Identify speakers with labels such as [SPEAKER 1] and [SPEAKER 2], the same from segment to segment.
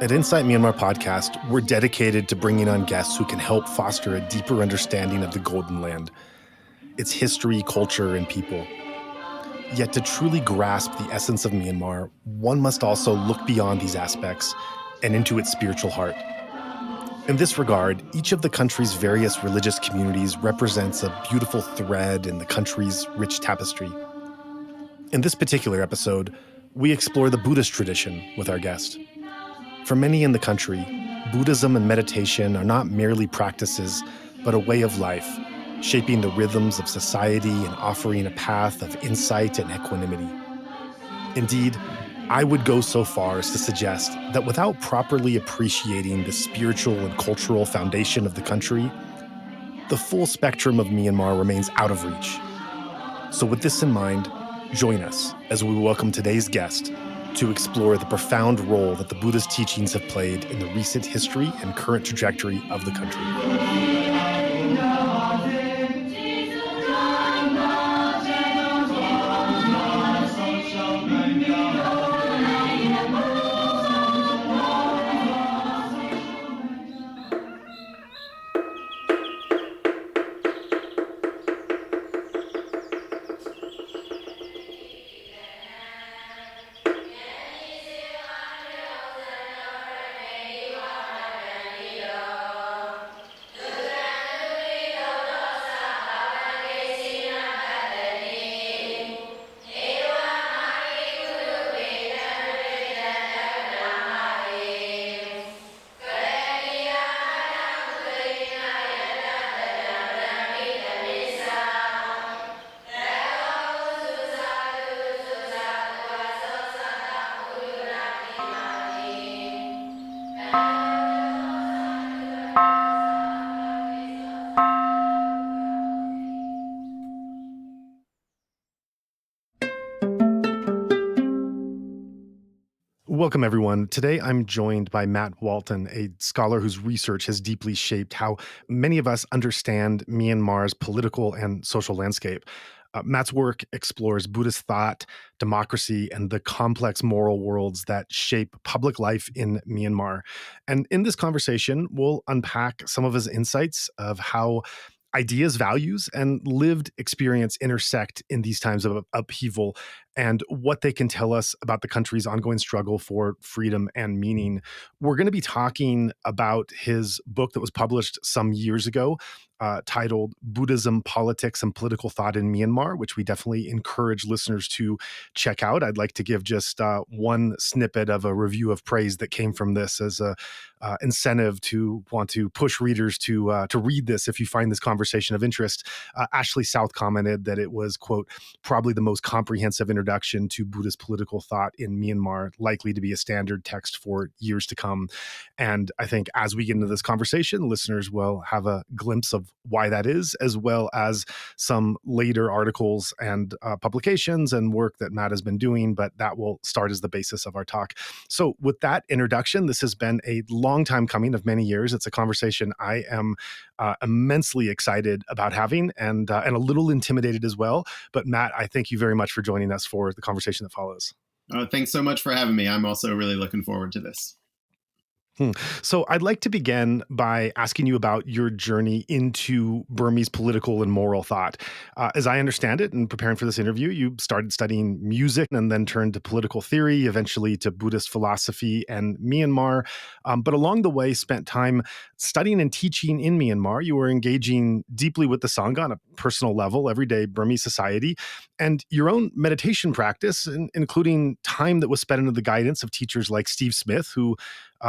[SPEAKER 1] At Insight Myanmar Podcast, we're dedicated to bringing on guests who can help foster a deeper understanding of the Golden Land, its history, culture, and people. Yet to truly grasp the essence of Myanmar, one must also look beyond these aspects and into its spiritual heart. In this regard, each of the country's various religious communities represents a beautiful thread in the country's rich tapestry. In this particular episode, we explore the Buddhist tradition with our guest. For many in the country, Buddhism and meditation are not merely practices, but a way of life, shaping the rhythms of society and offering a path of insight and equanimity. Indeed, I would go so far as to suggest that without properly appreciating the spiritual and cultural foundation of the country, the full spectrum of Myanmar remains out of reach. So with this in mind, join us as we welcome today's guest to explore the profound role that the Buddhist teachings have played in the recent history and current trajectory of the country. Welcome, everyone. Today, I'm joined by Matt Walton, a scholar whose research has deeply shaped how many of us understand Myanmar's political and social landscape. Matt's work explores Buddhist thought, democracy, and the complex moral worlds that shape public life in Myanmar. And in this conversation, we'll unpack some of his insights of how ideas, values, and lived experience intersect in these times of upheaval and what they can tell us about the country's ongoing struggle for freedom and meaning. We're going to be talking about his book that was published some years ago, titled Buddhism, Politics, and Political Thought in Myanmar, which we definitely encourage listeners to check out. I'd like to give just one snippet of a review of praise that came from this as a incentive to want to push readers to read this if you find this conversation of interest. Ashley South commented that it was, quote, probably the most comprehensive introduction to Buddhist political thought in Myanmar, likely to be a standard text for years to come. And I think as we get into this conversation, listeners will have a glimpse of why that is, as well as some later articles and publications and work that Matt has been doing, but that will start as the basis of our talk. So with that introduction, this has been a long time coming of many years. It's a conversation I am immensely excited about having and a little intimidated as well. But Matt, I thank you very much for joining us for the conversation that follows.
[SPEAKER 2] Thanks so much for having me. I'm also really looking forward to this.
[SPEAKER 1] So I'd like to begin by asking you about your journey into Burmese political and moral thought. As I understand it, in preparing for this interview, you started studying music and then turned to political theory, eventually to Buddhist philosophy and Myanmar. But along the way, spent time studying and teaching in Myanmar. You were engaging deeply with the Sangha on a personal level, everyday Burmese society, and your own meditation practice, including time that was spent under the guidance of teachers like Steve Smith, who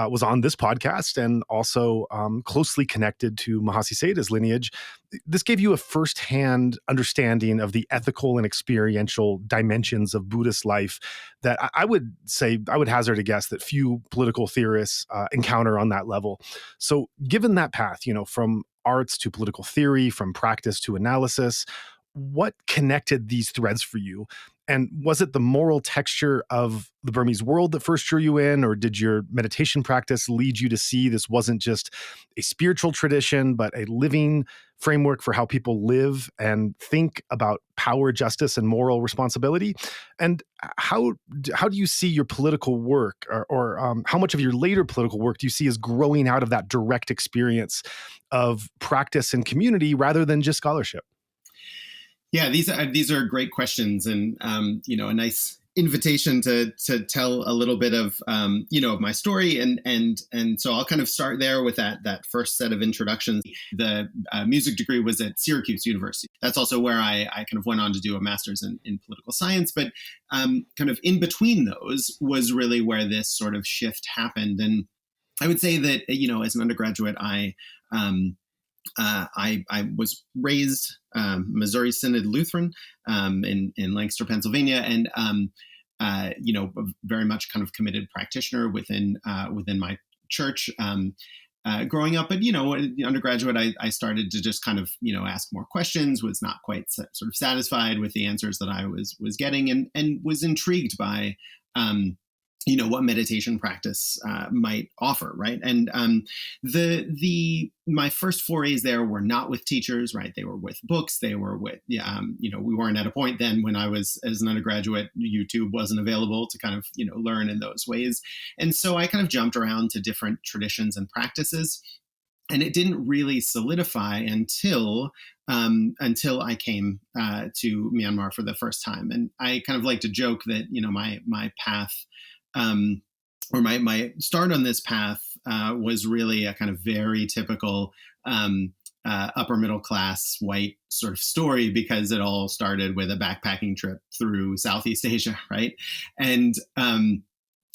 [SPEAKER 1] was on this podcast and also closely connected to Mahāsi Sayadaw's lineage. This gave you a firsthand understanding of the ethical and experiential dimensions of Buddhist life that I would hazard a guess that few political theorists encounter on that level. So given that path, from arts to political theory, from practice to analysis, what connected these threads for you? And was it the moral texture of the Burmese world that first drew you in, or did your meditation practice lead you to see this wasn't just a spiritual tradition, but a living framework for how people live and think about power, justice, and moral responsibility? And how do you see your political work, or how much of your later political work do you see as growing out of that direct experience of practice and community rather than just scholarship?
[SPEAKER 2] Yeah, these are great questions, and a nice invitation to tell a little bit of of my story, and so I'll kind of start there with that first set of introductions. The music degree was at Syracuse University. That's also where I kind of went on to do a master's in political science, but kind of in between those was really where this sort of shift happened. And I would say that as an undergraduate, I was raised Missouri Synod Lutheran in Lancaster, Pennsylvania, and very much kind of committed practitioner within my church growing up. But undergraduate, I started to just kind of ask more questions. Was not quite sort of satisfied with the answers that I was getting, and was intrigued by what meditation practice might offer, right? And my first forays there were not with teachers, right? They were with books. They were with, we weren't at a point then when I was as an undergraduate, YouTube wasn't available to kind of learn in those ways, and so I kind of jumped around to different traditions and practices. And it didn't really solidify until I came to Myanmar for the first time. And I kind of like to joke that my path, or my start on this path was really a kind of very typical upper middle class white sort of story, because it all started with a backpacking trip through Southeast Asia, right? And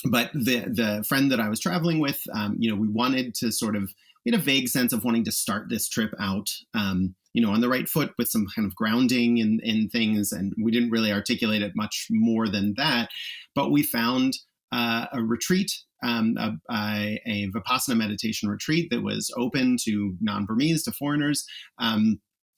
[SPEAKER 2] but the friend that I was traveling with, we wanted to sort of, we had a vague sense of wanting to start this trip out, on the right foot with some kind of grounding in things. And we didn't really articulate it much more than that. But we found a retreat, a vipassanā meditation retreat that was open to non-Burmese, to foreigners, at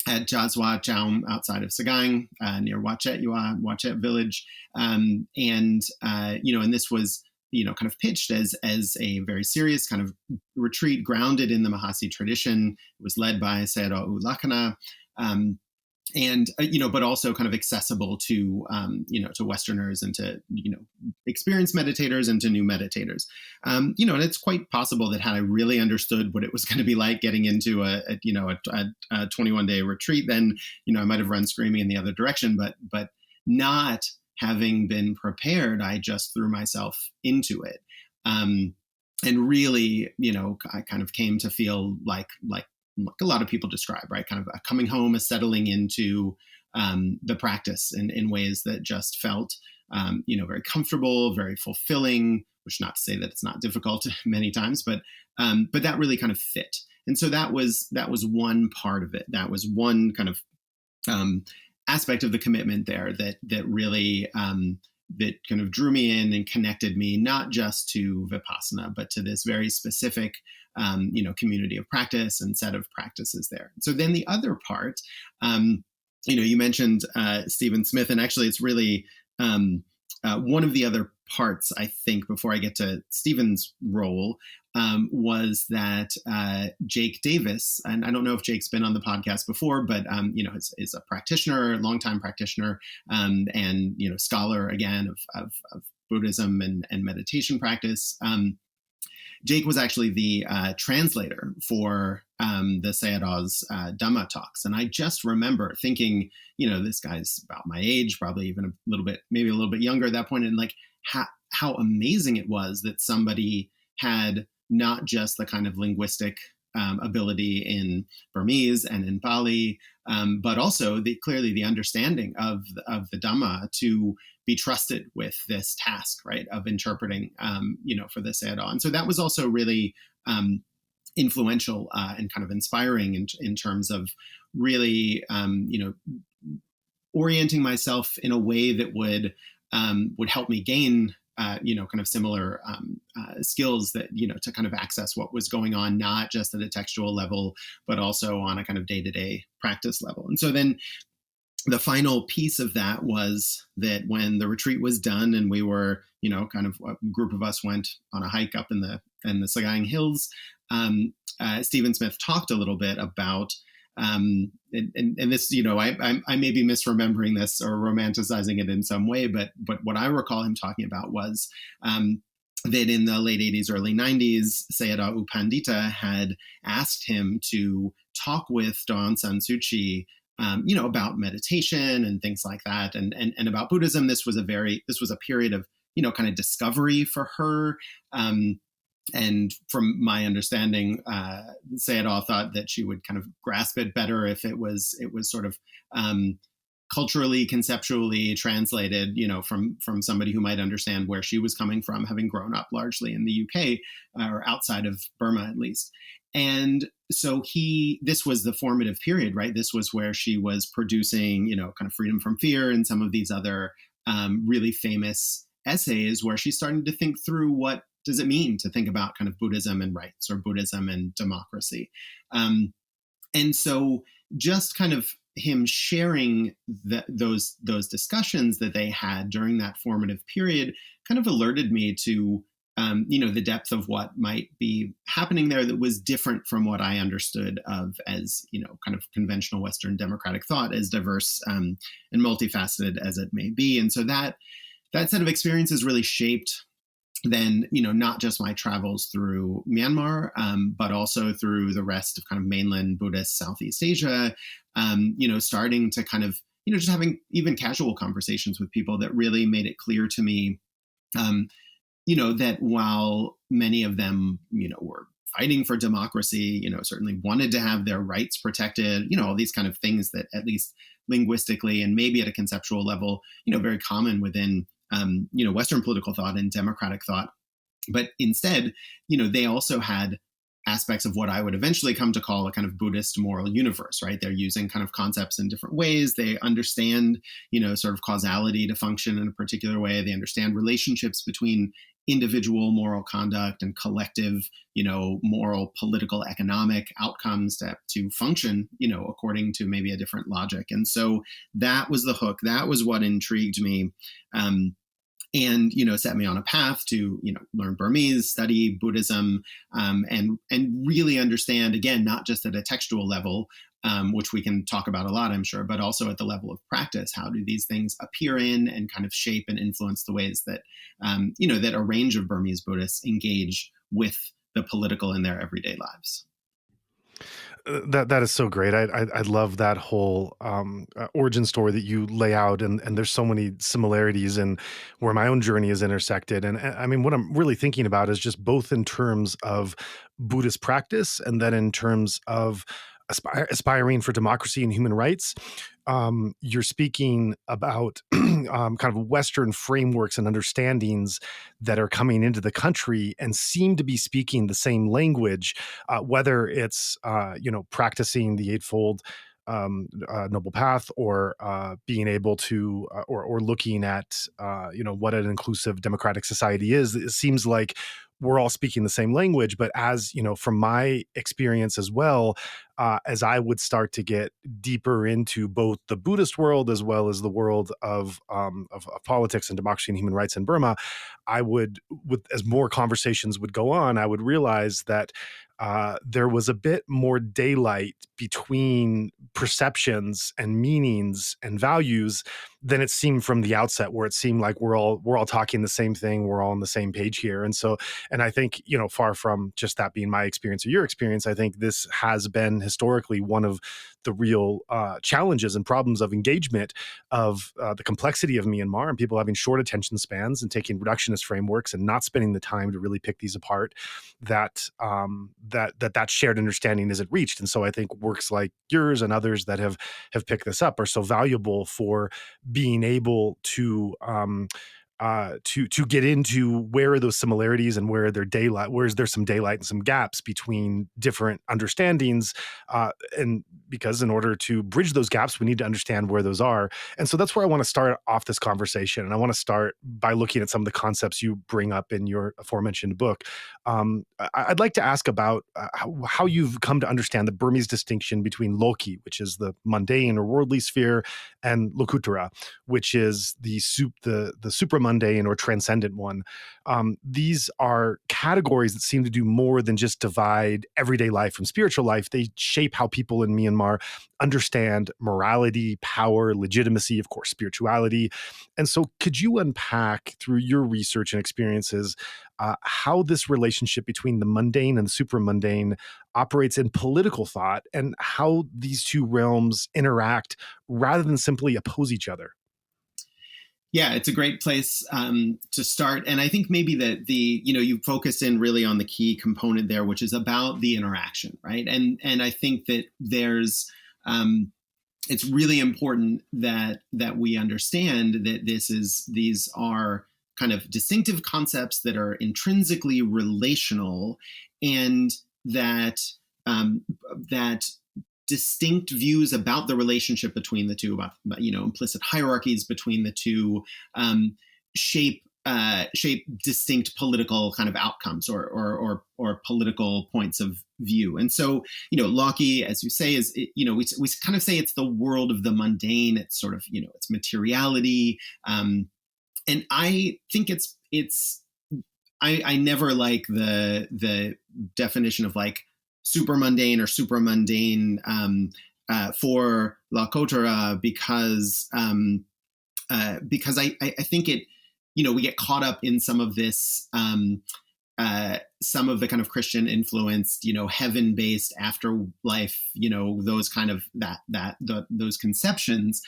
[SPEAKER 2] Kyaswa Monastery outside of Sagaing, near Wachet village. And this was, kind of pitched as a very serious kind of retreat grounded in the Mahāsi tradition. It was led by Sayadaw Lakana, and but also kind of accessible to to Westerners and to experienced meditators and to new meditators. And it's quite possible that had I really understood what it was going to be like getting into a 21-day retreat, then I might have run screaming in the other direction. But not having been prepared, I just threw myself into it, and really, I kind of came to feel like a lot of people describe, right? Kind of a coming home, a settling into the practice in ways that just felt, very comfortable, very fulfilling. Which, not to say that it's not difficult many times, but that really kind of fit. And so that was one part of it. That was one kind of aspect of the commitment there that really that kind of drew me in and connected me not just to Vipassana, but to this very specific community of practice and set of practices there. So then the other part, you mentioned Stephen Smith, and actually it's really one of the other parts, I think, before I get to Stephen's role, was that Jake Davis, and I don't know if Jake's been on the podcast before, but is a practitioner, longtime practitioner, and scholar again of Buddhism and meditation practice. Jake was actually the translator for the Sayadaw's Dhamma talks. And I just remember thinking, this guy's about my age, probably even a little bit younger at that point. And like how amazing it was that somebody had not just the kind of linguistic ability in Burmese and in Pali, but also clearly the understanding of the Dhamma to be trusted with this task, right, of interpreting, for the Sayadaw. And so that was also really influential and kind of inspiring in terms of really, orienting myself in a way that would help me gain kind of similar skills that, to kind of access what was going on, not just at a textual level, but also on a kind of day-to-day practice level. And so then the final piece of that was that when the retreat was done and we were, kind of a group of us went on a hike up in the Sagaing Hills, Stephen Smith talked a little bit about, and this, I may be misremembering this or romanticizing it in some way, but what I recall him talking about was that in the late 80s, early 90s, Sayadaw U Pandita had asked him to talk with Aung San Suu Kyi, about meditation and things like that, and about Buddhism. This was a period of, kind of discovery for her. And from my understanding, Sayadaw thought that she would kind of grasp it better if it was sort of culturally, conceptually translated, from somebody who might understand where she was coming from, having grown up largely in the UK, or outside of Burma at least. And so this was the formative period, right? This was where she was producing, kind of Freedom from Fear and some of these other really famous essays, where she's starting to think through what does it mean to think about kind of Buddhism and rights, or Buddhism and democracy. And so just kind of him sharing those discussions that they had during that formative period kind of alerted me to the depth of what might be happening there that was different from what I understood of as, kind of conventional Western democratic thought, as diverse and multifaceted as it may be. And so that set of experiences really shaped then, not just my travels through Myanmar, but also through the rest of kind of mainland Buddhist Southeast Asia, starting to kind of, just having even casual conversations with people that really made it clear to me, that while many of them, were fighting for democracy, certainly wanted to have their rights protected, all these kind of things that, at least linguistically and maybe at a conceptual level, very common within Western political thought and democratic thought. But instead, they also had aspects of what I would eventually come to call a kind of Buddhist moral universe, right? They're using kind of concepts in different ways. They understand, sort of causality to function in a particular way. They understand relationships between individual moral conduct and collective, moral, political, economic outcomes to function, according to maybe a different logic. And so that was the hook. That was what intrigued me. And set me on a path to learn Burmese, study Buddhism, and really understand, again, not just at a textual level, which we can talk about a lot, I'm sure, but also at the level of practice. How do these things appear in and kind of shape and influence the ways that that a range of Burmese Buddhists engage with the political in their everyday lives?
[SPEAKER 1] That is so great. I love that whole origin story that you lay out, and there's so many similarities in where my own journey is intersected. And I mean, what I'm really thinking about is just both in terms of Buddhist practice, and then in terms of aspiring for democracy and human rights. You're speaking about kind of Western frameworks and understandings that are coming into the country and seem to be speaking the same language, whether it's practicing the Eightfold Noble Path, or being able to, or looking at what an inclusive democratic society is. It seems like we're all speaking the same language. But as from my experience as well, as I would start to get deeper into both the Buddhist world as well as the world of politics and democracy and human rights in Burma, I would, as more conversations would go on, I would realize that there was a bit more daylight between perceptions and meanings and values than it seemed from the outset, where it seemed like we're all talking the same thing, we're all on the same page here. And so, and I think, far from just that being my experience or your experience, I think this has been historically one of the real challenges and problems of engagement of the complexity of Myanmar, and people having short attention spans and taking reductionist frameworks and not spending the time to really pick these apart, that shared understanding isn't reached. And so I think works like yours and others that have picked this up are so valuable for being able to to get into where are those similarities and where are there daylight, where is there some daylight and some gaps between different understandings, and because in order to bridge those gaps, we need to understand where those are. And so that's where I want to start off this conversation, and I want to start by looking at some of the concepts you bring up in your aforementioned book. I'd like to ask about how you've come to understand the Burmese distinction between Lokī, which is the mundane or worldly sphere, and lokuttara, which is the supramundane or transcendent one. These are categories that seem to do more than just divide everyday life from spiritual life. They shape how people in Myanmar understand morality, power, legitimacy, of course, spirituality. And so, could you unpack through your research and experiences how this relationship between the mundane and the supramundane operates in political thought, and how these two realms interact rather than simply oppose each other?
[SPEAKER 2] Yeah, it's a great place to start, and I think maybe that you focus in really on the key component there, which is about the interaction, right? And I think that there's it's really important that we understand that these are kind of distinctive concepts that are intrinsically relational, and that that distinct views about the relationship between the two, about implicit hierarchies between the two, shape distinct political kind of outcomes or political points of view. And so, Lokī, as you say, is we kind of say it's the world of the mundane. It's sort of it's materiality, and I think I never like the definition of like super mundane or supramundane for lokuttara, because I think we get caught up in some of this, some of the kind of Christian influenced, heaven-based afterlife, those kind of those conceptions,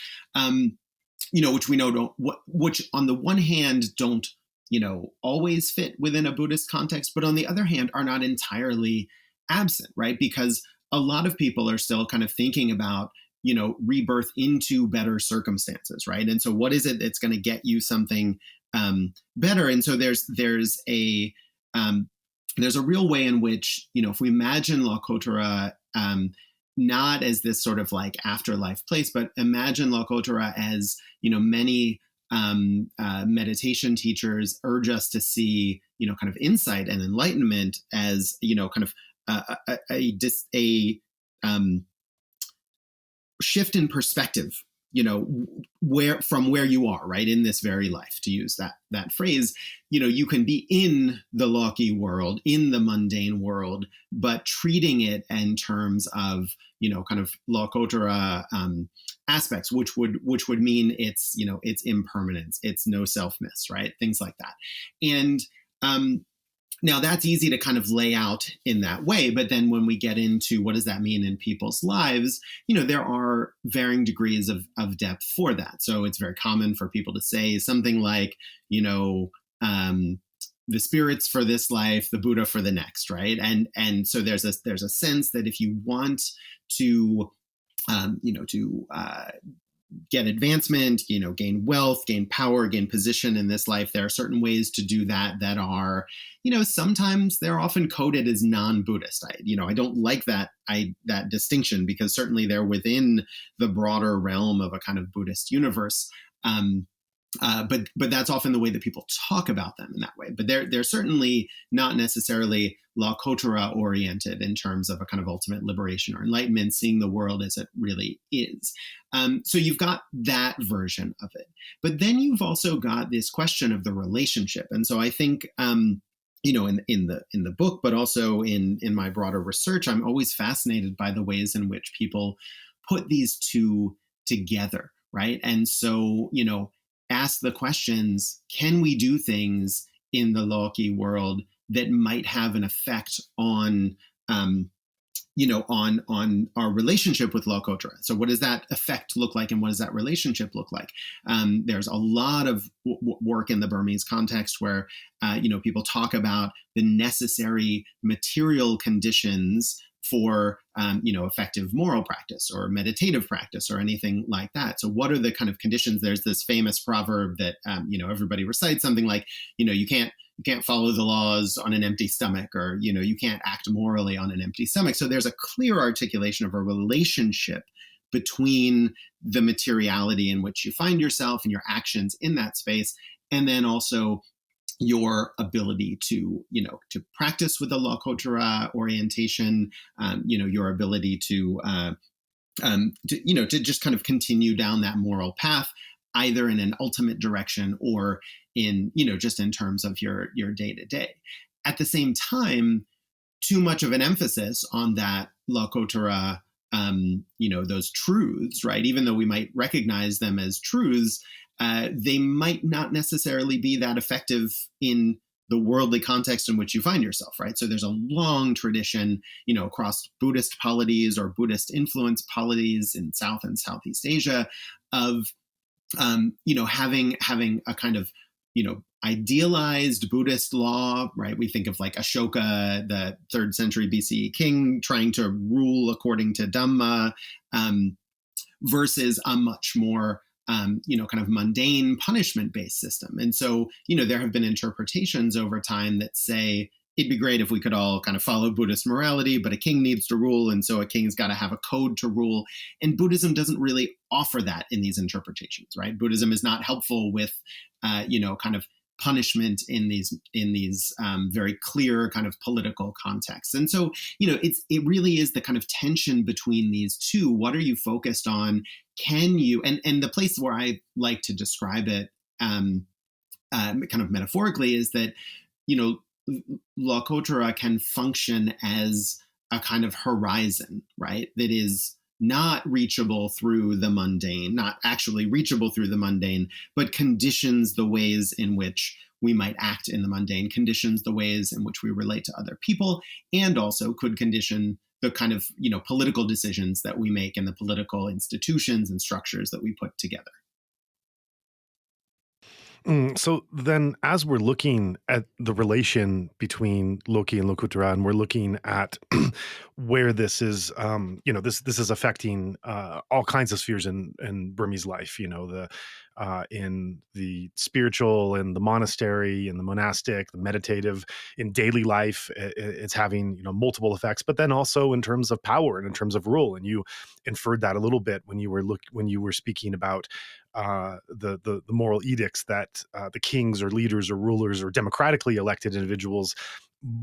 [SPEAKER 2] which we know which on the one hand don't always fit within a Buddhist context, but on the other hand are not entirely absent, right? Because a lot of people are still kind of thinking about, rebirth into better circumstances, right? And so what is it that's going to get you something better? And so there's a real way in which, if we imagine lokuttara not as this sort of like afterlife place, but imagine lokuttara as, many meditation teachers urge us to see, kind of insight and enlightenment as, kind of a shift in perspective, where you are, right, in this very life, to use that phrase. You can be in the Lokī world, in the mundane world, but treating it in terms of kind of lokuttara aspects, which would mean it's it's impermanence, it's no selfness, right, things like that. And now that's easy to kind of lay out in that way, but then when we get into what does that mean in people's lives, there are varying degrees of depth for that. So it's very common for people to say something like, the spirits for this life, the Buddha for the next, right? And so there's a sense that if you want to get advancement, gain wealth, gain power, gain position in this life, there are certain ways to do that are, sometimes they're often coded as non-Buddhist. I don't like that distinction, because certainly they're within the broader realm of a kind of Buddhist universe. But that's often the way that people talk about them in that way. But they're certainly not necessarily lokuttara oriented in terms of a kind of ultimate liberation or enlightenment, seeing the world as it really is. So you've got that version of it. But then you've also got this question of the relationship. And so I think, in the book, but also in my broader research, I'm always fascinated by the ways in which people put these two together, right? And so, ask the questions, can we do things in the Lokī world that might have an effect on our relationship with lokuttara? So what does that effect look like, and what does that relationship look like? There's a lot of work in the Burmese context where people talk about the necessary material conditions for effective moral practice or meditative practice or anything like that. So what are the kind of conditions? There's this famous proverb that everybody recites, something like, you can't follow the laws on an empty stomach, or you can't act morally on an empty stomach. So there's a clear articulation of a relationship between the materiality in which you find yourself and your actions in that space, and then also your ability to practice with a lokuttara orientation, your ability to just kind of continue down that moral path, either in an ultimate direction or in just in terms of your day to day. At the same time, too much of an emphasis on that lokuttara, those truths, right? Even though we might recognize them as truths, they might not necessarily be that effective in the worldly context in which you find yourself, right? So there's a long tradition, across Buddhist polities or Buddhist influence polities in South and Southeast Asia of, having a kind of, idealized Buddhist law, right? We think of like Ashoka, the 3rd century BCE king, trying to rule according to Dhamma, versus a much more kind of mundane punishment-based system. And so, there have been interpretations over time that say it'd be great if we could all kind of follow Buddhist morality, but a king needs to rule, and so a king's got to have a code to rule. And Buddhism doesn't really offer that in these interpretations, right? Buddhism is not helpful with, kind of punishment in these very clear kind of political contexts. And so, it really is the kind of tension between these two. What are you focused on? Can you, and the place where I like to describe it kind of metaphorically is that, lokuttara can function as a kind of horizon, right? That is not reachable through the mundane, not actually reachable through the mundane, but conditions the ways in which we might act in the mundane, conditions the ways in which we relate to other people, and also could condition the kind of, political decisions that we make and the political institutions and structures that we put together.
[SPEAKER 1] So then, as we're looking at the relation between Lokī and lokuttara, and we're looking at where this is, this is affecting all kinds of spheres in Burmese life. In the spiritual, in the monastery, in the monastic, the meditative, in daily life, it's having multiple effects. But then also in terms of power and in terms of rule, and you inferred that a little bit when you were speaking about the moral edicts that the kings or leaders or rulers or democratically elected individuals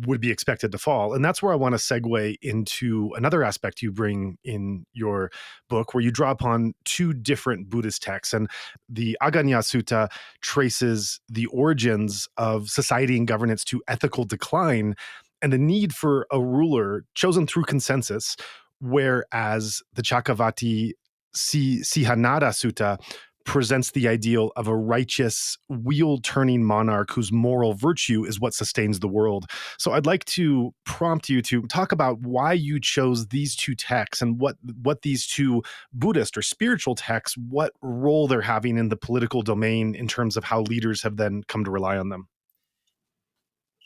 [SPEAKER 1] would be expected to fall. And that's where I want to segue into another aspect you bring in your book, where you draw upon 2 different Buddhist texts. And the Aggañña Sutta traces the origins of society and governance to ethical decline and the need for a ruler chosen through consensus, whereas the Cakkavatti Sihanada Sutta presents the ideal of a righteous, wheel-turning monarch whose moral virtue is what sustains the world. So I'd like to prompt you to talk about why you chose these 2 texts and what these 2 Buddhist or spiritual texts, what role they're having in the political domain in terms of how leaders have then come to rely on them.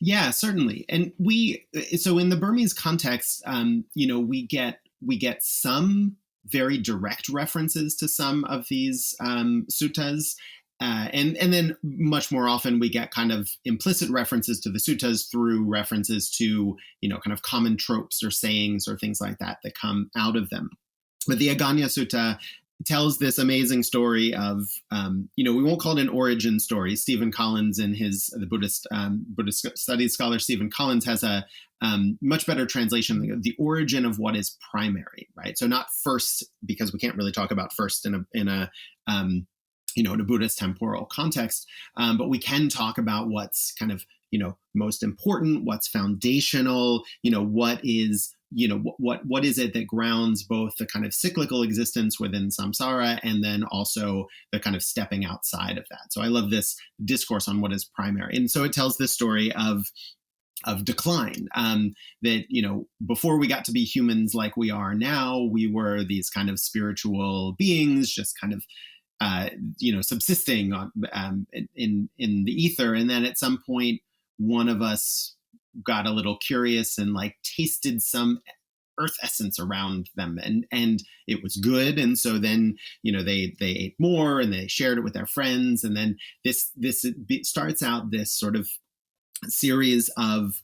[SPEAKER 2] Yeah, certainly. And so in the Burmese context, we get some very direct references to some of these suttas. And then much more often we get kind of implicit references to the suttas through references to, kind of common tropes or sayings or things like that come out of them. But the Aggañña Sutta tells this amazing story of, we won't call it an origin story. Stephen Collins, in the Buddhist studies scholar Stephen Collins, has a much better translation, the origin of what is primary, right? So not first, because we can't really talk about first in a Buddhist temporal context, but we can talk about what's kind of, most important, what's foundational, what is what is it that grounds both the kind of cyclical existence within samsara and then also the kind of stepping outside of that. So I love this discourse on what is primary. And so it tells this story of decline, that, before we got to be humans like we are now, we were these kind of spiritual beings, just kind of, subsisting on, in the ether. And then at some point, one of us got a little curious and tasted some earth essence around them, and it was good. And so then, they ate more and they shared it with their friends. And then this starts out this sort of series of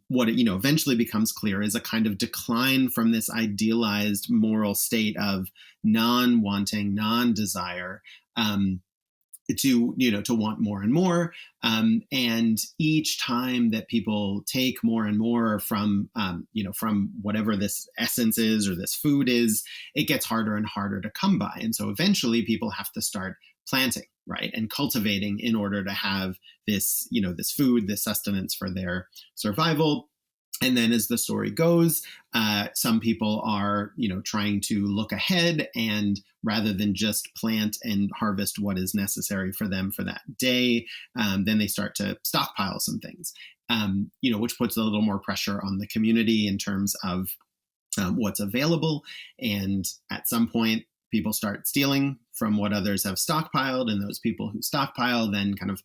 [SPEAKER 2] what it, eventually becomes clear is a kind of decline from this idealized moral state of non-wanting, non-desire, to want more and more. And each time that people take more and more from from whatever this essence is or this food is, it gets harder and harder to come by. And so eventually people have to start planting, right, and cultivating in order to have this, this food, this sustenance for their survival. And then as the story goes, some people are, trying to look ahead, and rather than just plant and harvest what is necessary for them for that day, then they start to stockpile some things, which puts a little more pressure on the community in terms of what's available. And at some point, people start stealing from what others have stockpiled, and those people who stockpile then kind of,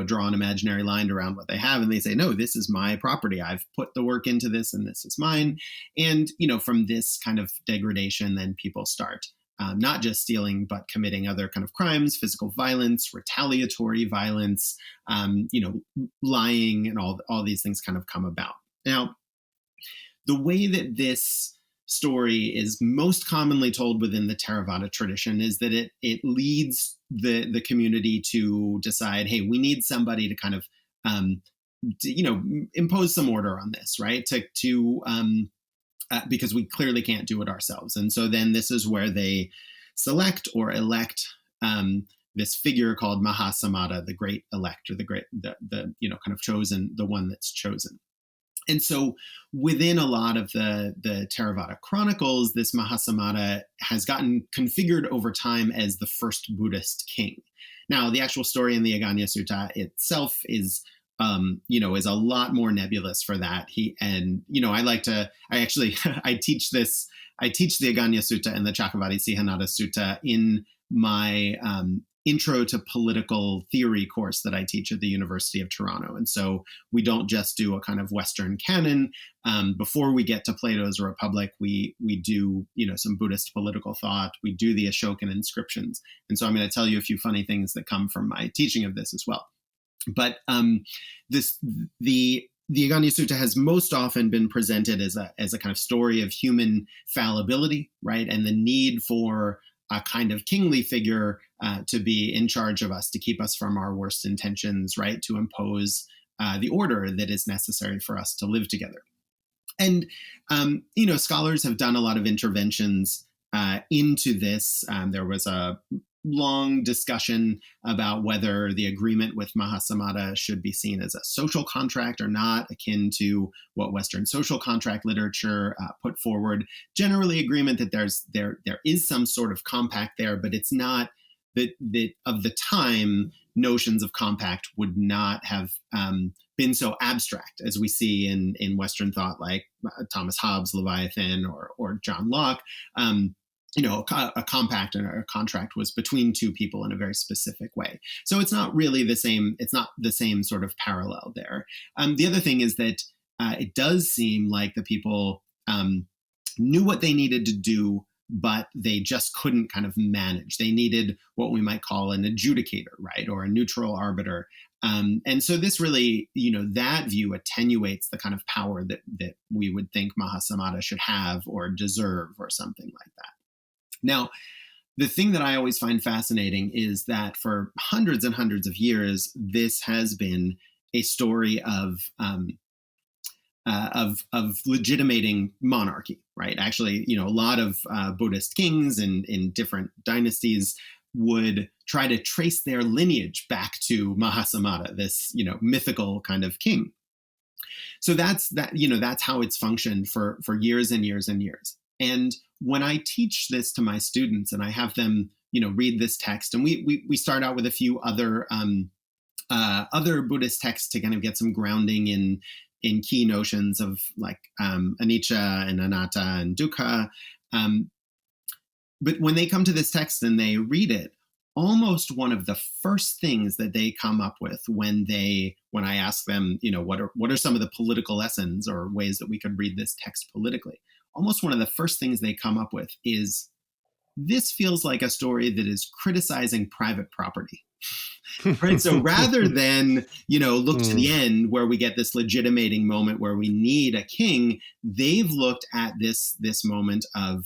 [SPEAKER 2] draw an imaginary line around what they have, and they say, no, this is my property. I've put the work into this, and this is mine. And, from this kind of degradation, then people start not just stealing, but committing other kind of crimes, physical violence, retaliatory violence, lying, and all these things kind of come about. Now, the way that this story is most commonly told within the Theravāda tradition is that it leads the community to decide, hey, we need somebody to kind of impose some order on this, right? Because we clearly can't do it ourselves. And so then this is where they select or elect this figure called Mahāsamada, the great elect, or the kind of chosen, the one that's chosen. And so within a lot of the Theravada chronicles, this Mahāsamada has gotten configured over time as the first Buddhist king. Now, the actual story in the Aggañña Sutta itself is a lot more nebulous for that. I teach the Aggañña Sutta and the Cakkavatti Sihanada Sutta in my Intro to Political Theory course that I teach at the University of Toronto. And so we don't just do a kind of Western canon. Before we get to Plato's Republic, we do, some Buddhist political thought. We do the Ashokan inscriptions. And so I'm going to tell you a few funny things that come from my teaching of this as well. But the Aggañña Sutta has most often been presented as a kind of story of human fallibility, right? And the need for a kind of kingly figure to be in charge of us, to keep us from our worst intentions, right? To impose the order that is necessary for us to live together. And, scholars have done a lot of interventions into this. There was a long discussion about whether the agreement with Mahāsamada should be seen as a social contract or not, akin to what Western social contract literature put forward. Generally agreement that there is some sort of compact there, but it's not that of the time, notions of compact would not have been so abstract as we see in Western thought, like Thomas Hobbes' Leviathan or John Locke. A compact and a contract was between two people in a very specific way. So it's not really the same. It's not the same sort of parallel there. The other thing is that it does seem like the people knew what they needed to do, but they just couldn't kind of manage. They needed what we might call an adjudicator, right? Or a neutral arbiter. And so this really, that view attenuates the kind of power that we would think Mahāsamada should have or deserve or something like that. Now, the thing that I always find fascinating is that for hundreds and hundreds of years, this has been a story of legitimating monarchy, right? Actually, a lot of Buddhist kings in different dynasties would try to trace their lineage back to Mahāsamada, this mythical kind of king. So that's how it's functioned for years and years and years. And when I teach this to my students and I have them, read this text, and we start out with a few other Buddhist texts to kind of get some grounding in key notions of like anicca and anatta and dukkha. But when they come to this text and they read it, almost one of the first things that they come up with when I ask them, what are some of the political lessons or ways that we could read this text politically? almost one of the first things they come up with is, this feels like a story that is criticizing private property. Right. So rather than, look to the
[SPEAKER 1] Mm,
[SPEAKER 2] end where we get this legitimating moment where we need a king, they've looked at this moment of,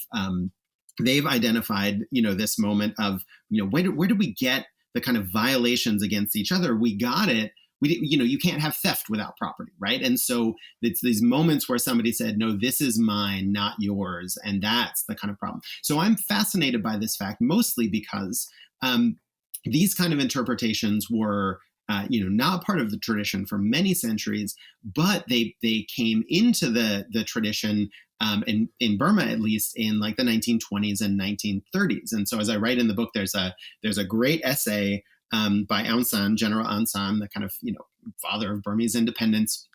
[SPEAKER 2] they've identified, this moment of, where do we get the kind of violations against each other? We got it. You can't have theft without property, right? And so it's these moments where somebody said, no, this is mine, not yours. And that's the kind of problem. So I'm fascinated by this fact, mostly because these kind of interpretations were, not part of the tradition for many centuries, but they came into the tradition in Burma, at least in like the 1920s and 1930s. And so, as I write in the book, there's a great essay by Aung San, General Aung San, the kind of father of Burmese independence,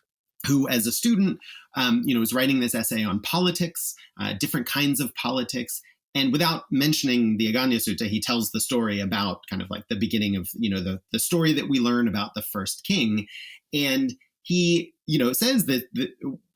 [SPEAKER 2] who, as a student, was writing this essay on politics, different kinds of politics. And without mentioning the Aggañña Sutta, he tells the story about kind of like the beginning of, the story that we learn about the first king. And he, says that,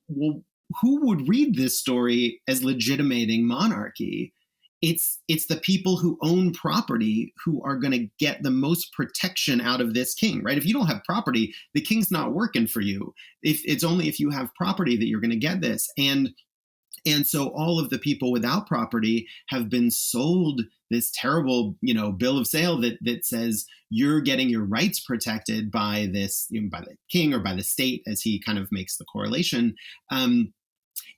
[SPEAKER 2] well, who would read this story as legitimating monarchy? It's the people who own property who are going to get the most protection out of this king, right? If you don't have property, the king's not working for you. It's only if you have property that you're going to get this. And so all of the people without property have been sold this terrible, bill of sale that says you're getting your rights protected by this, by the king or by the state, as he kind of makes the correlation. And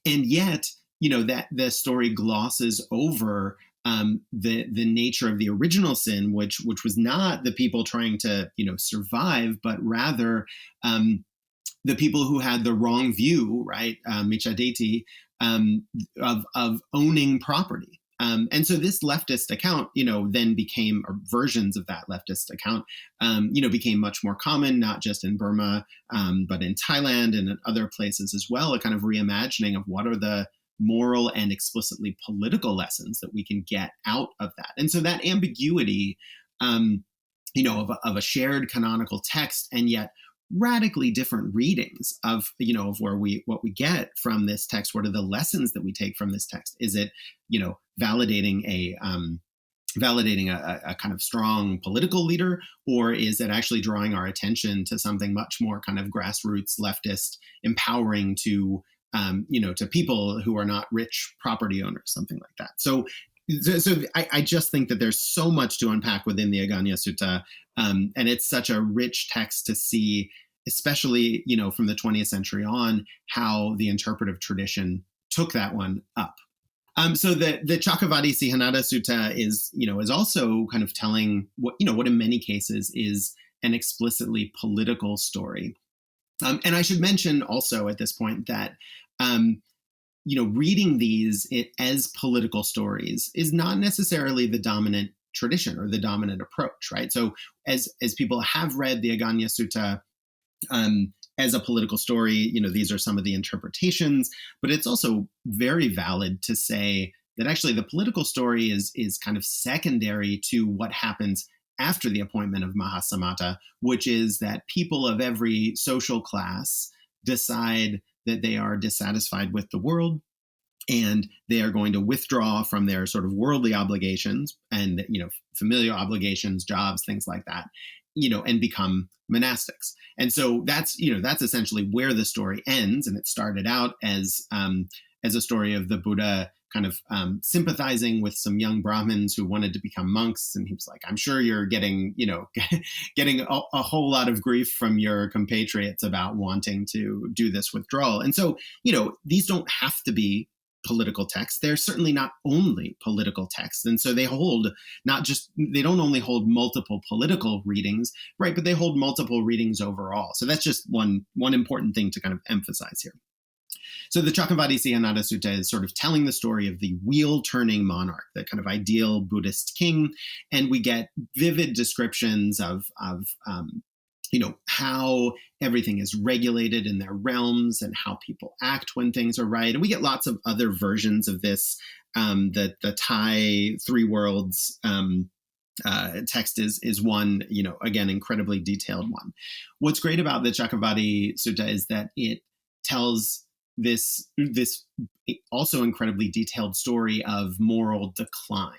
[SPEAKER 2] yet, that the story glosses over the nature of the original sin, which was not the people trying to, survive, but rather the people who had the wrong view, right, Michadeti, of owning property. And so this leftist account, then became, or versions of that leftist account, became much more common, not just in Burma, but in Thailand and in other places as well, a kind of reimagining of what are the moral and explicitly political lessons that we can get out of that. And so that ambiguity, of a shared canonical text, and yet radically different readings of of what we get from this text. What are the lessons that we take from this text? Is it validating a kind of strong political leader, or is it actually drawing our attention to something much more kind of grassroots leftist, empowering to to people who are not rich property owners, something like that? So I just think that there's so much to unpack within the Aggañña Sutta, and it's such a rich text to see, especially from the 20th century on, how the interpretive tradition took that one up. So the Cakkavatti Sihanada Sutta is also kind of telling what in many cases is an explicitly political story. And I should mention also at this point that reading these as political stories is not necessarily the dominant tradition or the dominant approach, right? So as people have read the Aggañña Sutta as a political story, these are some of the interpretations, but it's also very valid to say that actually the political story is kind of secondary to what happens after the appointment of Mahasamata, which is that people of every social class decide that they are dissatisfied with the world, and they are going to withdraw from their sort of worldly obligations and familial obligations, jobs, things like that, and become monastics. And so that's essentially where the story ends. And it started out as a story of the Buddha kind of sympathizing with some young Brahmins who wanted to become monks. And he was like, I'm sure you're getting a whole lot of grief from your compatriots about wanting to do this withdrawal. And so, these don't have to be political texts. They're certainly not only political texts. And so they don't only hold multiple political readings, right, but they hold multiple readings overall. So that's just one important thing to kind of emphasize here. So the Cakkavatti Sihanada Sutta is sort of telling the story of the wheel-turning monarch, the kind of ideal Buddhist king, and we get vivid descriptions of how everything is regulated in their realms and how people act when things are right. And we get lots of other versions of this. The Thai Three Worlds text is one, again, incredibly detailed one. What's great about the Cakkavatti Sutta is that it tells this also incredibly detailed story of moral decline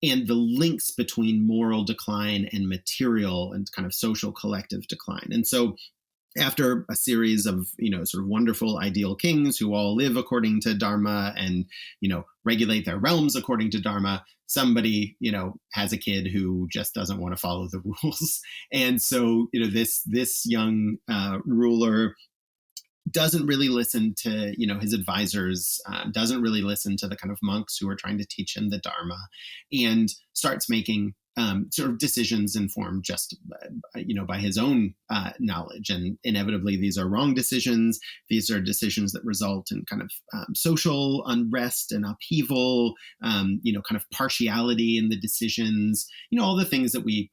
[SPEAKER 2] and the links between moral decline and material and kind of social collective decline. And so after a series of, sort of wonderful ideal kings who all live according to Dharma and, regulate their realms according to Dharma, somebody, has a kid who just doesn't want to follow the rules. And so, this young ruler doesn't really listen to, his advisors, doesn't really listen to the kind of monks who are trying to teach him the Dharma, and starts making sort of decisions informed just, by his own knowledge. And inevitably, these are wrong decisions. These are decisions that result in kind of social unrest and upheaval, kind of partiality in the decisions, all the things that we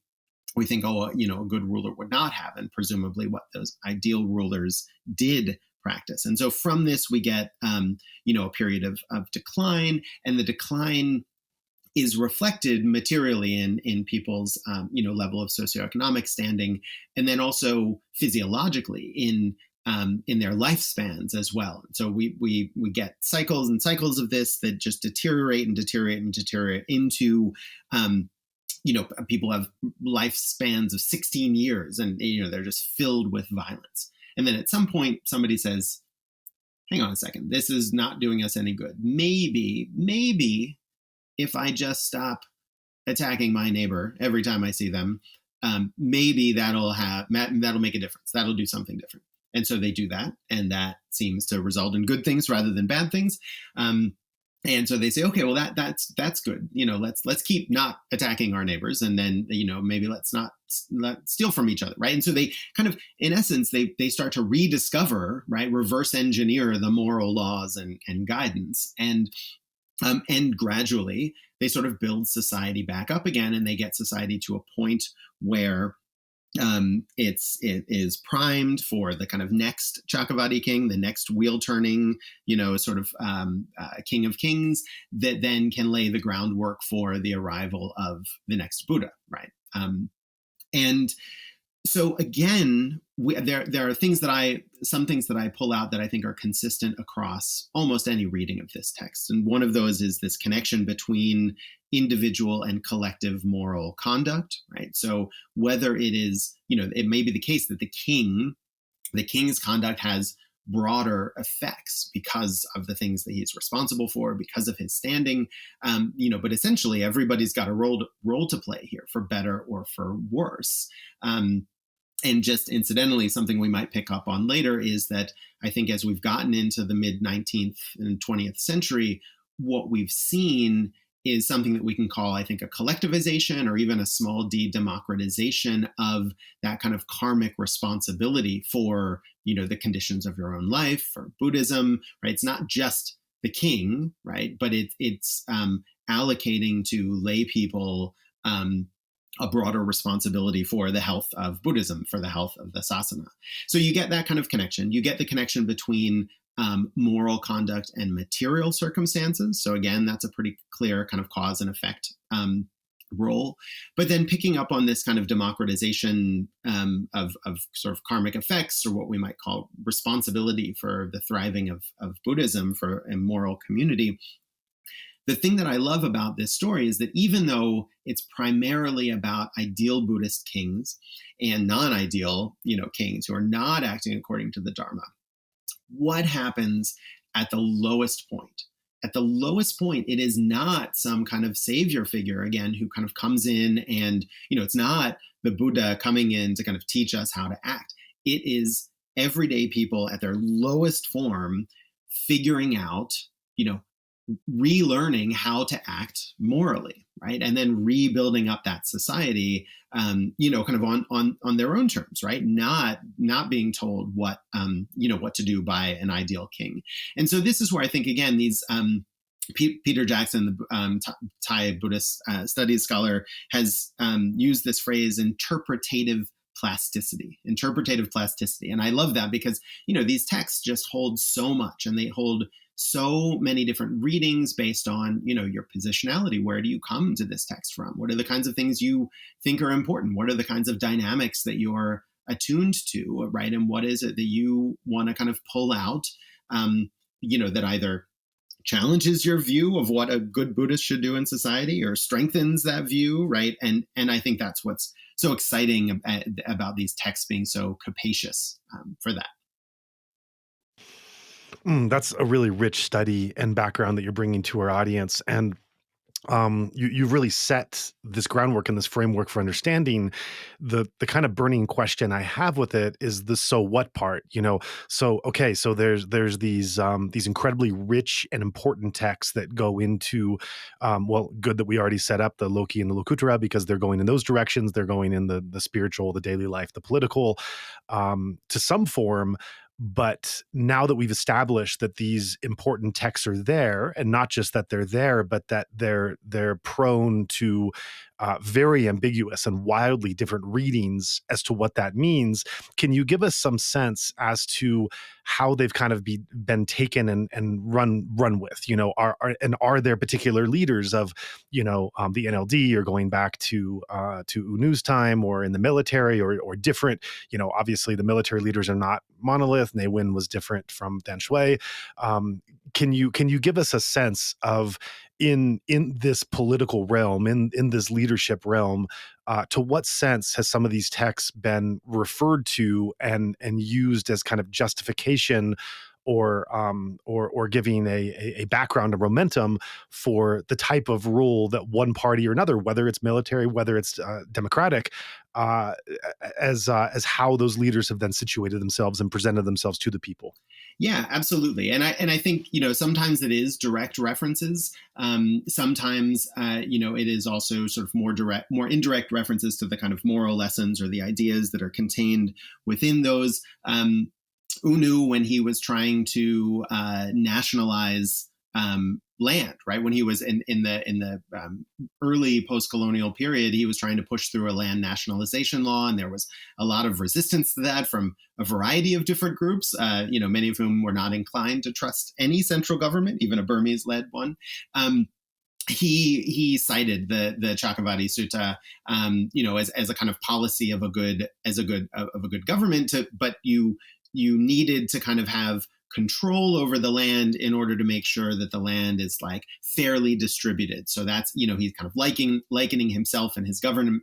[SPEAKER 2] think, a good ruler would not have, and presumably what those ideal rulers did practice. And so from this, we get, a period of decline, and the decline is reflected materially in people's, level of socioeconomic standing, and then also physiologically in their lifespans as well. So we get cycles and cycles of this that just deteriorate and deteriorate and deteriorate into, people have lifespans of 16 years, and they're just filled with violence. And then at some point, somebody says, "Hang on a second, this is not doing us any good. Maybe if I just stop attacking my neighbor every time I see them, maybe that'll make a difference. That'll do something different." And so they do that, and that seems to result in good things rather than bad things. And so they say, okay, well that's good. Let's keep not attacking our neighbors, and then maybe let's steal from each other, right? And so they kind of, in essence, they start to rediscover, right, reverse engineer the moral laws and guidance, and gradually they sort of build society back up again, and they get society to a point where it is primed for the kind of next Cakkavatti king, the next wheel turning, sort of king of kings, that then can lay the groundwork for the arrival of the next Buddha, right? And so again, there are some things that I pull out that I think are consistent across almost any reading of this text. And one of those is this connection between individual and collective moral conduct, right? So whether it is, it may be the case that the king's conduct has broader effects because of the things that he's responsible for, because of his standing, but essentially everybody's got a role to play here, for better or for worse. And just incidentally, something we might pick up on later is that I think as we've gotten into the mid 19th and 20th century, what we've seen is something that we can call, I think, a collectivization or even a small d democratization of that kind of karmic responsibility for, the conditions of your own life, for Buddhism, right? It's not just the king, right? But it's allocating to lay people a broader responsibility for the health of Buddhism, for the health of the sasana. So you get that kind of connection. You get the connection between moral conduct and material circumstances. So again, that's a pretty clear kind of cause and effect role. But then picking up on this kind of democratization of sort of karmic effects, or what we might call responsibility for the thriving of Buddhism, for a moral community. The thing that I love about this story is that even though it's primarily about ideal Buddhist kings and non-ideal, kings who are not acting according to the Dharma, what happens at the lowest point? At the lowest point, it is not some kind of savior figure, again, who kind of comes in and, it's not the Buddha coming in to kind of teach us how to act. It is everyday people at their lowest form figuring out, relearning how to act morally, right? And then rebuilding up that society, kind of on their own terms, right? Not being told what to do by an ideal king. And so this is where I think, again, these Peter Jackson, the Thai Buddhist studies scholar, has used this phrase interpretative plasticity. And I love that because, these texts just hold so much, and they hold so many different readings based on, your positionality. Where do you come to this text from? What are the kinds of things you think are important? What are the kinds of dynamics that you're attuned to, right? And what is it that you want to kind of pull out that either challenges your view of what a good Buddhist should do in society or strengthens that view, right? And I think that's what's so exciting about these texts being so capacious for that.
[SPEAKER 1] That's a really rich study and background that you're bringing to our audience. And you've really set this groundwork and this framework for understanding the kind of burning question I have with it is the so what part, So okay, so there's these incredibly rich and important texts that go into well, good that we already set up the Lokī and the lokuttara because they're going in those directions. They're going in the spiritual, the daily life, the political, to some form. But now that we've established that these important texts are there, and not just that they're there, but that they're prone to very ambiguous and wildly different readings as to what that means, can you give us some sense as to how they've kind of been taken and run with? Are there particular leaders of the NLD or going back to Unu's time or in the military or different? Obviously the military leaders are not monolith. Ne Win was different from Than Shwe. Can you give us a sense of in this political realm, in this leadership realm, to what sense has some of these texts been referred to and used as kind of justification or giving a background, a momentum for the type of rule that one party or another, whether it's military, whether it's democratic, uh, as how those leaders have then situated themselves and presented themselves to the people?
[SPEAKER 2] Yeah, absolutely. And I think sometimes it is direct references. Sometimes it is also sort of more indirect references to the kind of moral lessons or the ideas that are contained within those. Unu, when he was trying to nationalize land, right? When he was in the early post-colonial period, he was trying to push through a land nationalization law, and there was a lot of resistance to that from a variety of different groups. Many of whom were not inclined to trust any central government, even a Burmese-led one. He cited the Cakkavatti Sutta, as a kind of policy of a good government. But you needed to kind of have control over the land in order to make sure that the land is like fairly distributed. So that's he's kind of likening himself and his government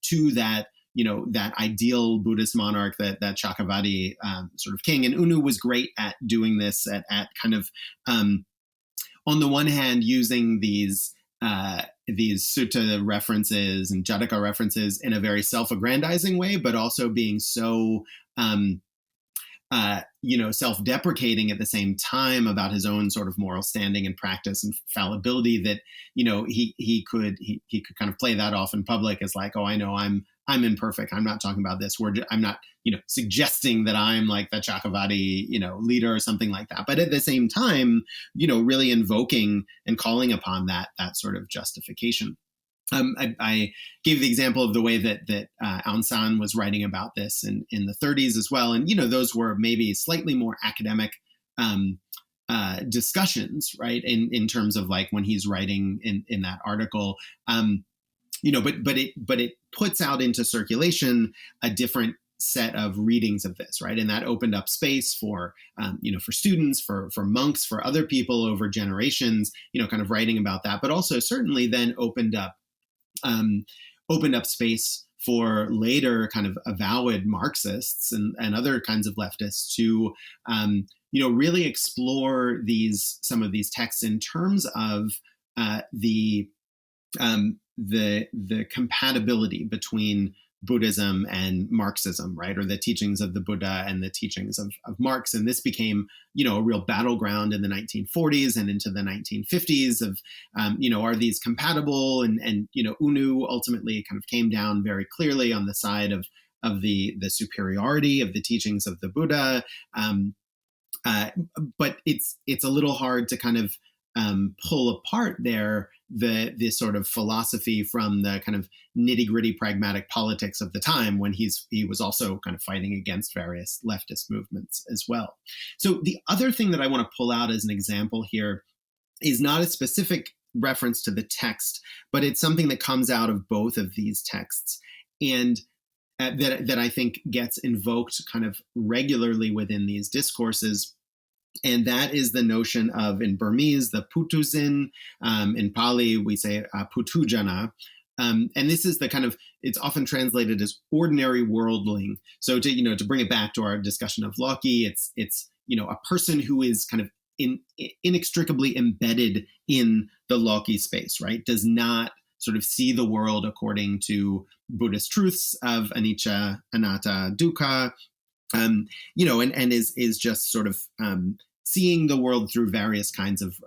[SPEAKER 2] to that that ideal Buddhist monarch, that Cakkavatti sort of king. And Unu was great at doing this at kind of on the one hand using these sutta references and Jataka references in a very self-aggrandizing way, but also being so self-deprecating at the same time about his own sort of moral standing and practice and fallibility that he could kind of play that off in public as like, oh, I know I'm imperfect. I'm not talking about this. I'm not suggesting that I'm like the Cakkavatti leader or something like that. But at the same time, really invoking and calling upon that sort of justification. I gave the example of the way that Aung San was writing about this in the 30s as well, and those were maybe slightly more academic discussions, right? In terms of like when he's writing in that article, but it puts out into circulation a different set of readings of this, right? And that opened up space for for students, for monks, for other people over generations, kind of writing about that, but also certainly then opened up space for later kind of avowed Marxists and other kinds of leftists to, really explore some of these texts in terms of the compatibility between Buddhism and Marxism, right? Or the teachings of the Buddha and the teachings of Marx. And this became, a real battleground in the 1940s and into the 1950s of, are these compatible? And Unu ultimately kind of came down very clearly on the side of the superiority of the teachings of the Buddha. But it's a little hard to kind of pull apart there this sort of philosophy from the kind of nitty-gritty pragmatic politics of the time when he was also kind of fighting against various leftist movements as well. So the other thing that I want to pull out as an example here is not a specific reference to the text, but it's something that comes out of both of these texts and that I think gets invoked kind of regularly within these discourses. And that is the notion of, in Burmese, the putusin. In Pali, we say putujana. And this is the kind of, it's often translated as ordinary worldling. So to bring it back to our discussion of Lokī, it's a person who is kind of inextricably embedded in the Lokī space, right? Does not sort of see the world according to Buddhist truths of anicca, anatta, dukkha, and is just sort of seeing the world through various kinds of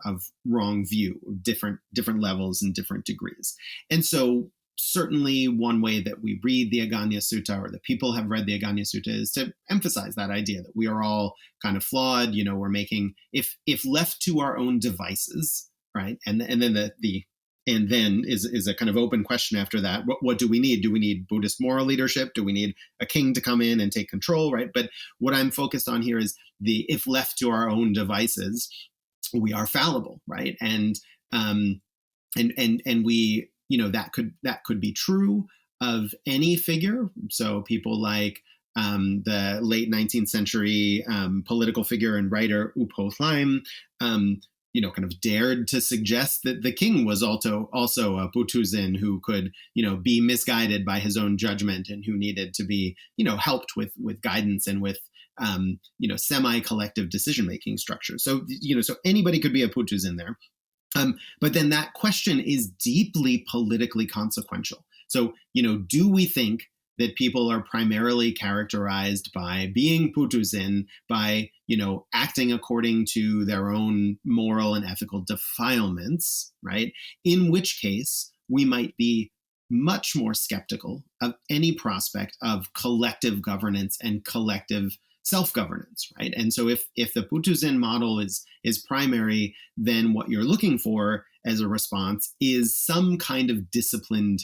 [SPEAKER 2] wrong view, different levels and different degrees. And so certainly one way that we read the Aggañña Sutta, or that people have read the Aggañña Sutta, is to emphasize that idea that we are all kind of flawed. We're making, if left to our own devices, right? And then is a kind of open question after that. What do we need? Do we need Buddhist moral leadership? Do we need a king to come in and take control, right? But what I'm focused on here is if left to our own devices, we are fallible, right? And we, that could be true of any figure. So people like the late 19th century political figure and writer U Po Thym, kind of dared to suggest that the king was also a putuzin who could, be misguided by his own judgment, and who needed to be, helped with guidance and with, semi-collective decision-making structures. So, so anybody could be a putuzin there. But then that question is deeply politically consequential. So, do we think that people are primarily characterized by being putuzin, by, acting according to their own moral and ethical defilements, right? In which case, we might be much more skeptical of any prospect of collective governance and collective self-governance, right? And so if the putuzin model is primary, then what you're looking for as a response is some kind of disciplining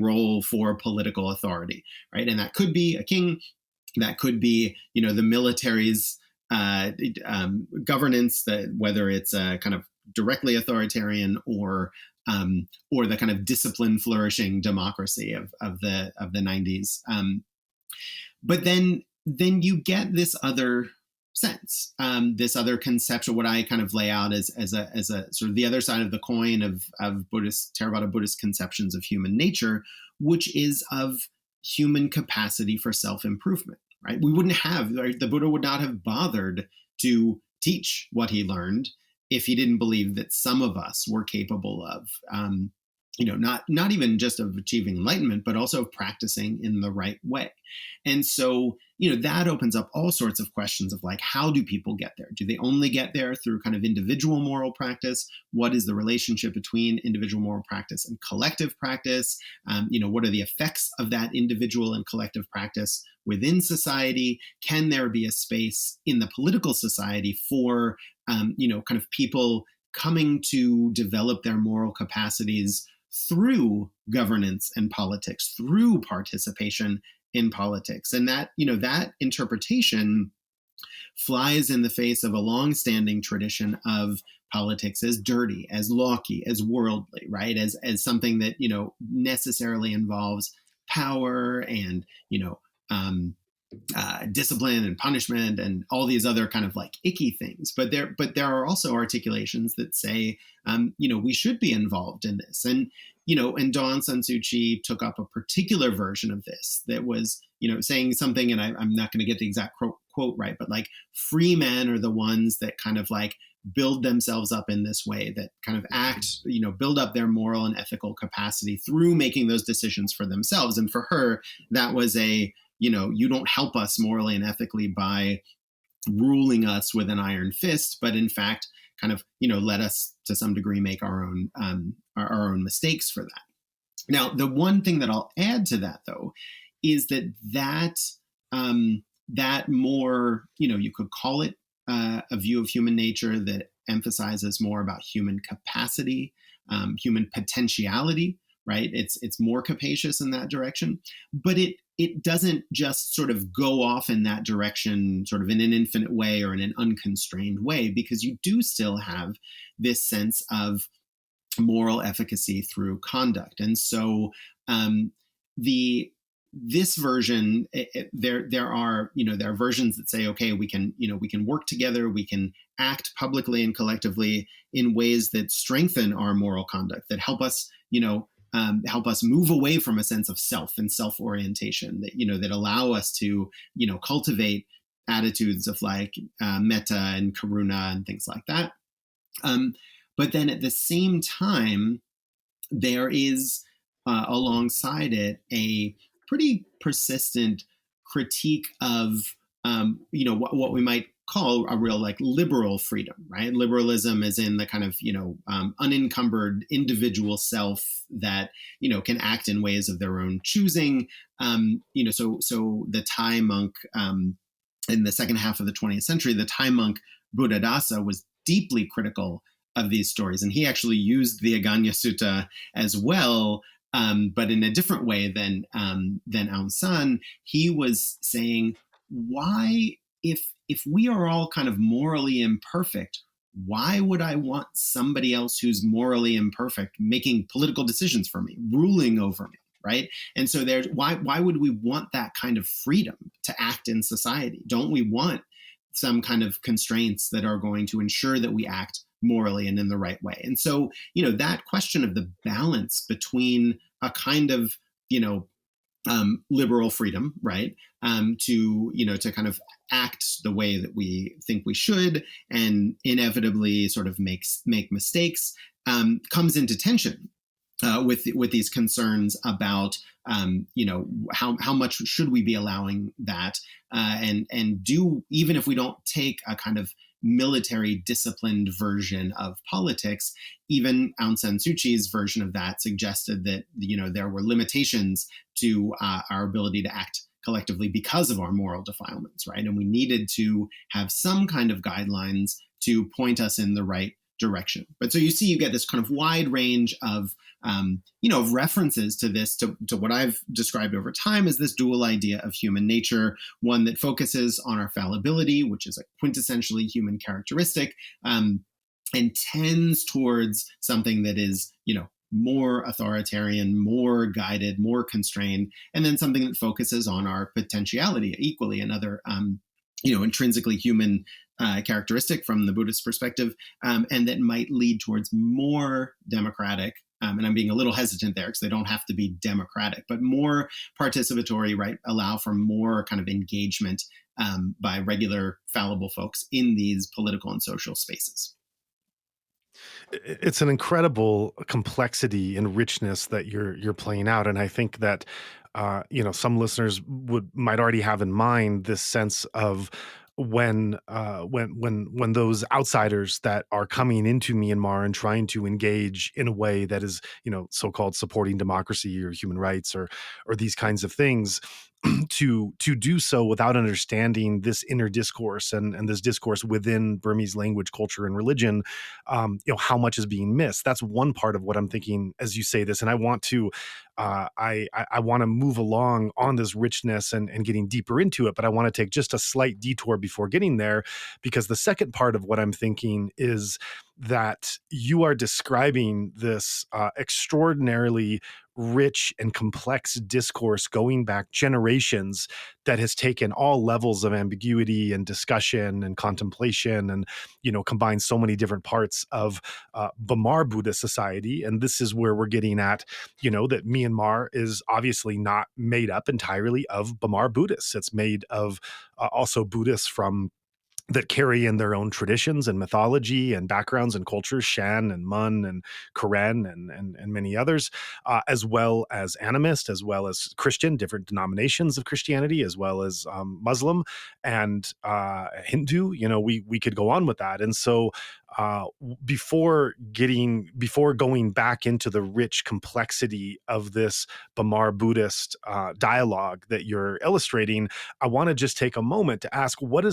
[SPEAKER 2] role for political authority, right? And that could be a king, that could be, the military's governance, that whether it's a kind of directly authoritarian or the kind of disciplined, flourishing democracy of the 90s. But then you get this other sense, this other conceptual, what I kind of lay out as a sort of the other side of the coin of Buddhist, Theravāda Buddhist conceptions of human nature, which is of human capacity for self-improvement, right? We wouldn't have, right? The Buddha would not have bothered to teach what he learned if he didn't believe that some of us were capable of, not even just of achieving enlightenment, but also of practicing in the right way. And so, that opens up all sorts of questions of like, how do people get there? Do they only get there through kind of individual moral practice? What is the relationship between individual moral practice and collective practice? What are the effects of that individual and collective practice within society? Can there be a space in the political society for, kind of people coming to develop their moral capacities through governance and politics, through participation in politics? And that, that interpretation flies in the face of a longstanding tradition of politics as dirty, as Lokī, as worldly, right? As something that, necessarily involves power and, discipline and punishment and all these other kind of like icky things. But there are also articulations that say, we should be involved in this. And Aung San Suu Kyi took up a particular version of this that was, saying something, and I'm not going to get the exact quote right, but like free men are the ones that kind of like build themselves up in this way, that kind of act, build up their moral and ethical capacity through making those decisions for themselves. And for her, that was you don't help us morally and ethically by ruling us with an iron fist, but in fact, kind of, let us to some degree make our own mistakes for that. Now, the one thing that I'll add to that, though, is that more, you could call it a view of human nature that emphasizes more about human capacity, human potentiality, right? It's more capacious in that direction, but it doesn't just sort of go off in that direction sort of in an infinite way or in an unconstrained way, because you do still have this sense of moral efficacy through conduct. And so the this version, there are, there are versions that say, okay, we can work together, we can act publicly and collectively in ways that strengthen our moral conduct, that help us, help us move away from a sense of self and self orientation, that that allow us to cultivate attitudes of like metta and karuna and things like that. Um, but then at the same time, there is alongside it a pretty persistent critique of what we might call a real like liberal freedom, right? Liberalism is in the kind of unencumbered individual self that can act in ways of their own choosing. So the Thai monk in the second half of the 20th century, the Thai monk Buddhadasa was deeply critical of these stories. And he actually used the Aggañña Sutta as well, but in a different way than Aung San. He was saying, why, if we are all kind of morally imperfect, why would I want somebody else who's morally imperfect making political decisions for me, ruling over me? Right. And so there's why would we want that kind of freedom to act in society? Don't we want some kind of constraints that are going to ensure that we act morally and in the right way? And so, that question of the balance between a kind of, liberal freedom, right, to kind of act the way that we think we should, and inevitably sort of make mistakes, comes into tension with these concerns about how much should we be allowing that, and do, even if we don't take a kind of military disciplined version of politics, even Aung San Suu Kyi's version of that suggested that there were limitations to our ability to act collectively because of our moral defilements, right? And we needed to have some kind of guidelines to point us in the right direction. But so you see, you get this kind of wide range of of references to this, to what I've described over time as this dual idea of human nature, one that focuses on our fallibility, which is a quintessentially human characteristic, and tends towards something that is, more authoritarian, more guided, more constrained, and then something that focuses on our potentiality, equally another intrinsically human characteristic from the Buddhist perspective, and that might lead towards more democratic, and I'm being a little hesitant there because they don't have to be democratic, but more participatory, right? Allow for more kind of engagement by regular fallible folks in these political and social spaces.
[SPEAKER 1] It's an incredible complexity and richness that you're playing out, and I think that some listeners might already have in mind this sense of when those outsiders that are coming into Myanmar and trying to engage in a way that is so-called supporting democracy or human rights or these kinds of things, to do so without understanding this inner discourse and this discourse within Burmese language, culture, and religion, how much is being missed. That's one part of what I'm thinking as you say this, and I want to I want to move along on this richness and getting deeper into it, but I want to take just a slight detour before getting there, because the second part of what I'm thinking is that you are describing this extraordinarily rich and complex discourse going back generations that has taken all levels of ambiguity and discussion and contemplation and combined so many different parts of Bamar Buddhist society. And this is where we're getting at, that Myanmar is obviously not made up entirely of Bamar Buddhists. It's made of also Buddhists from that carry in their own traditions and mythology and backgrounds and cultures, Shan and Mun and Karen and many others, as well as animist, as well as Christian, different denominations of Christianity, as well as Muslim and Hindu. We could go on with that. And so before going back into the rich complexity of this Bamar Buddhist dialogue that you're illustrating, I want to just take a moment to ask, what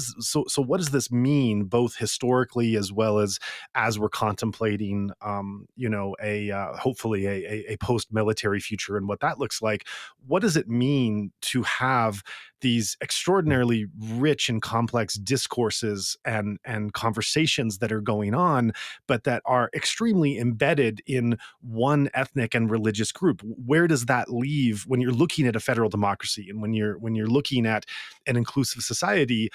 [SPEAKER 1] what does this mean, both historically as we're contemplating, hopefully a post-military future and what that looks like. What does it mean to have these extraordinarily rich and complex discourses and conversations that are going on, but that are extremely embedded in one ethnic and religious group? Where does that leave when you're looking at a federal democracy, and when you're looking at an inclusive society?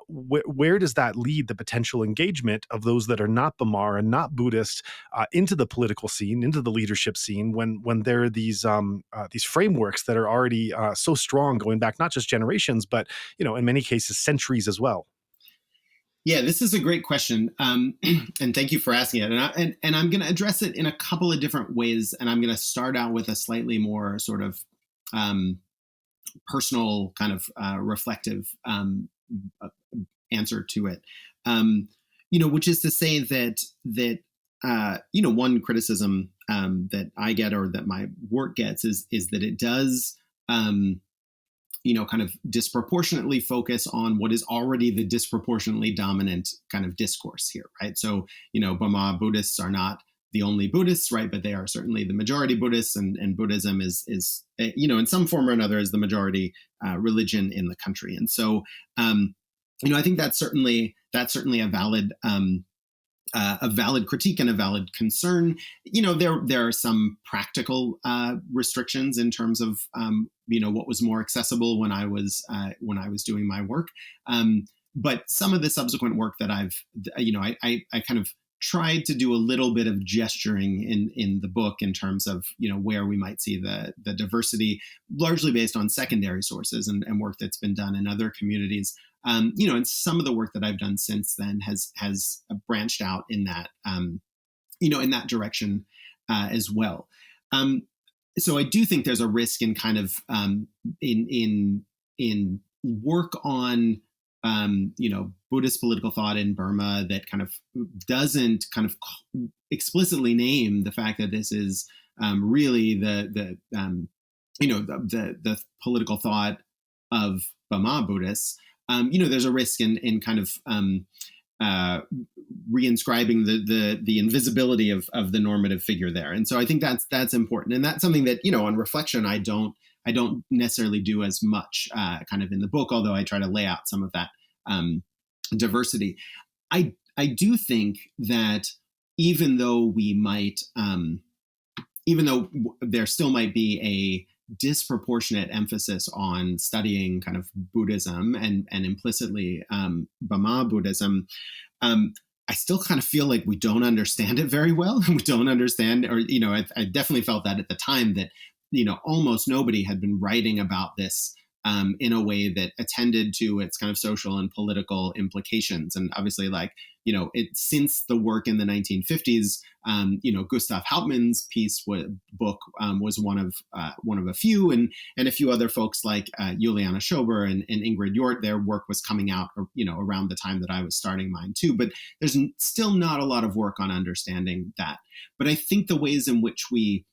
[SPEAKER 1] Where does that lead the potential engagement of those that are not Bamar and not Buddhist into the political scene, into the leadership scene, when there are these frameworks that are already so strong, going back not just generations, but in many cases centuries as well?
[SPEAKER 2] Yeah, this is a great question, and thank you for asking it. And I'm going to address it in a couple of different ways, and I'm going to start out with a slightly more sort of personal, kind of reflective uh, answer to it. Which is to say that one criticism that I get, or that my work gets, is that it does. Kind of disproportionately focus on what is already the disproportionately dominant kind of discourse here, right? So, Burma Buddhists are not the only Buddhists, right? But they are certainly the majority Buddhists, and Buddhism is in some form or another, is the majority religion in the country. And so, I think that's certainly a valid critique and a valid concern. There are some practical restrictions in terms of what was more accessible when I was doing my work. But some of the subsequent work that I kind of tried to do a little bit of gesturing in the book in terms of where we might see the diversity, largely based on secondary sources and work that's been done in other communities. And some of the work that I've done since then has branched out in that in that direction as well. So I do think there's a risk in kind of in work on Buddhist political thought in Burma that kind of doesn't kind of explicitly name the fact that this is really the political thought of Burma Buddhists. There's a risk in kind of reinscribing the invisibility of the normative figure there. And so I think that's important, and that's something that on reflection I don't necessarily do as much kind of in the book, although I try to lay out some of that diversity. I do think that even though there still might be a disproportionate emphasis on studying kind of Buddhism and implicitly Burma Buddhism, I still kind of feel like we don't understand it very well. We don't understand, or I definitely felt that at the time, that almost nobody had been writing about this in a way that attended to its kind of social and political implications. And obviously, since the work in the 1950s, Gustav Hauptmann's book was one of a few, and a few other folks like Juliana Schober and Ingrid Hjort. Their work was coming out, around the time that I was starting mine too. But there's still not a lot of work on understanding that. But I think the ways in which we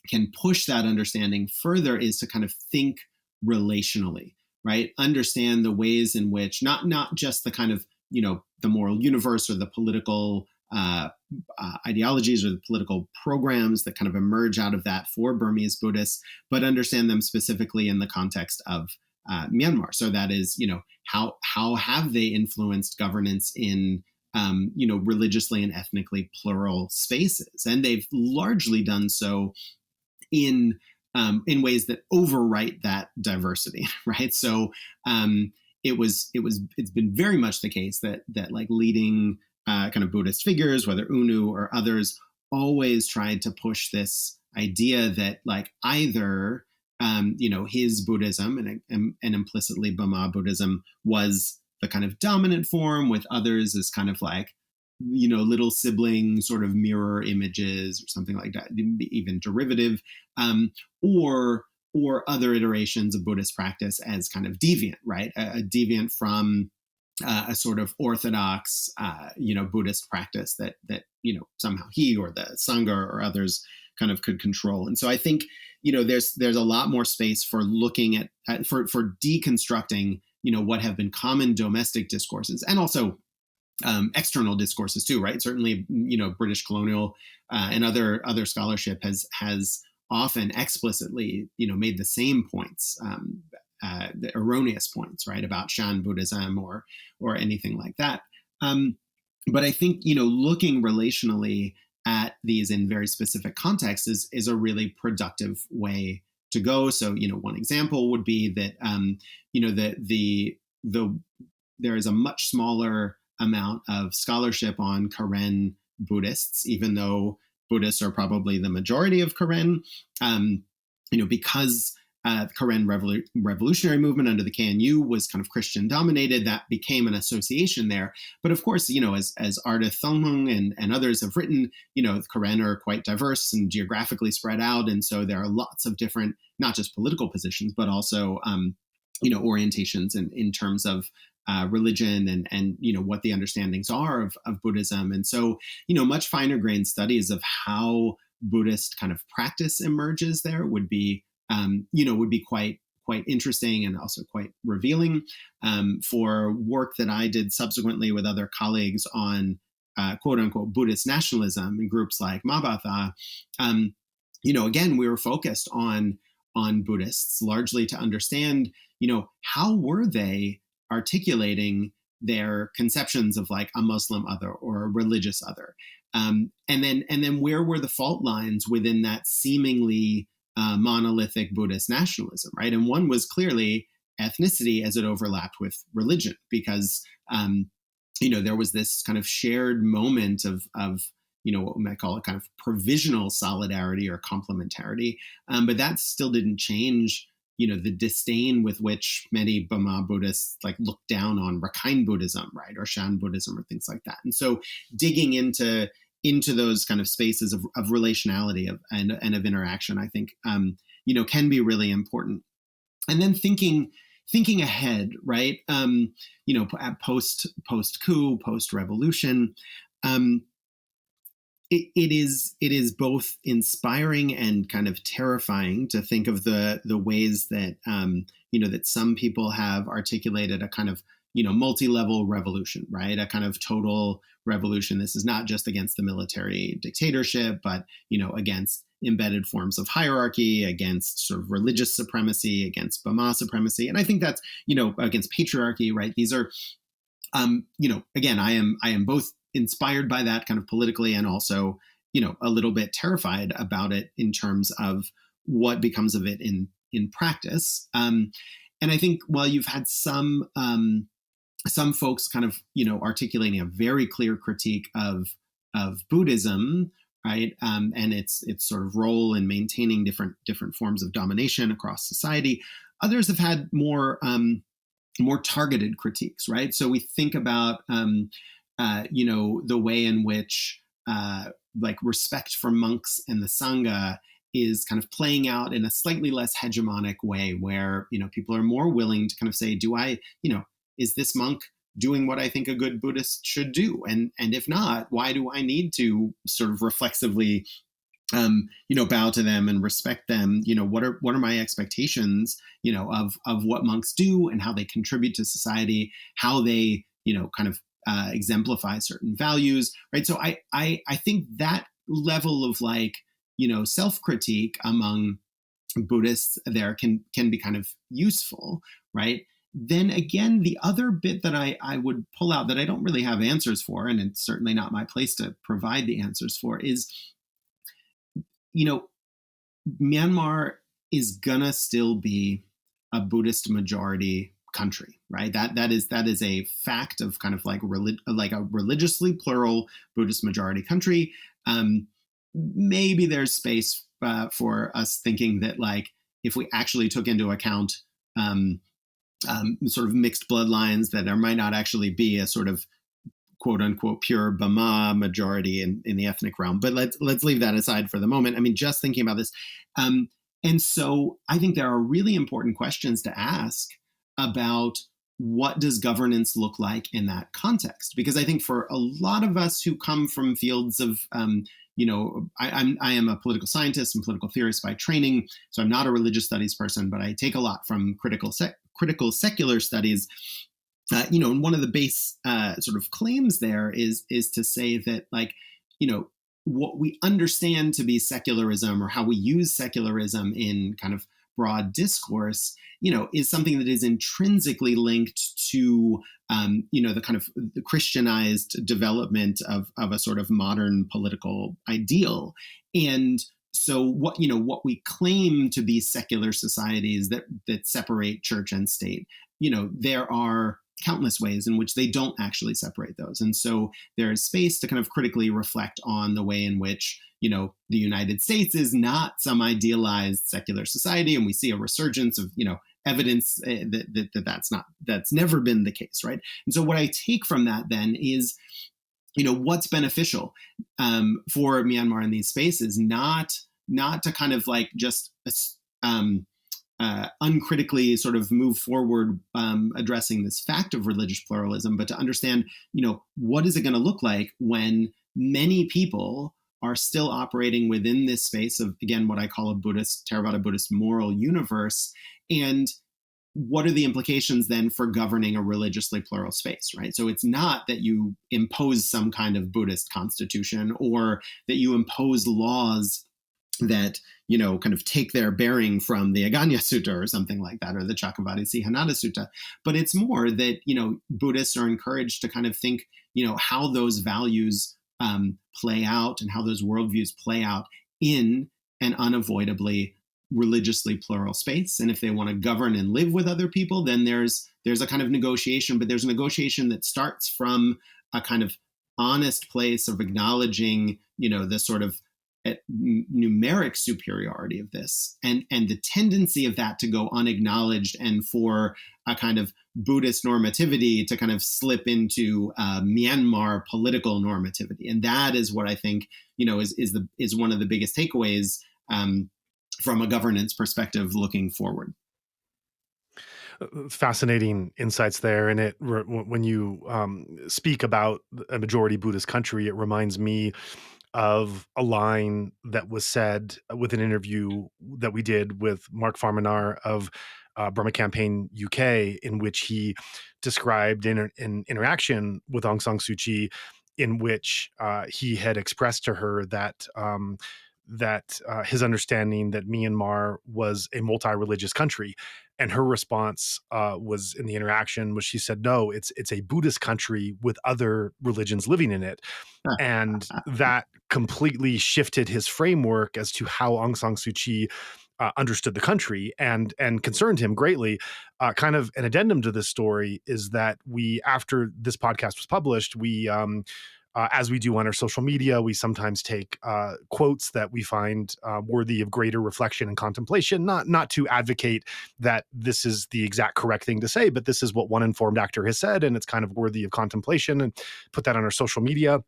[SPEAKER 2] can push that understanding further is to kind of think relationally, right? Understand the ways in which not just the kind of the moral universe or the political ideologies or the political programs that kind of emerge out of that for Burmese Buddhists, but understand them specifically in the context of Myanmar. So that is, how have they influenced governance in religiously and ethnically plural spaces? And they've largely done so in ways that overwrite that diversity, right? So it's been very much the case that like leading kind of Buddhist figures, whether Unu or others, always tried to push this idea that like either his Buddhism and implicitly Burma Buddhism was the kind of dominant form, with others as kind of like little sibling sort of mirror images or something like that, even derivative, or other iterations of Buddhist practice as kind of deviant, right? A deviant from a sort of orthodox, Buddhist practice that somehow he or the Sangha or others kind of could control. And so I think there's a lot more space for looking at for deconstructing what have been common domestic discourses, and also external discourses too, right? Certainly, British colonial and other scholarship has often explicitly, made the same points, the erroneous points, right, about Shan Buddhism or anything like that. But I think, looking relationally at these in very specific contexts is a really productive way to go. So, one example would be that, there is a much smaller amount of scholarship on Karen Buddhists, even though Buddhists are probably the majority of Karen, because the Karen revolutionary movement under the KNU was kind of Christian dominated. That became an association there. But of course, as Ardith Thongmung and others have written, the Karen are quite diverse and geographically spread out. And so there are lots of different, not just political positions, but also, orientations in terms of religion and what the understandings are of Buddhism. And so, much finer grained studies of how Buddhist kind of practice emerges there would be quite interesting and also quite revealing. For work that I did subsequently with other colleagues on quote unquote Buddhist nationalism in groups like Mabata, again, we were focused on Buddhists largely to understand, how were they articulating their conceptions of like a Muslim other or a religious other, and then where were the fault lines within that seemingly monolithic Buddhist nationalism, right? And one was clearly ethnicity as it overlapped with religion, because there was this kind of shared moment of what we might call a kind of provisional solidarity or complementarity, but that still didn't change the disdain with which many Burma Buddhists like look down on Rakhine Buddhism, right, or Shan Buddhism or things like that. And so digging into those kind of spaces of relationality and of interaction, I think, can be really important. And then thinking ahead, right, post coup, post revolution, it is both inspiring and kind of terrifying to think of the ways that that some people have articulated a kind of multi-level revolution, right? A kind of total revolution. This is not just against the military dictatorship, but against embedded forms of hierarchy, against sort of religious supremacy, against Burma supremacy, and I think that's against patriarchy, right? These are again, I am both inspired by that kind of politically and also, a little bit terrified about it in terms of what becomes of it in practice. And I think while you've had some folks kind of, articulating a very clear critique of Buddhism, right, and its sort of role in maintaining different forms of domination across society, others have had more targeted critiques, right? So we think about the way in which like respect for monks and the Sangha is kind of playing out in a slightly less hegemonic way, where people are more willing to kind of say, do I, is this monk doing what I think a good Buddhist should do? And if not, why do I need to sort of reflexively bow to them and respect them? What are my expectations, of what monks do and how they contribute to society, how they, kind of exemplify certain values, right? So I think that level of like, self-critique among Buddhists there can be kind of useful, right? Then again, the other bit that I would pull out that I don't really have answers for, and it's certainly not my place to provide the answers for, is, Myanmar is gonna still be a Buddhist majority country, right? That is a fact of kind of like a religiously plural Buddhist majority country. Maybe there's space for us thinking that, like, if we actually took into account sort of mixed bloodlines, that there might not actually be a sort of quote unquote pure Burma majority in the ethnic realm. But let's leave that aside for the moment. I mean, just thinking about this, and so I think there are really important questions to ask about what does governance look like in that context? Because I think for a lot of us who come from fields of, I am a political scientist and political theorist by training, so I'm not a religious studies person, but I take a lot from critical critical secular studies, and one of the base sort of claims there is to say that, like, what we understand to be secularism, or how we use secularism in kind of broad discourse, is something that is intrinsically linked to, the kind of the Christianized development of a sort of modern political ideal. And so what we claim to be secular societies that separate church and state, there are countless ways in which they don't actually separate those. And so there's space to kind of critically reflect on the way in which, the United States is not some idealized secular society. And we see a resurgence of, evidence that's never been the case, right? And so what I take from that then is, what's beneficial for Myanmar in these spaces, not to kind of like just uncritically sort of move forward addressing this fact of religious pluralism, but to understand, what is it going to look like when many people are still operating within this space of, again, what I call a Theravāda Buddhist moral universe, and what are the implications then for governing a religiously plural space, right? So it's not that you impose some kind of Buddhist constitution, or that you impose laws that, kind of take their bearing from the Aggañña Sutta or something like that, or the Cakkavatti Sihanada Sutta. But it's more that, Buddhists are encouraged to kind of think, how those values play out, and how those worldviews play out in an unavoidably religiously plural space. And if they want to govern and live with other people, then there's a kind of negotiation, but there's a negotiation that starts from a kind of honest place of acknowledging, the sort of numeric superiority of this, and the tendency of that to go unacknowledged, and for a kind of Buddhist normativity to kind of slip into Myanmar political normativity. And that is what I think, is one of the biggest takeaways from a governance perspective looking forward.
[SPEAKER 1] Fascinating insights there. And when you speak about a majority Buddhist country, it reminds me of a line that was said with an interview that we did with Mark Farmanar of Burma Campaign UK, in which he described an interaction with Aung San Suu Kyi, in which he had expressed to her that his understanding that Myanmar was a multi-religious country, and her response was in the interaction was, she said, "No, it's a Buddhist country with other religions living in it." And that completely shifted his framework as to how Aung San Suu Kyi understood the country, and concerned him greatly. Kind of an addendum to this story is that after this podcast was published, as we do on our social media, we sometimes take quotes that we find worthy of greater reflection and contemplation, not to advocate that this is the exact correct thing to say, but this is what one informed actor has said, and it's kind of worthy of contemplation, and put that on our social media.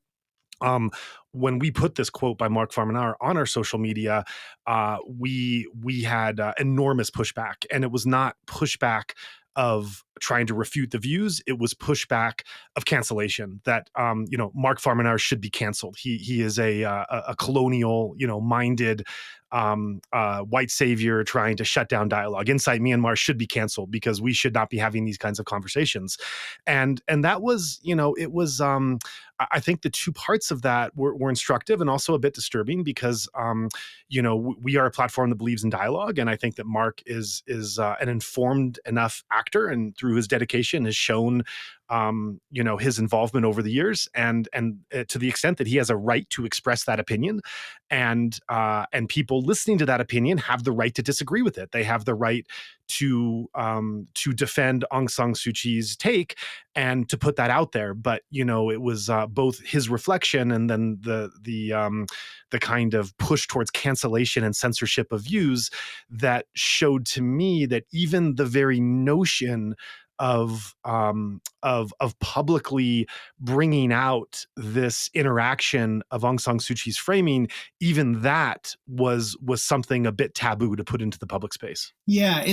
[SPEAKER 1] When we put this quote by Mark Farmanar on our social media, we had enormous pushback, and it was not pushback of trying to refute the views. It was pushback of cancellation, that Mark Farmanar should be canceled. He is a colonial, minded white savior trying to shut down dialogue. Insight Myanmar should be canceled because we should not be having these kinds of conversations. And that was, it was, I think the two parts of that were instructive and also a bit disturbing, because, we are a platform that believes in dialogue. And I think that Mark is an informed enough actor, and through his dedication has shown, his involvement over the years, and to the extent that he has a right to express that opinion, and people listening to that opinion have the right to disagree with it. They have the right to defend Aung San Suu Kyi's take and to put that out there. But it was both his reflection and then the kind of push towards cancellation and censorship of views that showed to me that even the very notion of publicly bringing out this interaction of Aung San Suu Kyi's framing, even that was something a bit taboo to put into the public space.
[SPEAKER 2] Yeah,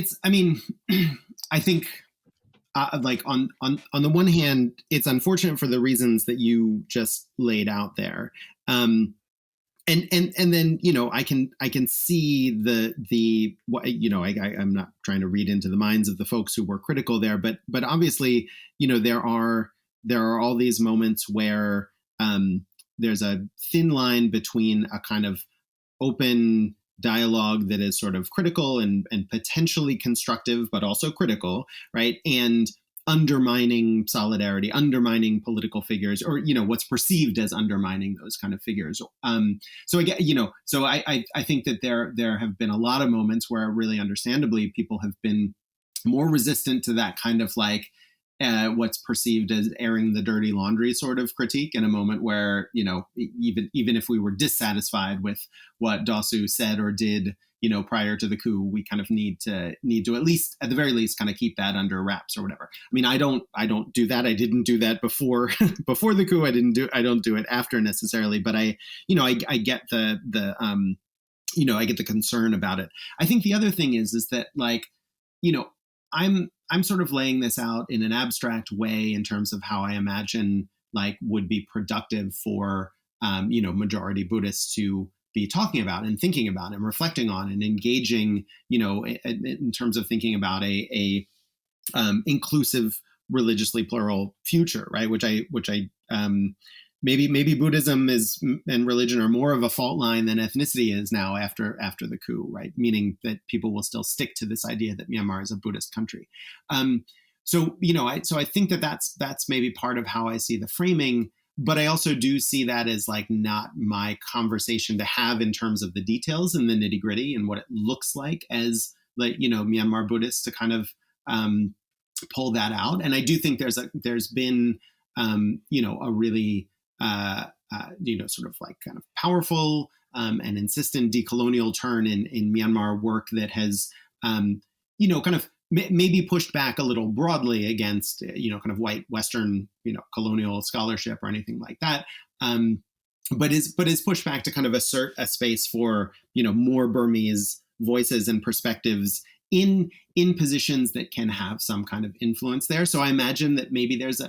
[SPEAKER 2] I think like on the one hand, it's unfortunate for the reasons that you just laid out there. and then I can see the what I'm not trying to read into the minds of the folks who were critical there, but obviously there are all these moments where there's a thin line between a kind of open dialogue that is sort of critical and potentially constructive, but also critical, right? And undermining solidarity, undermining political figures, or what's perceived as undermining those kind of figures. So I get, so I think that there have been a lot of moments where really understandably people have been more resistant to that kind of like what's perceived as airing the dirty laundry sort of critique, in a moment where even if we were dissatisfied with what Dasu said or did prior to the coup, we kind of need to at the very least kind of keep that under wraps or whatever. I mean, I don't do that. I didn't do that before before the coup. I don't do it after necessarily, but I get I get the concern about it. I think the other thing is that like, I'm sort of laying this out in an abstract way in terms of how I imagine like would be productive for majority Buddhists to be talking about and thinking about and reflecting on and engaging, in terms of thinking about a inclusive, religiously plural future, right? Which I maybe Buddhism and religion are more of a fault line than ethnicity is now after the coup, right? Meaning that people will still stick to this idea that Myanmar is a Buddhist country. So I think that that's maybe part of how I see the framing. But I also do see that as like not my conversation to have in terms of the details and the nitty gritty and what it looks like as like Myanmar Buddhists to kind of pull that out. And I do think there's been a really sort of like kind of powerful and insistent decolonial turn in Myanmar work that has kind of maybe pushed back a little broadly against kind of white Western colonial scholarship or anything like that, but is pushed back to kind of assert a space for more Burmese voices and perspectives in positions that can have some kind of influence there. So I imagine that maybe there's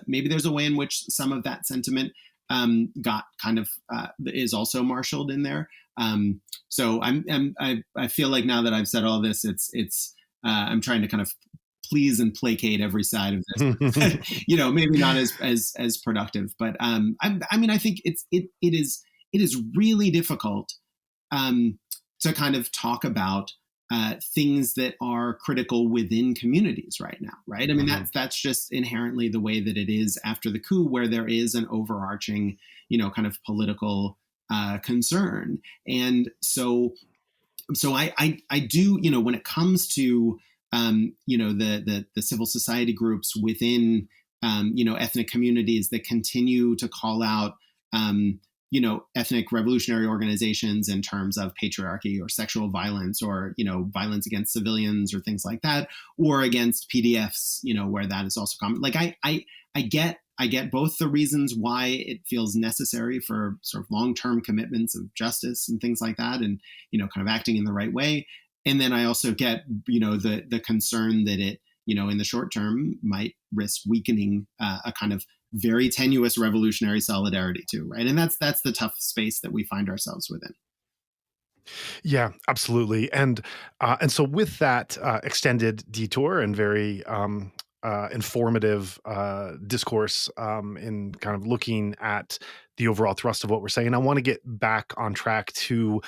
[SPEAKER 2] a way in which some of that sentiment got kind of is also marshaled in there. So I feel like now that I've said all this, it's I'm trying to kind of please and placate every side of this. Maybe not as productive, but I mean, I think it is really difficult to kind of talk about things that are critical within communities right now, right? I mean, that's just inherently the way that it is after the coup, where there is an overarching, kind of political concern. And so I do, when it comes to, the civil society groups within, ethnic communities that continue to call out, ethnic revolutionary organizations in terms of patriarchy or sexual violence or, violence against civilians or things like that, or against PDFs, where that is also common. Like I get both the reasons why it feels necessary for sort of long-term commitments of justice and things like that, and kind of acting in the right way. And then I also get the concern that it in the short term might risk weakening a kind of very tenuous revolutionary solidarity too, right? And that's the tough space that we find ourselves within.
[SPEAKER 1] Yeah, absolutely. And so with that extended detour and very informative discourse in kind of looking at the overall thrust of what we're saying, I want to get back on track to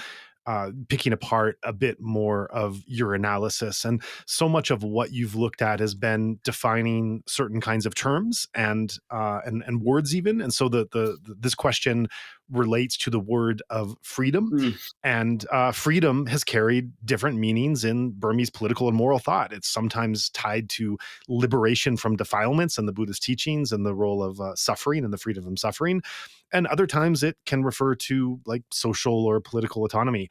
[SPEAKER 1] picking apart a bit more of your analysis. And so much of what you've looked at has been defining certain kinds of terms and words even. And so this question relates to the word of freedom.
[SPEAKER 2] Mm.
[SPEAKER 1] And freedom has carried different meanings in Burmese political and moral thought. It's sometimes tied to liberation from defilements and the Buddhist teachings and the role of suffering and the freedom from suffering. And other times it can refer to like social or political autonomy.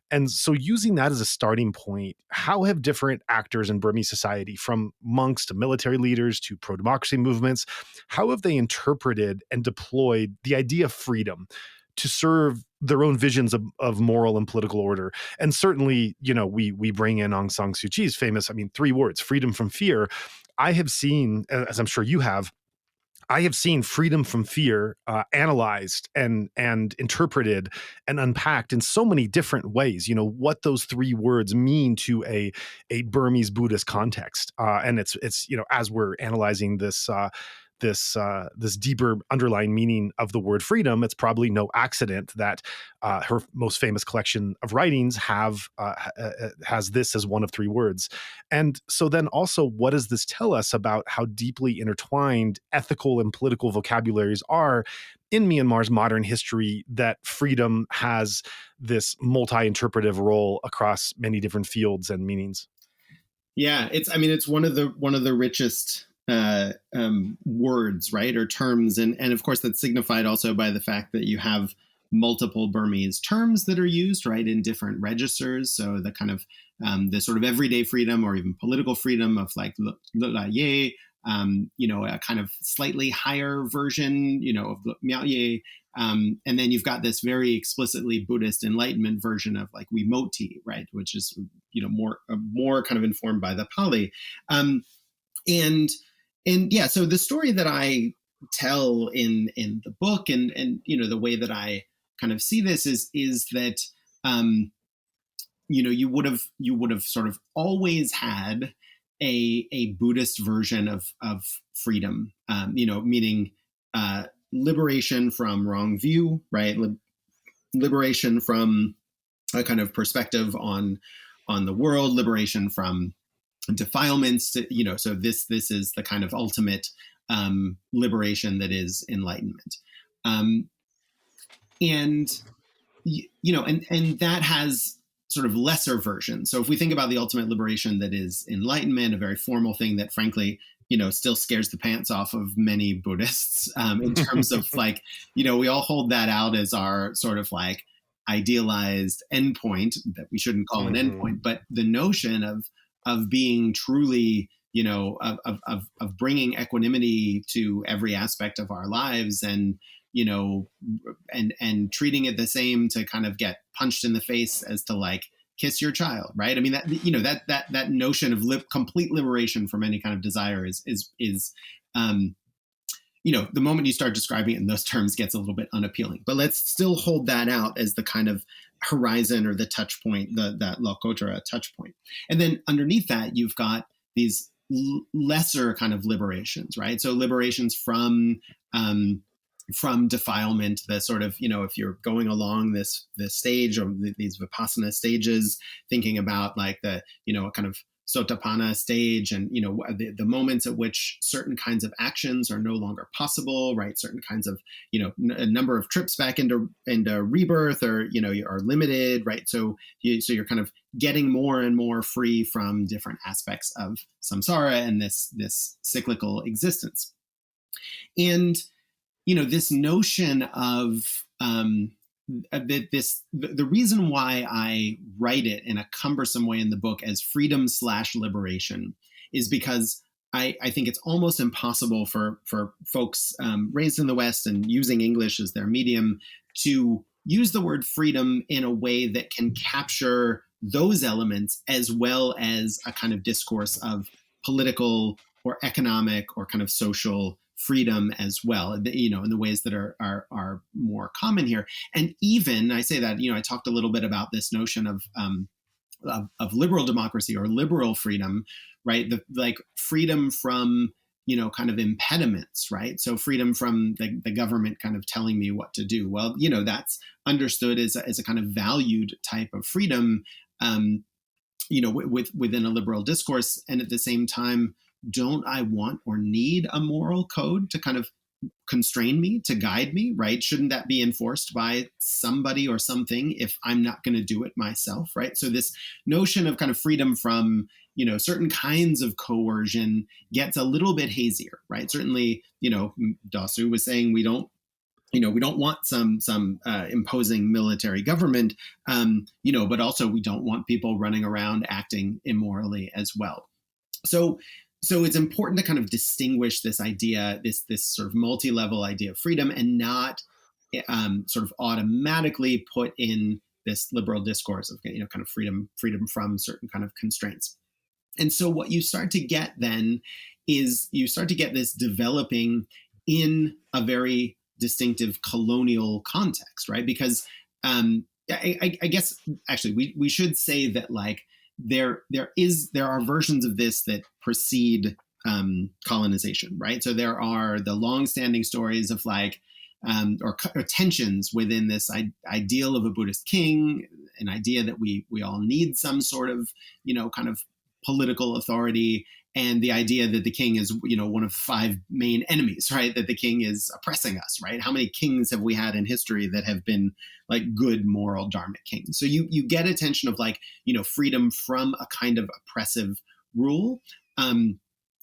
[SPEAKER 1] And so using that as a starting point, how have different actors in Burmese society, from monks to military leaders to pro-democracy movements, how have they interpreted and deployed the idea of freedom to serve their own visions of moral and political order? And certainly, we bring in Aung San Suu Kyi's famous, 3 words, freedom from fear. I have seen, as I'm sure you have, I have seen freedom from fear analyzed and interpreted and unpacked in so many different ways. You know what those three words mean to a Burmese Buddhist context, and it's as we're analyzing this deeper underlying meaning of the word freedom, it's probably no accident that her most famous collection of writings has this as one of three words. And so then also, what does this tell us about how deeply intertwined ethical and political vocabularies are in Myanmar's modern history, that freedom has this multi-interpretive role across many different fields and meanings?
[SPEAKER 2] Yeah, it's one of the richest words, right, or terms, and of course that's signified also by the fact that you have multiple Burmese terms that are used, right, in different registers. So the kind of the sort of everyday freedom or even political freedom of like Ledi, a kind of slightly higher version, of Miao, and then you've got this very explicitly Buddhist Enlightenment version of like Wimoti, right, which is more kind of informed by the Pali, and yeah. So the story that I tell in the book, and the way that I kind of see this is that you would have sort of always had a Buddhist version of freedom, meaning liberation from wrong view, right? Liberation from a kind of perspective on the world, liberation from defilements. So this is the kind of ultimate liberation that is enlightenment, and and that has sort of lesser versions. So if we think about the ultimate liberation that is enlightenment, a very formal thing that frankly still scares the pants off of many Buddhists, in terms of like, we all hold that out as our sort of like idealized endpoint that we shouldn't call an endpoint, but the notion of being truly, of bringing equanimity to every aspect of our lives, and and treating it the same to kind of get punched in the face as to like kiss your child, right? I mean, that notion of complete liberation from any kind of desire is the moment you start describing it in those terms gets a little bit unappealing. But let's still hold that out as the kind of horizon or the touch point, that lokuttara touch point. And then underneath that, you've got these lesser kind of liberations, right? So liberations from defilement, the sort of, if you're going along this stage or these vipassanā stages, thinking about like the, kind of sotapanna stage, and the moments at which certain kinds of actions are no longer possible, right? Certain kinds of a number of trips back into rebirth, or are limited, right? So you're kind of getting more and more free from different aspects of samsara and this cyclical existence. And this notion of the reason why I write it in a cumbersome way in the book as freedom/liberation is because I think it's almost impossible for folks raised in the West and using English as their medium to use the word freedom in a way that can capture those elements as well as a kind of discourse of political or economic or kind of social freedom as well, in the ways that are more common here. And even I say that, I talked a little bit about this notion of liberal democracy or liberal freedom, right? Like freedom from, kind of impediments, right? So freedom from the government kind of telling me what to do. Well, that's understood as a kind of valued type of freedom, within a liberal discourse. And at the same time, don't I want or need a moral code to kind of constrain me, to guide me, right? Shouldn't that be enforced by somebody or something if I'm not going to do it myself, right? So this notion of kind of freedom from, certain kinds of coercion gets a little bit hazier, right? Certainly, Dasu was saying we don't want some imposing military government, but also we don't want people running around acting immorally as well. So it's important to kind of distinguish this idea, this sort of multi-level idea of freedom, and not sort of automatically put in this liberal discourse of kind of freedom from certain kind of constraints. And so what you start to get then is you start to get this developing in a very distinctive colonial context, right? Because I guess actually we should say that like there are versions of this that precede colonization, right? So there are the long-standing stories of like or tensions within this ideal of a Buddhist king, an idea that we all need some sort of kind of political authority, and the idea that the king is one of 5 main enemies, right? That the king is oppressing us, right? How many kings have we had in history that have been like good moral dharmic kings? So you get a tension of like freedom from a kind of oppressive rule,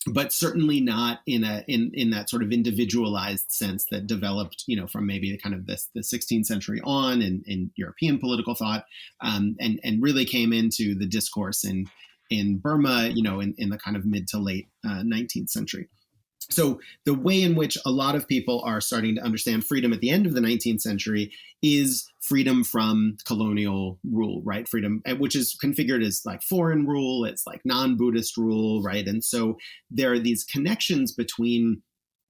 [SPEAKER 2] but certainly not in that sort of individualized sense that developed from maybe the kind of the 16th century on in European political thought, and really came into the discourse in Burma, in the kind of mid to late 19th century. So the way in which a lot of people are starting to understand freedom at the end of the 19th century is freedom from colonial rule, right? Freedom, which is configured as like foreign rule, it's like non-Buddhist rule, right? And so there are these connections between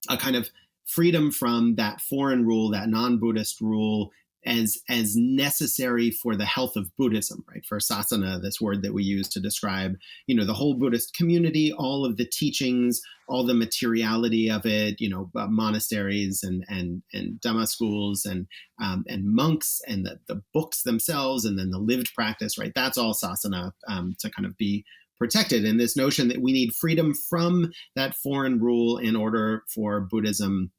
[SPEAKER 2] a kind of freedom from that foreign rule, that non-Buddhist rule, as necessary for the health of Buddhism, right? For sasana, this word that we use to describe, the whole Buddhist community, all of the teachings, all the materiality of it, monasteries and Dhamma schools and monks and the books themselves, and then the lived practice, right? That's all sasana to kind of be protected. And this notion that we need freedom from that foreign rule in order for Buddhism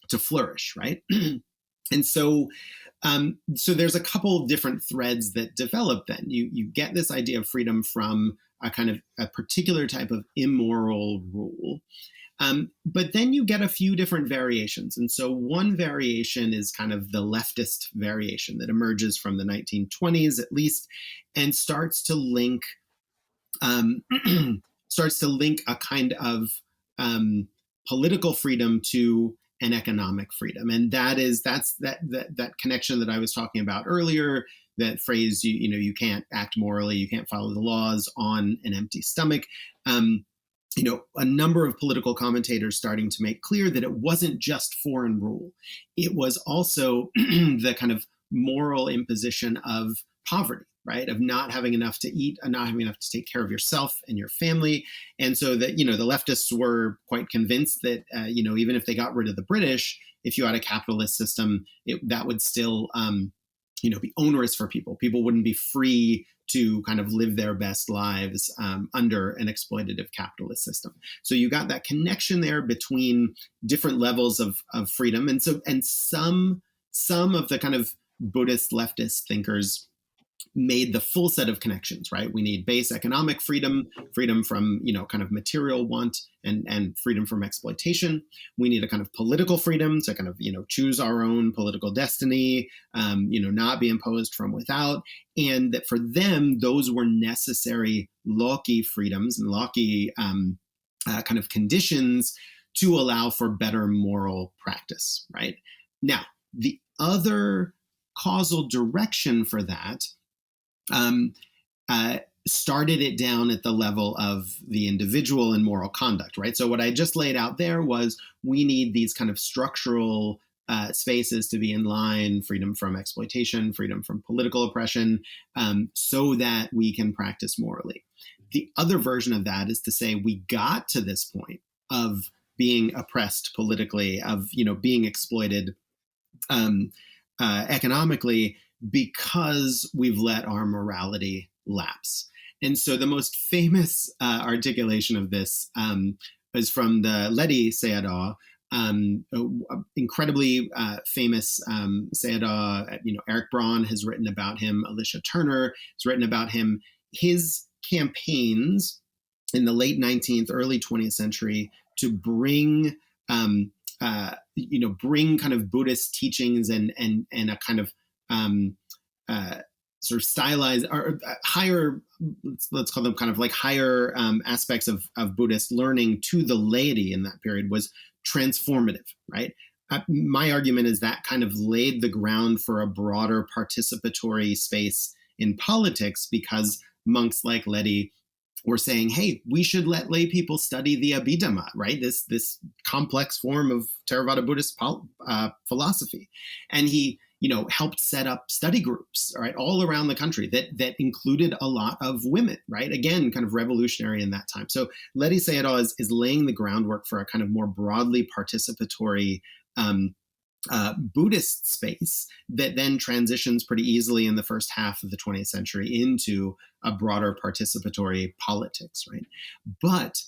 [SPEAKER 2] to flourish, right? And so there's a couple different threads that develop then. You get this idea of freedom from a kind of a particular type of immoral rule. But then you get a few different variations. And so one variation is kind of the leftist variation that emerges from the 1920s at least, and starts to link a kind of political freedom to an economic freedom. And that's that connection that I was talking about earlier, that phrase, you can't act morally, you can't follow the laws on an empty stomach. A number of political commentators starting to make clear that it wasn't just foreign rule. It was also the kind of moral imposition of poverty, right? Of not having enough to eat and not having enough to take care of yourself and your family. And so that, the leftists were quite convinced that, even if they got rid of the British, if you had a capitalist system, that would still, be onerous for people. People wouldn't be free to kind of live their best lives under an exploitative capitalist system. So you got that connection there between different levels of freedom. And some of the kind of Buddhist leftist thinkers made the full set of connections, right? We need base economic freedom, freedom from, kind of material want and freedom from exploitation. We need a kind of political freedom to kind of, choose our own political destiny, not be imposed from without. And that for them, those were necessary Lokī freedoms and Lokī kind of conditions to allow for better moral practice, right? Now, the other causal direction for that started it down at the level of the individual and moral conduct, right? So what I just laid out there was we need these kind of structural spaces to be in line, freedom from exploitation, freedom from political oppression, so that we can practice morally. The other version of that is to say we got to this point of being oppressed politically, of being exploited economically, because we've let our morality lapse. And so the most famous articulation of this is from the Ledi Sayadaw, incredibly famous Sayadaw. Eric Braun has written about him. Alicia Turner has written about him. His campaigns in the late 19th, early 20th century to bring bring kind of Buddhist teachings and a kind of sort of stylized or higher, let's call them kind of like higher aspects of Buddhist learning to the laity in that period was transformative, right? My argument is that kind of laid the ground for a broader participatory space in politics, because monks like Ledi were saying, hey, we should let lay people study the Abhidhamma, right? This complex form of Theravāda Buddhist philosophy. And he, helped set up study groups, right, all around the country that included a lot of women, right? Again, kind of revolutionary in that time. So Ledi Sayadaw is laying the groundwork for a kind of more broadly participatory Buddhist space that then transitions pretty easily in the first half of the 20th century into a broader participatory politics, right? But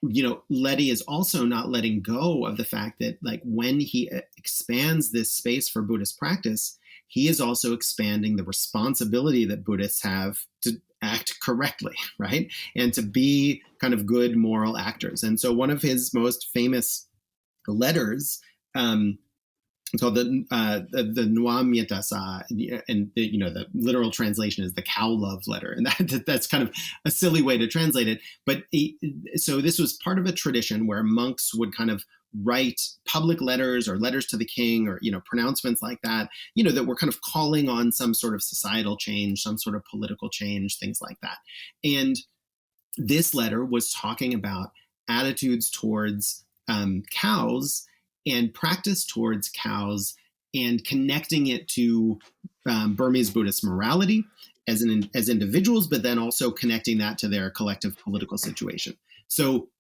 [SPEAKER 2] Ledi is also not letting go of the fact that, like, when he expands this space for Buddhist practice, he is also expanding the responsibility that Buddhists have to act correctly, right? And to be kind of good moral actors. And so one of his most famous letters, it's called the Nuam Yatasa, and the literal translation is the cow love letter, and that's kind of a silly way to translate it. But so this was part of a tradition where monks would kind of write public letters or letters to the king, or pronouncements like that, that were kind of calling on some sort of societal change, some sort of political change, things like that. And this letter was talking about attitudes towards cows and practice towards cows, and connecting it to Burmese Buddhist morality as individuals, but then also connecting that to their collective political situation. So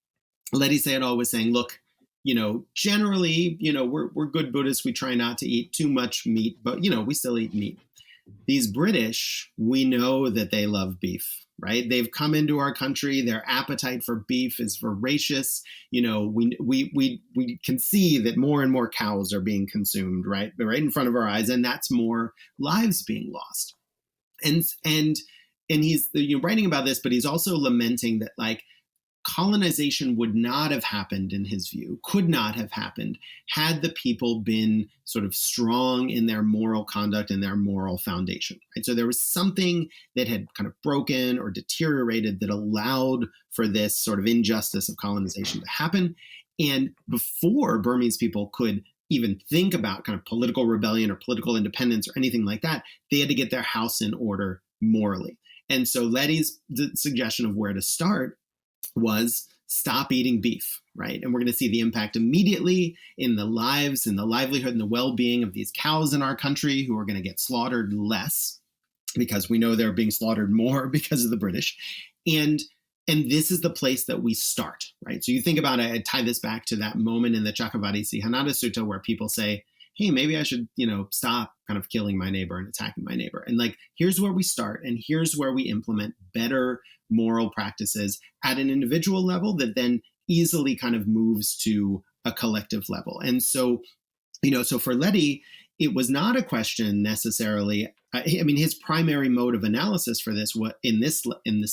[SPEAKER 2] Ledi Sayadaw was saying, look, generally, we're good Buddhists. We try not to eat too much meat, but we still eat meat. These British, we know that they love beef, right? They've come into our country. Their appetite for beef is voracious. We can see that more and more cows are being consumed, right in front of our eyes, and that's more lives being lost. And he's writing about this, but he's also lamenting that, like, colonization would not have happened, in his view, could not have happened, had the people been sort of strong in their moral conduct and their moral foundation. Right? So there was something that had kind of broken or deteriorated that allowed for this sort of injustice of colonization to happen. And before Burmese people could even think about kind of political rebellion or political independence or anything like that, they had to get their house in order morally. And so Ledi's suggestion of where to start was stop eating beef, right? And we're going to see the impact immediately in the lives and the livelihood and the well-being of these cows in our country, who are going to get slaughtered less, because we know they're being slaughtered more because of the British. And this is the place that we start, right? So you think about it, I tie this back to that moment in the Cakkavatti Sihanada Sutta where people say, hey, maybe I should, stop kind of killing my neighbor and attacking my neighbor. And, like, here's where we start, and here's where we implement better moral practices at an individual level that then easily kind of moves to a collective level. And so, so for Ledi, it was not a question necessarily. His primary mode of analysis for this, what in this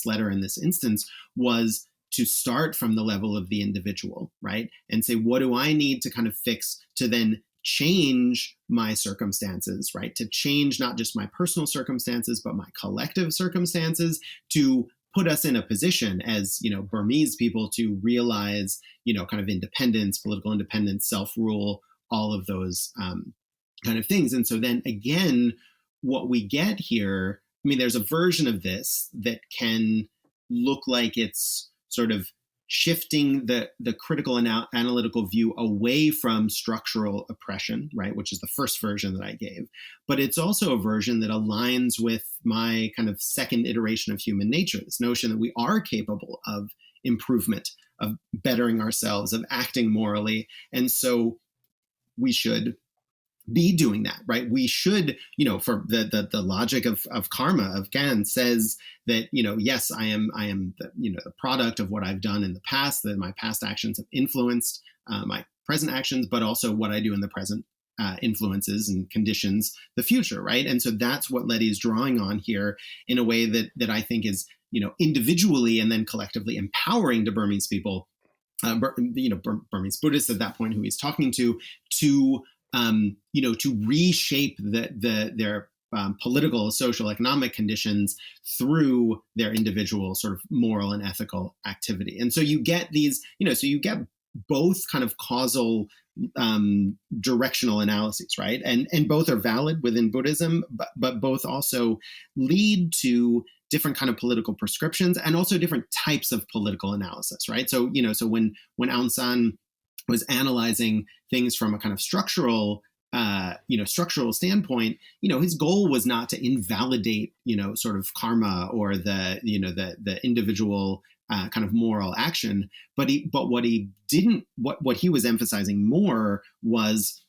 [SPEAKER 2] letter, in this instance, was to start from the level of the individual, right? And say, what do I need to kind of fix to then change my circumstances, right? To change not just my personal circumstances, but my collective circumstances, to put us in a position as, Burmese people to realize, kind of independence, political independence, self-rule, all of those kind of things. And so then again, what we get here, there's a version of this that can look like it's sort of shifting the critical and analytical view away from structural oppression, right, which is the first version that I gave. But it's also a version that aligns with my kind of second iteration of human nature, this notion that we are capable of improvement, of bettering ourselves, of acting morally. And so we should be doing that, right? We should, for the logic of karma, of Gan, says that, yes, I am the product of what I've done in the past, that my past actions have influenced my present actions, but also what I do in the present influences and conditions the future, right? And so that's what Ledi is drawing on here in a way that I think is, individually and then collectively empowering to Burmese people, Burmese Buddhists at that point who he's talking to reshape their political, social, economic conditions through their individual sort of moral and ethical activity. And so you get these, so you get both kind of causal directional analyses, right? And both are valid within Buddhism, but both also lead to different kind of political prescriptions and also different types of political analysis, right? So, so when Aung San was analyzing things from a kind of structural structural standpoint, his goal was not to invalidate, sort of karma or the individual kind of moral action, but what he was emphasizing more was,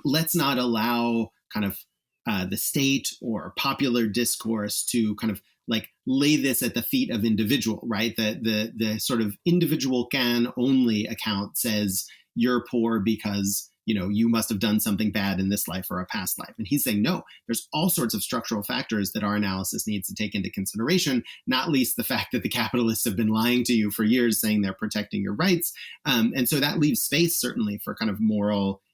[SPEAKER 2] let's not allow kind of the state or popular discourse to kind of like lay this at the feet of individual, right? The sort of individual can only account says you're poor because you must have done something bad in this life or a past life. And he's saying, no, there's all sorts of structural factors that our analysis needs to take into consideration, not least the fact that the capitalists have been lying to you for years saying they're protecting your rights. And so that leaves space certainly for kind of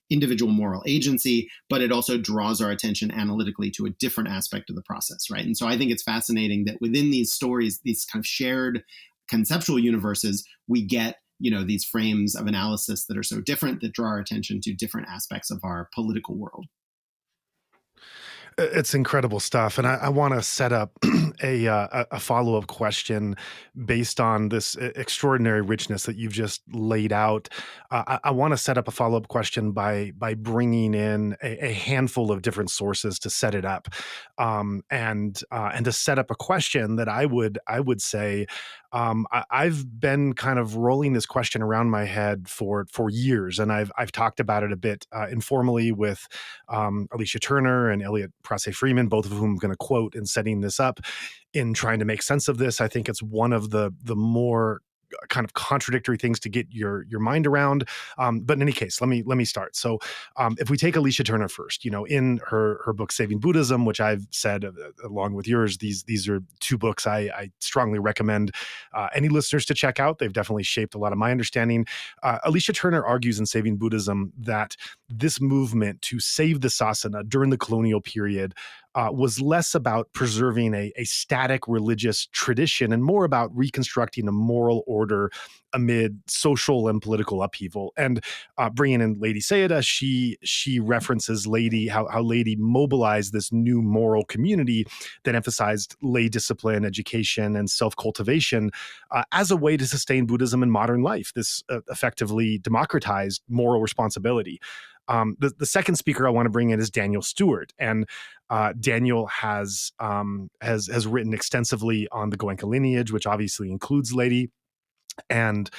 [SPEAKER 2] individual moral agency, but it also draws our attention analytically to a different aspect of the process, right? And so I think it's fascinating that within these stories, these kind of shared conceptual universes, we get these frames of analysis that are so different that draw our attention to different aspects of our political world.
[SPEAKER 1] It's incredible stuff, and I want to set up a follow-up question based on this extraordinary richness that you've just laid out. I want to set up a follow-up question by bringing in a handful of different sources to set it up, and to set up a question that I would say. I've been kind of rolling this question around my head for years, and I've talked about it a bit informally with Alicia Turner and Elliot Prase Freeman, both of whom I'm going to quote in setting this up in trying to make sense of this. I think it's one of the more kind of contradictory things to get your mind around. But in any case, let me start. So if we take Alicia Turner first, in her book Saving Buddhism, which I've said along with yours, these are two books I strongly recommend any listeners to check out. They've definitely shaped a lot of my understanding. Alicia Turner argues in Saving Buddhism that this movement to save the sasana during the colonial period was less about preserving a static religious tradition and more about reconstructing a moral order amid social and political upheaval. And bringing in Ledi Sayadaw, she references how Ledi mobilized this new moral community that emphasized lay discipline, education, and self-cultivation as a way to sustain Buddhism in modern life. This effectively democratized moral responsibility. The second speaker I want to bring in is Daniel Stewart, and Daniel has written extensively on the Goenka lineage, which obviously includes Ledi, and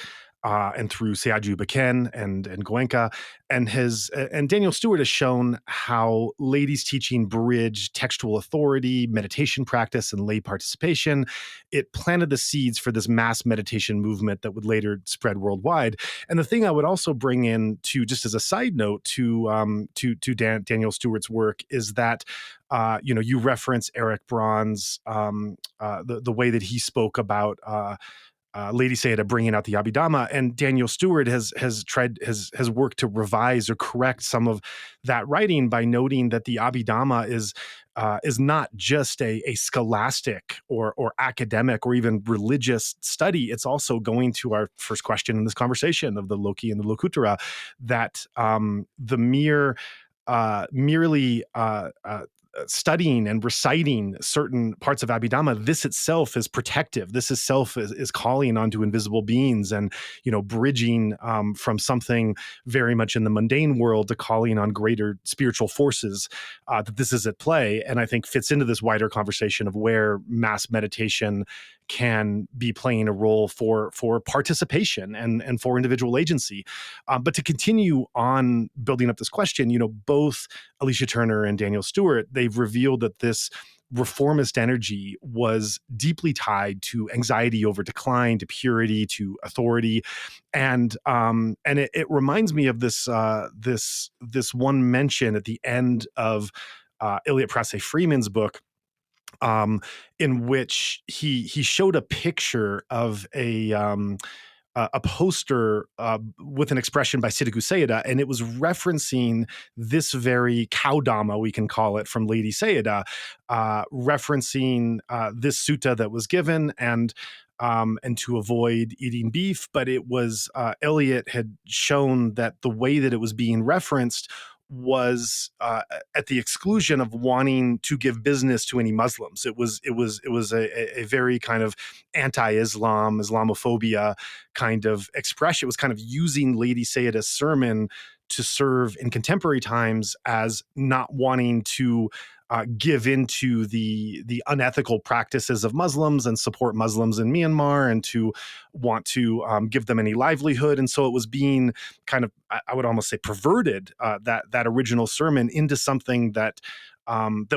[SPEAKER 1] through Sayadaw Baken and Goenka, and Daniel Stewart has shown how Ledi's teaching bridged textual authority, meditation practice, and lay participation. It planted the seeds for this mass meditation movement that would later spread worldwide. And the thing I would also bring in to, just as a side note, to Daniel Stewart's work is that you reference Eric Braun's the way that he spoke about Ledi Sayadaw bringing out the Abhidhamma, and Daniel Stewart has worked to revise or correct some of that writing by noting that the Abhidhamma is not just a scholastic or academic or even religious study. It's also going to our first question in this conversation of the Lokī and the lokuttara, that the merely studying and reciting certain parts of Abhidhamma, this itself is protective. This itself is calling onto invisible beings and, bridging from something very much in the mundane world to calling on greater spiritual forces, that this is at play. And I think fits into this wider conversation of where mass meditation can be playing a role for participation and for individual agency. But to continue on building up this question, both Alicia Turner and Daniel Stewart, they've revealed that this reformist energy was deeply tied to anxiety over decline, to purity, to authority, and it reminds me of this one mention at the end of Elliot Prase Freeman's book, in which he showed a picture of a poster with an expression by Siddhaku Sayadaw, and it was referencing this very cow dhamma, we can call it, from Ledi Sayadaw, referencing this sutta that was given and to avoid eating beef. But it was Eliot had shown that the way that it was being referenced was at the exclusion of wanting to give business to any Muslims. It was a very kind of anti-Islam, Islamophobia kind of expression. It was kind of using Ledi Sayadaw's sermon to serve in contemporary times as not wanting to give into the unethical practices of Muslims and support Muslims in Myanmar, and to want to give them any livelihood. And so it was being kind of, I would almost say, perverted, that original sermon into something that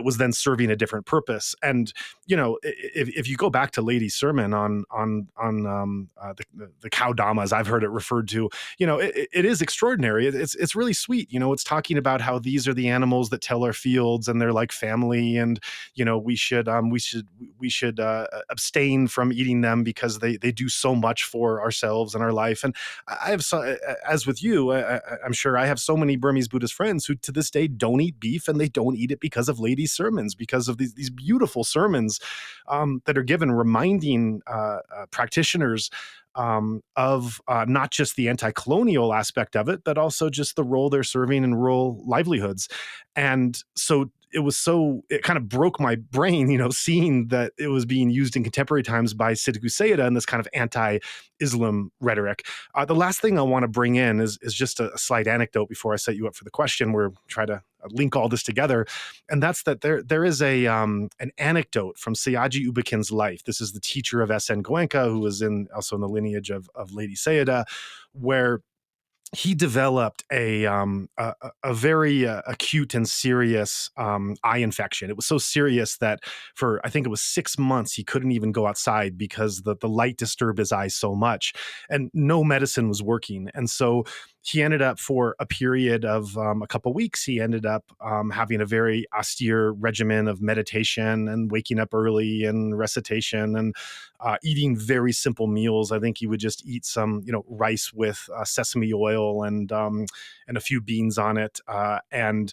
[SPEAKER 1] was then serving a different purpose. And if you go back to Ledi's sermon on the cow Dhamma, as I've heard it referred to, it is extraordinary. It's really sweet. It's talking about how these are the animals that till our fields, and they're like family, and we should abstain from eating them because they do so much for ourselves and our life. And I have, as with you, I'm sure I have so many Burmese Buddhist friends who to this day don't eat beef, and they don't eat it because of Ledi's sermons, because of these beautiful sermons that are given, reminding practitioners of not just the anti-colonial aspect of it, but also just the role they're serving in rural livelihoods. And so it kind of broke my brain, seeing that it was being used in contemporary times by Siddiqui Sayadaw in this kind of anti-Islam rhetoric. The last thing I want to bring in is just a slight anecdote before I set you up for the question. We're trying to link all this together, and that's that there is an anecdote from Sayaji Ubakin's life. This is the teacher of S.N. Goenka, who was also in the lineage of Ledi Sayadaw, where he developed a very acute and serious eye infection. It was so serious that for, I think it was 6 months, he couldn't even go outside because the light disturbed his eyes so much, and no medicine was working. And so he ended up, for a period of a couple weeks, he ended up having a very austere regimen of meditation and waking up early and recitation, and eating very simple meals. I think he would just eat some, rice with sesame oil and a few beans on it, and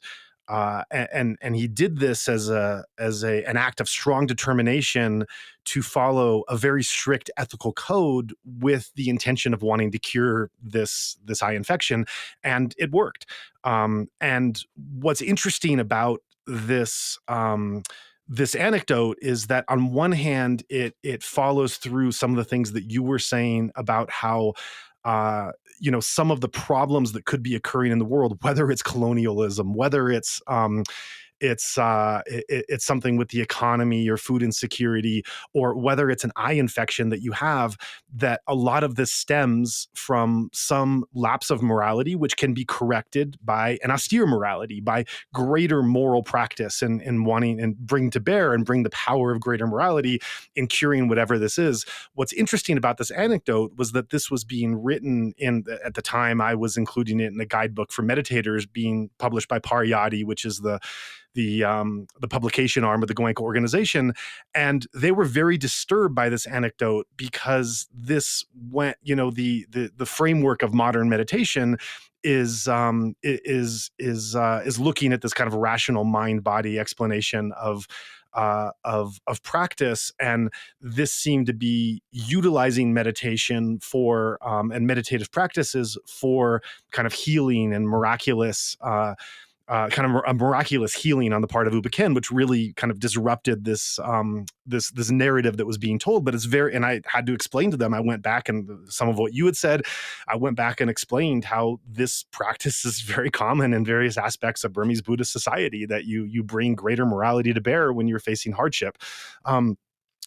[SPEAKER 1] he did this as an act of strong determination to follow a very strict ethical code, with the intention of wanting to cure this eye infection, and it worked. And what's interesting about this anecdote is that, on one hand, it follows through some of the things that you were saying about how some of the problems that could be occurring in the world, whether it's colonialism, whether it's something with the economy or food insecurity, or whether it's an eye infection that you have, that a lot of this stems from some lapse of morality, which can be corrected by an austere morality, by greater moral practice, and wanting and bring to bear and bring the power of greater morality in curing whatever this is. What's interesting about this anecdote was that this was being written at the time I was including it in a guidebook for meditators, being published by Pariyatti, which is the publication arm of the Goenka organization. And they were very disturbed by this anecdote, because this went, the framework of modern meditation is looking at this kind of rational mind-body explanation of practice. And this seemed to be utilizing meditation for and meditative practices for kind of healing and miraculous kind of a miraculous healing on the part of Ubakin, which really kind of disrupted this narrative that was being told. But and I had to explain to them. I went back, and some of what you had said, I went back and explained how this practice is very common in various aspects of Burmese Buddhist society, that you bring greater morality to bear when you're facing hardship.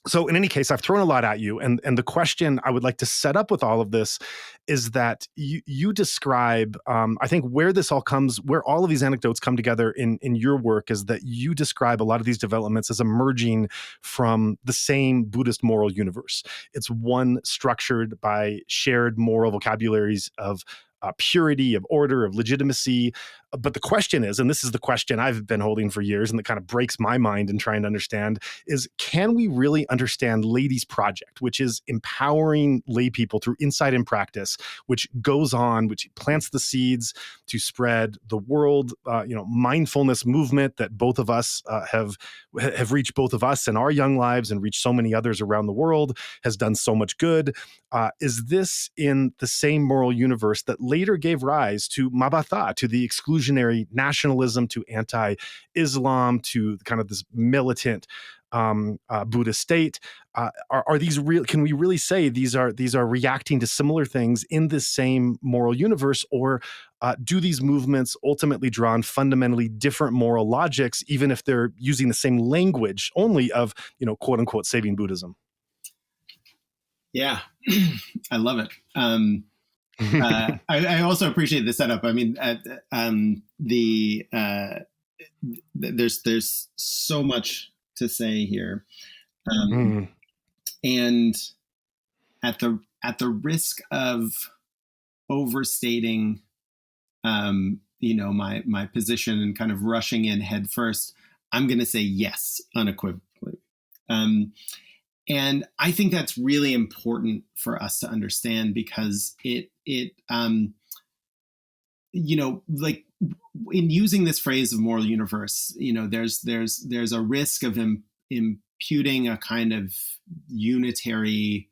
[SPEAKER 1] So in any case, I've thrown a lot at you, and the question I would like to set up with all of this is that you describe, I think, where all of these anecdotes come together in your work, is that you describe a lot of these developments as emerging from the same Buddhist moral universe. It's one structured by shared moral vocabularies of purity, of order, of legitimacy. But the question is, and this is the question I've been holding for years, and that kind of breaks my mind in trying to understand, is, can we really understand Ledi's project, which is empowering lay people through insight and practice, which goes on, which plants the seeds to spread the world, mindfulness movement that both of us have reached, both of us in our young lives, and reached so many others around the world, has done so much good. Is this in the same moral universe that later gave rise to Mabatha, to the exclusionary nationalism, to anti-Islam, to kind of this militant Buddhist state. Are these real? Can we really say these are reacting to similar things in this same moral universe, or do these movements ultimately draw on fundamentally different moral logics, even if they're using the same language only of, quote unquote, saving Buddhism?
[SPEAKER 2] Yeah, I love it. I also appreciate the setup. I mean, there's so much to say here, and at the risk of overstating, my position and kind of rushing in head first, I'm going to say yes unequivocally. And I think that's really important for us to understand, because like in using this phrase of moral universe, there's a risk of imputing a kind of unitary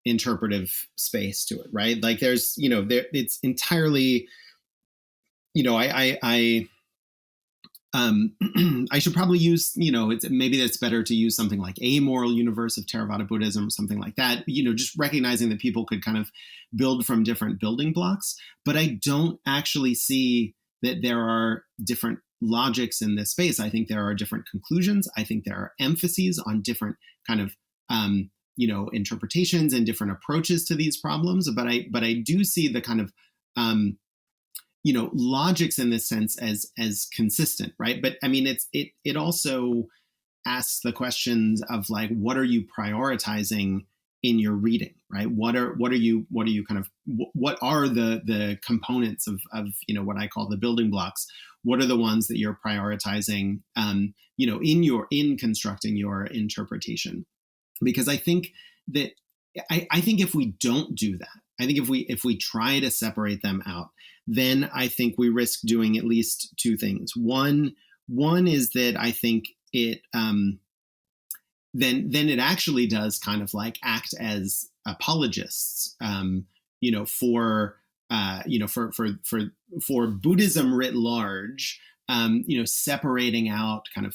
[SPEAKER 2] interpretive space to it, right? Like there's, it's entirely, I should probably use, maybe that's better to use something like a moral universe of Theravāda Buddhism or something like that, just recognizing that people could kind of build from different building blocks. But I don't actually see that there are different logics in this space. I think there are different conclusions. I think there are emphases on different kind of, interpretations and different approaches to these problems. But I do see the kind of, logics in this sense as consistent, right? But I mean, it also asks the questions of like, what are you prioritizing in your reading, right? What are you kind of, what are the components of what I call the building blocks? What are the ones that you're prioritizing, in constructing your interpretation? Because I think that I think if we don't do that, I think if we try to separate them out, then I think we risk doing at least two things. One is that I think it then it actually does kind of like act as apologists, for Buddhism writ large, separating out kind of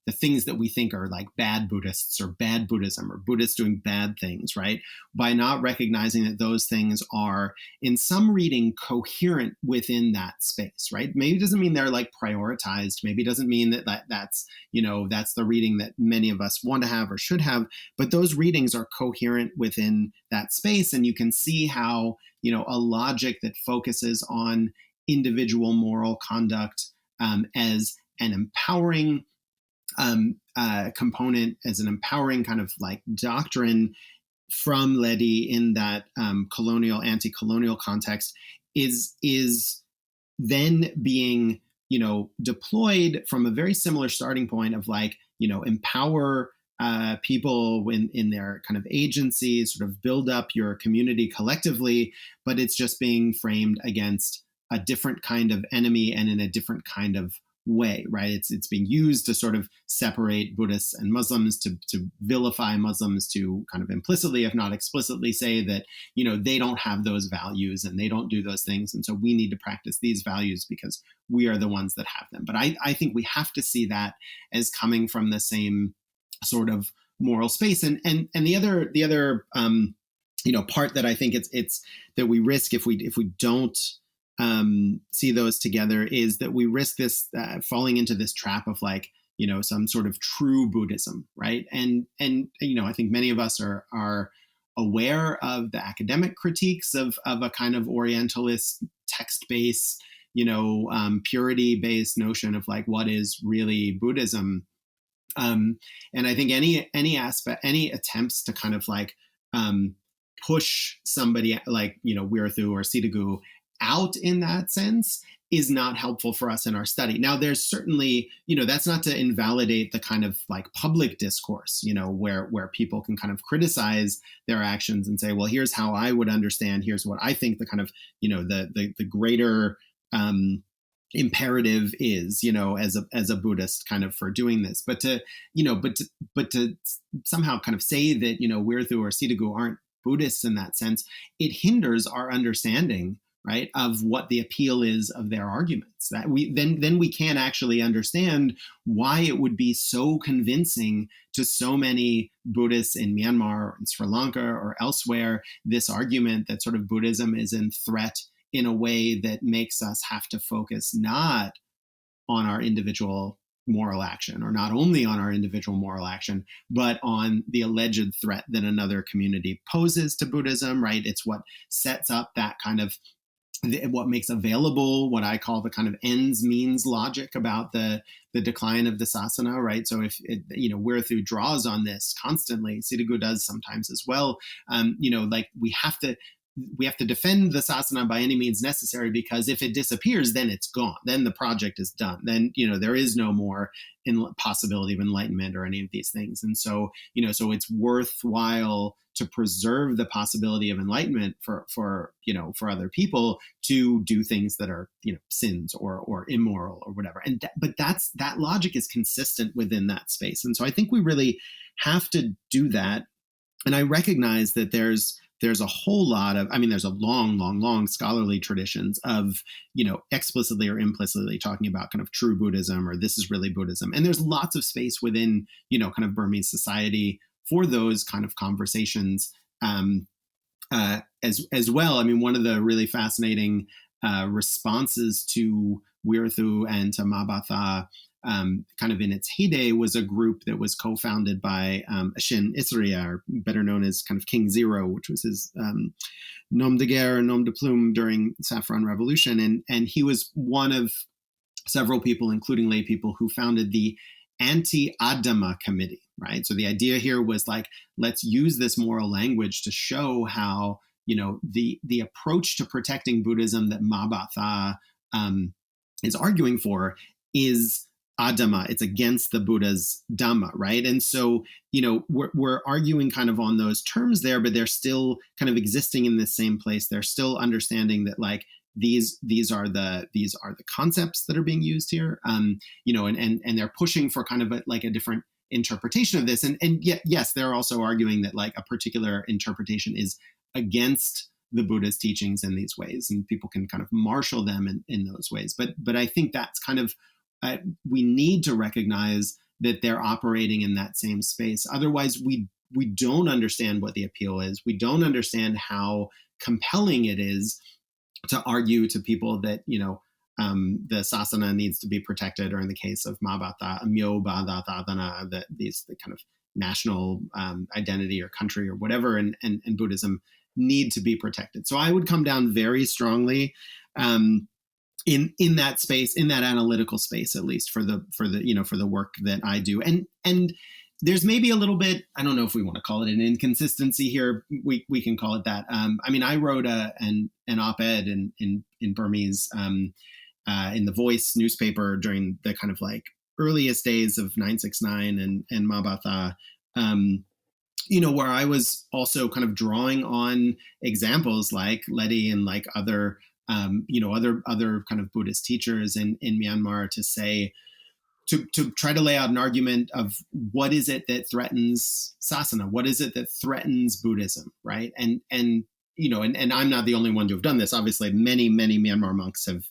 [SPEAKER 2] the things that we think are like bad Buddhists or bad Buddhism or Buddhists doing bad things, right? By not recognizing that those things are, in some reading, coherent within that space, right? Maybe it doesn't mean they're like prioritized. Maybe it doesn't mean that's the reading that many of us want to have or should have, but those readings are coherent within that space. And you can see how, a logic that focuses on individual moral conduct as an empowering component, as an empowering kind of like doctrine from Ledi in that colonial, anti-colonial context is then being, deployed from a very similar starting point of like, empower people in their kind of agency, sort of build up your community collectively, but it's just being framed against a different kind of enemy and in a different kind of way, right? It's being used to sort of separate Buddhists and Muslims, to vilify Muslims, to kind of implicitly, if not explicitly, say that, they don't have those values and they don't do those things. And so we need to practice these values because we are the ones that have them. But I think we have to see that as coming from the same sort of moral space. And the other part that I think it's that we risk if we don't see those together is that we risk this falling into this trap of like, some sort of true Buddhism, right? And I think many of us are aware of the academic critiques of a kind of Orientalist text-based, purity-based notion of like what is really Buddhism. And I think any attempts to kind of like push somebody like, Wirthu or Sitagu out in that sense is not helpful for us in our study. Now, there's certainly, that's not to invalidate the kind of like public discourse, where people can kind of criticize their actions and say, well, here's how I would understand, here's what I think the kind of, the greater imperative is, as a Buddhist kind of for doing this. But to somehow kind of say that, Wirthu or Sitagu aren't Buddhists in that sense, it hinders our understanding, right, of what the appeal is of their arguments. That then we can't actually understand why it would be so convincing to so many Buddhists in Myanmar or in Sri Lanka or elsewhere, this argument that sort of Buddhism is in threat in a way that makes us have to focus not on our individual moral action, or not only on our individual moral action, but on the alleged threat that another community poses to Buddhism, right? It's what sets up that kind of what makes available what I call the kind of ends means logic about the decline of the sasana, right? So if Wirathu draws on this constantly, Sitagu does sometimes as well. Like we have to defend the sasana by any means necessary, because if it disappears, then it's gone. Then the project is done. Then there is no more possibility of enlightenment or any of these things. And so so it's worthwhile to preserve the possibility of enlightenment for other people to do things that are sins or immoral or whatever. But that logic is consistent within that space. And so I think we really have to do that. And I recognize that there's a whole lot of, there's a long scholarly traditions of, explicitly or implicitly talking about kind of true Buddhism, or this is really Buddhism. And there's lots of space within, kind of Burmese society for those kind of conversations as well. One of the really fascinating responses to Wirathu and to Mabātha kind of in its heyday was a group that was co-founded by Ashin Isria, or better known as kind of King Zero, which was his nom de guerre, nom de plume during Saffron Revolution. And he was one of several people, including lay people, who founded the Anti-Adama Committee, right? So the idea here was like, let's use this moral language to show how, the approach to protecting Buddhism that Mabātha is arguing for is Adama. It's against the Buddha's Dhamma, right? And so, we're arguing kind of on those terms there, but they're still kind of existing in the same place. They're still understanding that like these are the concepts that are being used here, and they're pushing for kind of a different interpretation of this. And yet, yes, they're also arguing that like a particular interpretation is against the Buddha's teachings in these ways, and people can kind of marshal them in those ways. But I think that's kind of we need to recognize that they're operating in that same space. Otherwise, we don't understand what the appeal is. We don't understand how compelling it is to argue to people that the sasana needs to be protected, or in the case of Mabātha, amyo bādā tādana, that the kind of national identity or country or whatever and Buddhism need to be protected. So I would come down very strongly in that space, in that analytical space, at least for the work that I do. And there's maybe a little bit, I don't know if we want to call it an inconsistency here. We can call it that. I wrote an op-ed in Burmese in the Voice newspaper during the kind of like earliest days of 969 and Mabātha, where I was also kind of drawing on examples like Ledi and like other kind of Buddhist teachers in Myanmar to say, to try to lay out an argument of what is it that threatens sasana? What is it that threatens Buddhism, right? And I'm not the only one to have done this. Obviously, many Myanmar monks have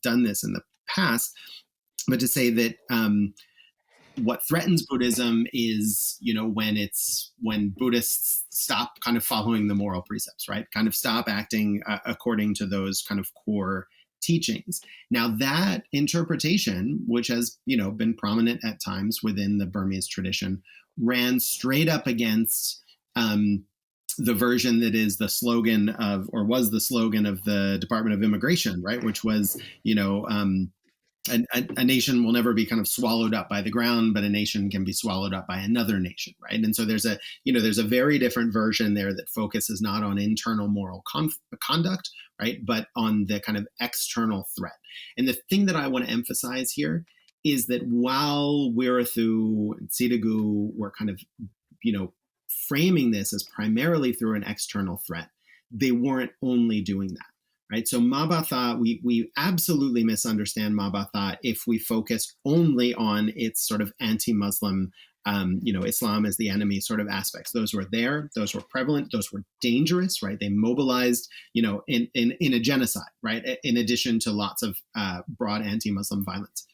[SPEAKER 2] done this in the past. But to say that what threatens Buddhism is, when Buddhists stop kind of following the moral precepts, right? Kind of stop acting according to those kind of core teachings. Now that interpretation, which has, been prominent at times within the Burmese tradition, ran straight up against the version that is the slogan of, or was the slogan of the Department of Immigration, right? Which was, a nation will never be kind of swallowed up by the ground, but a nation can be swallowed up by another nation, right? And so there's a very different version there that focuses not on internal moral conduct, right, but on the kind of external threat. And the thing that I want to emphasize here is that while Wirathu and Sitagu were kind of, framing this as primarily through an external threat, they weren't only doing that. Right. So Mabātha, we absolutely misunderstand Mabātha if we focus only on its sort of anti-Muslim Islam as the enemy sort of aspects. Those were there. Those were prevalent. Those were dangerous, right? They mobilized, in a genocide, right? In addition to lots of broad anti-Muslim violence.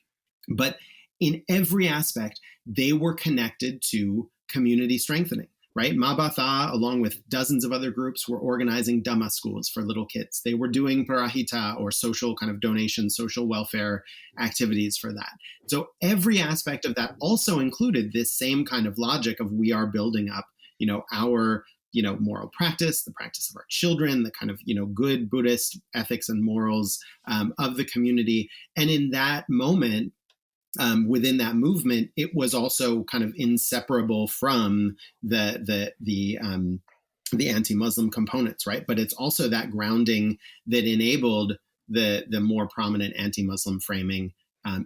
[SPEAKER 2] But in every aspect, they were connected to community strengthening, right? Mabatha, along with dozens of other groups, were organizing Dhamma schools for little kids. They were doing parahita, or social kind of donations, social welfare activities for that. So every aspect of that also included this same kind of logic of, we are building up, our moral practice, the practice of our children, the kind of, good Buddhist ethics and morals of the community. And in that moment, within that movement, it was also kind of inseparable from the anti-Muslim components, right? But it's also that grounding that enabled the more prominent anti-Muslim framing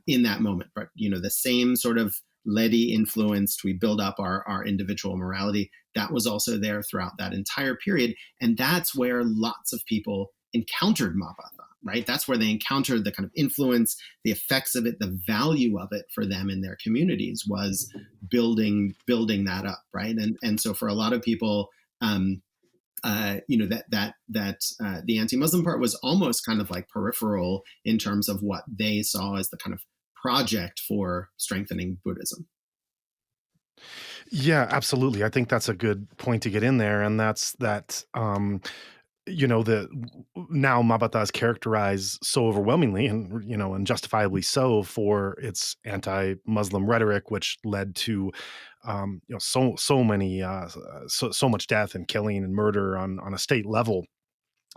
[SPEAKER 2] in that moment. But the same sort of Ledi influenced, we build up our individual morality. That was also there throughout that entire period, and that's where lots of people encountered Mabatha, right? That's where they encountered the kind of influence, the effects of it, the value of it for them in their communities was building that up, right? And so for a lot of people, the anti-Muslim part was almost kind of like peripheral in terms of what they saw as the kind of project for strengthening Buddhism.
[SPEAKER 1] Yeah, absolutely. I think that's a good point to get in there, and that's that. The now Mabata is characterized so overwhelmingly, and justifiably so, for its anti-Muslim rhetoric, which led to so many so much death and killing and murder on a state level.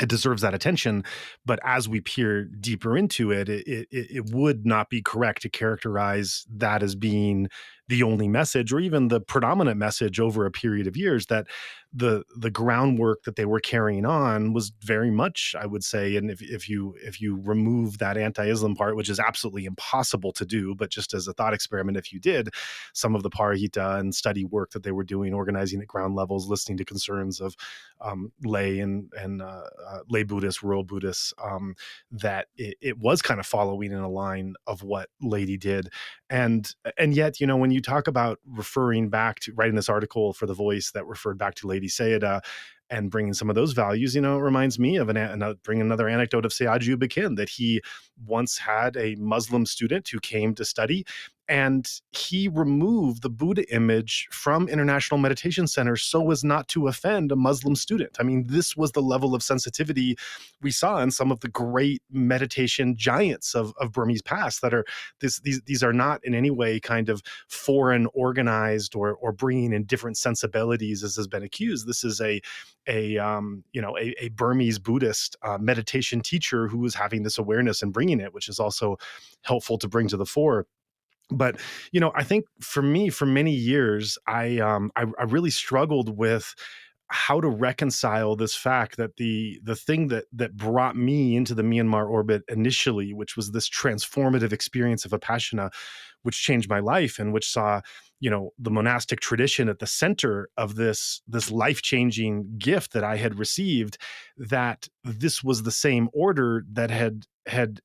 [SPEAKER 1] It deserves that attention, but as we peer deeper into it, it would not be correct to characterize that as being the only message, or even the predominant message over a period of years. That the groundwork that they were carrying on was very much, I would say, and if you remove that anti-Islam part, which is absolutely impossible to do, but just as a thought experiment, if you did some of the parahita and study work that they were doing, organizing at ground levels, listening to concerns of lay and lay Buddhists, rural Buddhists, that it was kind of following in a line of what Ledi did. And yet, when you talk about referring back to writing this article for The Voice that referred back to Ledi Sayadaw and bringing some of those values, it reminds me of bring another anecdote of Sayadaw Bakin, that he once had a Muslim student who came to study, and he removed the Buddha image from International Meditation Center so as not to offend a Muslim student. I mean, this was the level of sensitivity we saw in some of the great meditation giants of Burmese past, that are these are not in any way kind of foreign organized or bringing in different sensibilities, as has been accused. This is a Burmese Buddhist meditation teacher who was having this awareness and bringing it, which is also helpful to bring to the fore. But I think for me, for many years, I really struggled with how to reconcile this fact that the thing that brought me into the Myanmar orbit initially, which was this transformative experience of Vipassana, which changed my life and which saw the monastic tradition at the center of this life-changing gift that I had received, that this was the same order that had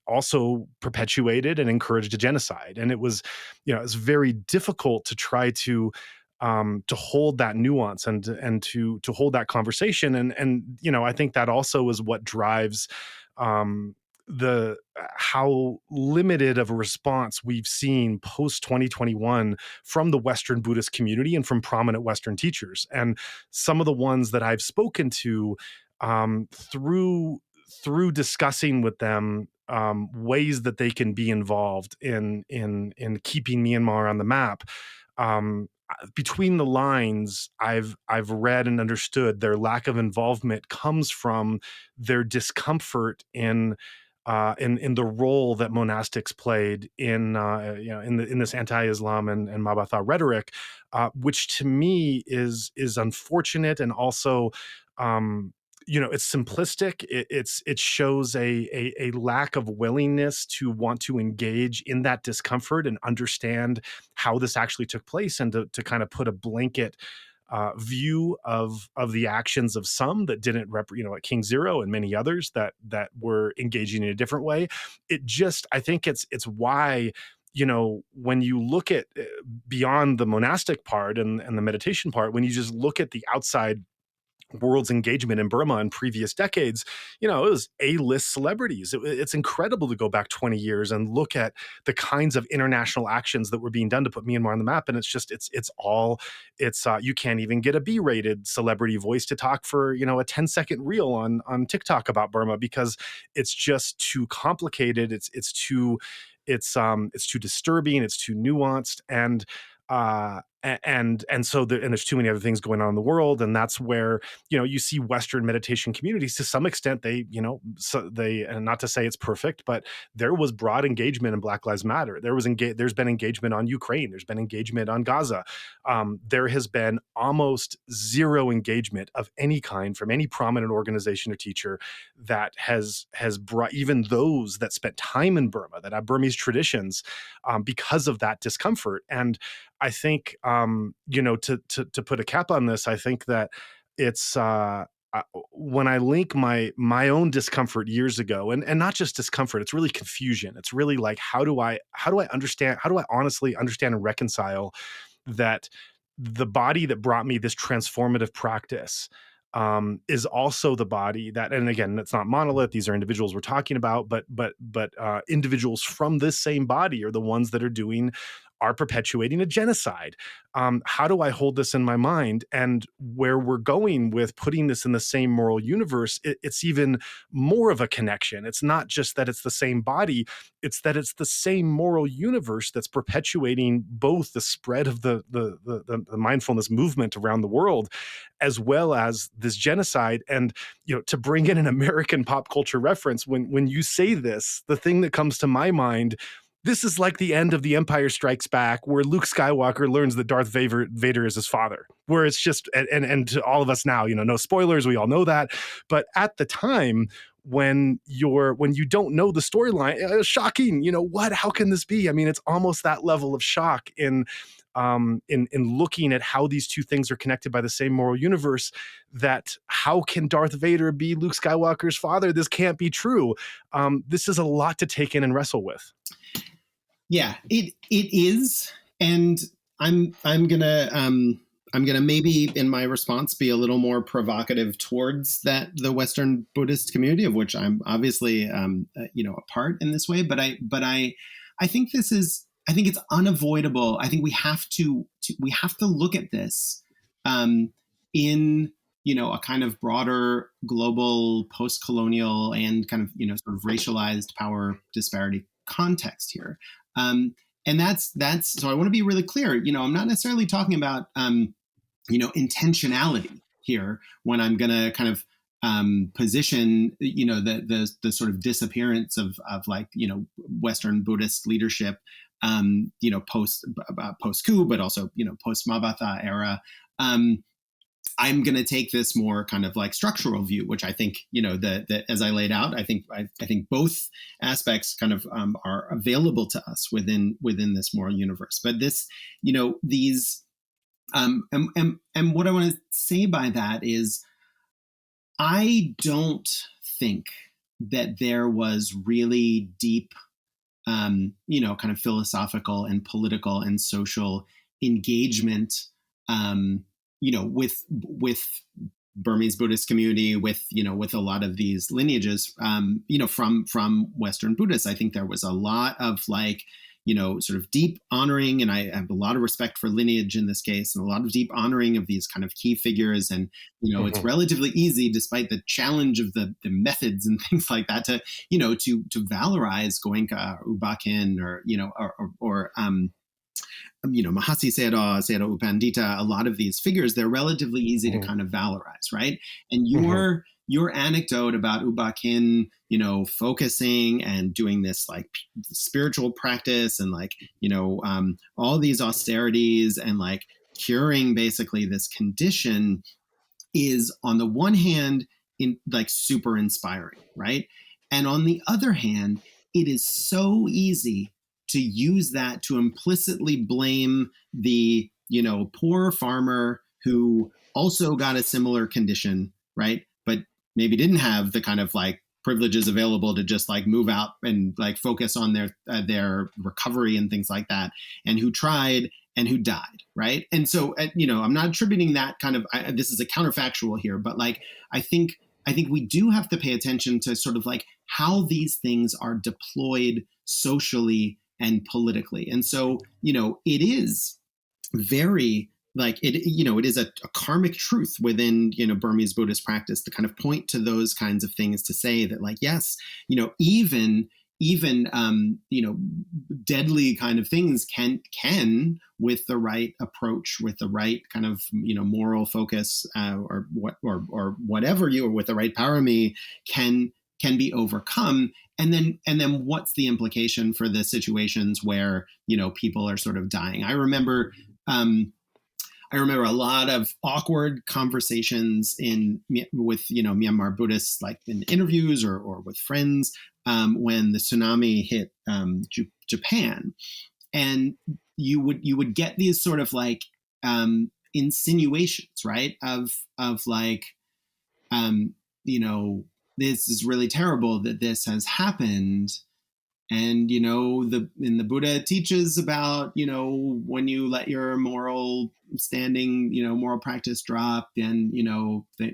[SPEAKER 1] also perpetuated and encouraged a genocide. And it was it's very difficult to try to hold that nuance and to hold that conversation. And I think that also is what drives the how limited of a response we've seen post 2021 from the Western Buddhist community and from prominent Western teachers. And some of the ones that I've spoken to through discussing with them ways that they can be involved in keeping Myanmar on the map. Between the lines, I've read and understood their lack of involvement comes from their discomfort in the role that monastics played in this anti-Islam and Mabatha rhetoric, which to me is unfortunate, and also it's simplistic. It shows a lack of willingness to want to engage in that discomfort and understand how this actually took place, and to kind of put a blanket view of the actions of some that didn't like King Zero and many others that were engaging in a different way. I think it's why when you look at beyond the monastic part and the meditation part, when you just look at the outside world's engagement in Burma in previous decades, it was A-list celebrities. It's incredible to go back 20 years and look at the kinds of international actions that were being done to put Myanmar on the map. And you can't even get a B-rated celebrity voice to talk for, a 10-second reel on TikTok about Burma, because it's just too complicated. It's too disturbing. It's too nuanced. And there's too many other things going on in the world, and that's where you see Western meditation communities to some extent. And not to say it's perfect, but there was broad engagement in Black Lives Matter. There's been engagement on Ukraine. There's been engagement on Gaza. There has been almost zero engagement of any kind from any prominent organization or teacher that has brought even those that spent time in Burma, that have Burmese traditions, because of that discomfort. And I think, to put a cap on this, I think that it's when I link my own discomfort years ago, and not just discomfort, it's really confusion. It's really like, how do I honestly understand and reconcile that the body that brought me this transformative practice is also the body that, and again, it's not monolith. These are individuals we're talking about, but individuals from this same body are the ones that are perpetuating a genocide. How do I hold this in my mind? And where we're going with putting this in the same moral universe, it's even more of a connection. It's not just that it's the same body, it's that it's the same moral universe that's perpetuating both the spread of the mindfulness movement around the world, as well as this genocide. And to bring in an American pop culture reference, when you say this, the thing that comes to my mind, this is like the end of The Empire Strikes Back, where Luke Skywalker learns that Darth Vader is his father, where it's just, and to all of us now, no spoilers, we all know that. But at the time, when you don't know the storyline, it's shocking. How can this be? I mean, it's almost that level of shock in looking at how these two things are connected by the same moral universe, that how can Darth Vader be Luke Skywalker's father? This can't be true. This is a lot to take in and wrestle with.
[SPEAKER 2] Yeah, it is, and I'm gonna maybe in my response be a little more provocative towards the Western Buddhist community, of which I'm obviously a part in this way. But I think I think it's unavoidable. I think we have to look at this in a kind of broader global post-colonial and kind of sort of racialized power disparity context here. And that's so I want to be really clear. I'm not necessarily talking about intentionality here when I'm going to kind of position the sort of disappearance of like Western Buddhist leadership post coup, but also post Mabatha era. I'm going to take this more kind of like structural view, which I think, that as I laid out, I think both aspects kind of are available to us within this moral universe. But this, these, and what I want to say by that is, I don't think that there was really deep, kind of philosophical and political and social engagement, with Burmese Buddhist community, with a lot of these lineages, from Western Buddhists. I think there was a lot of like, sort of deep honoring, and I have a lot of respect for lineage in this case, and a lot of deep honoring of these kind of key figures. And, it's relatively easy, despite the challenge of the methods and things like that, to valorize Goenka or U Ba Khin or Mahāsi Sayadaw, Sayadaw U Pandita, a lot of these figures, they're relatively easy to kind of valorize, right? And your anecdote about U Ba Khin, focusing and doing this like spiritual practice and like, all these austerities and like curing basically this condition is on the one hand like super inspiring, right? And on the other hand, it is so easy to use that to implicitly blame the, poor farmer who also got a similar condition, right? But maybe didn't have the kind of like privileges available to just like move out and like focus on their recovery and things like that, and who tried and who died, right? And so, I'm not attributing that kind of. This is a counterfactual here, but like I think we do have to pay attention to sort of like how these things are deployed socially and politically. And so, it is very like it is a karmic truth within Burmese Buddhist practice to kind of point to those kinds of things, to say that like, yes, even deadly kind of things can with the right approach, with the right kind of moral focus, or whatever, or with the right parami, can be overcome. And then what's the implication for the situations where people are sort of dying? I remember a lot of awkward conversations with Myanmar Buddhists, like in interviews or with friends, when the tsunami hit Japan, and you would get these sort of like insinuations, right, of like this is really terrible that this has happened. And, the Buddha teaches about, when you let your moral standing, moral practice drop, then,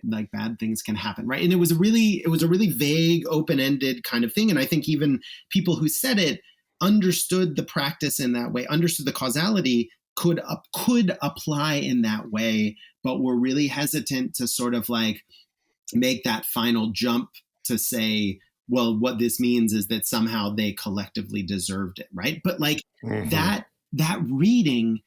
[SPEAKER 2] like bad things can happen. Right. And it was a really vague, open-ended kind of thing. And I think even people who said it understood the practice in that way, understood the causality, could apply in that way, but were really hesitant to sort of like make that final jump to say, well, what this means is that somehow they collectively deserved it, right? But like that reading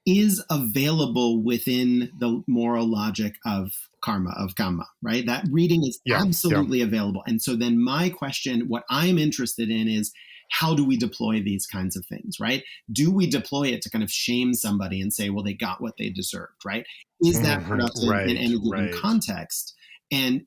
[SPEAKER 2] is available within the moral logic of karma, of Dhamma, right? That reading is absolutely available. And so then my question, what I'm interested in, is how do we deploy these kinds of things, right? Do we deploy it to kind of shame somebody and say, well, they got what they deserved, right? Is that productive in any given context? And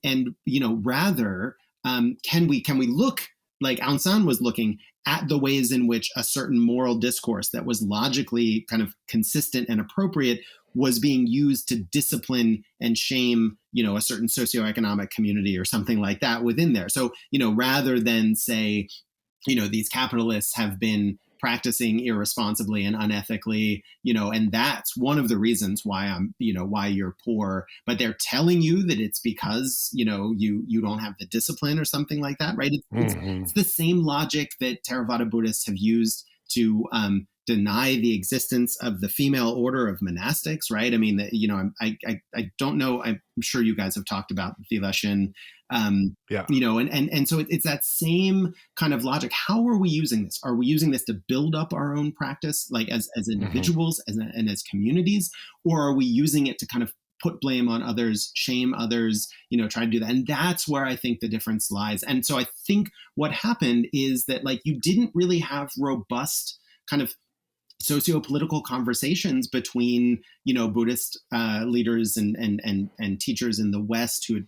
[SPEAKER 2] rather, can we look, like Aung San was looking, at the ways in which a certain moral discourse that was logically kind of consistent and appropriate was being used to discipline and shame, a certain socioeconomic community or something like that within there. So, rather than say, these capitalists have been practicing irresponsibly and unethically, and that's one of the reasons why why you're poor, but they're telling you that it's because, you don't have the discipline or something like that, right? It's the same logic that Theravāda Buddhists have used to deny the existence of the female order of monastics, right? I mean, I don't know. I'm sure you guys have talked about the Thilashin, and so it's that same kind of logic. How are we using this? Are we using this to build up our own practice, like as individuals and as communities, or are we using it to kind of put blame on others, shame others, try to do that? And that's where I think the difference lies. And so I think what happened is that like you didn't really have robust kind of socio-political conversations between, Buddhist leaders and teachers in the West who had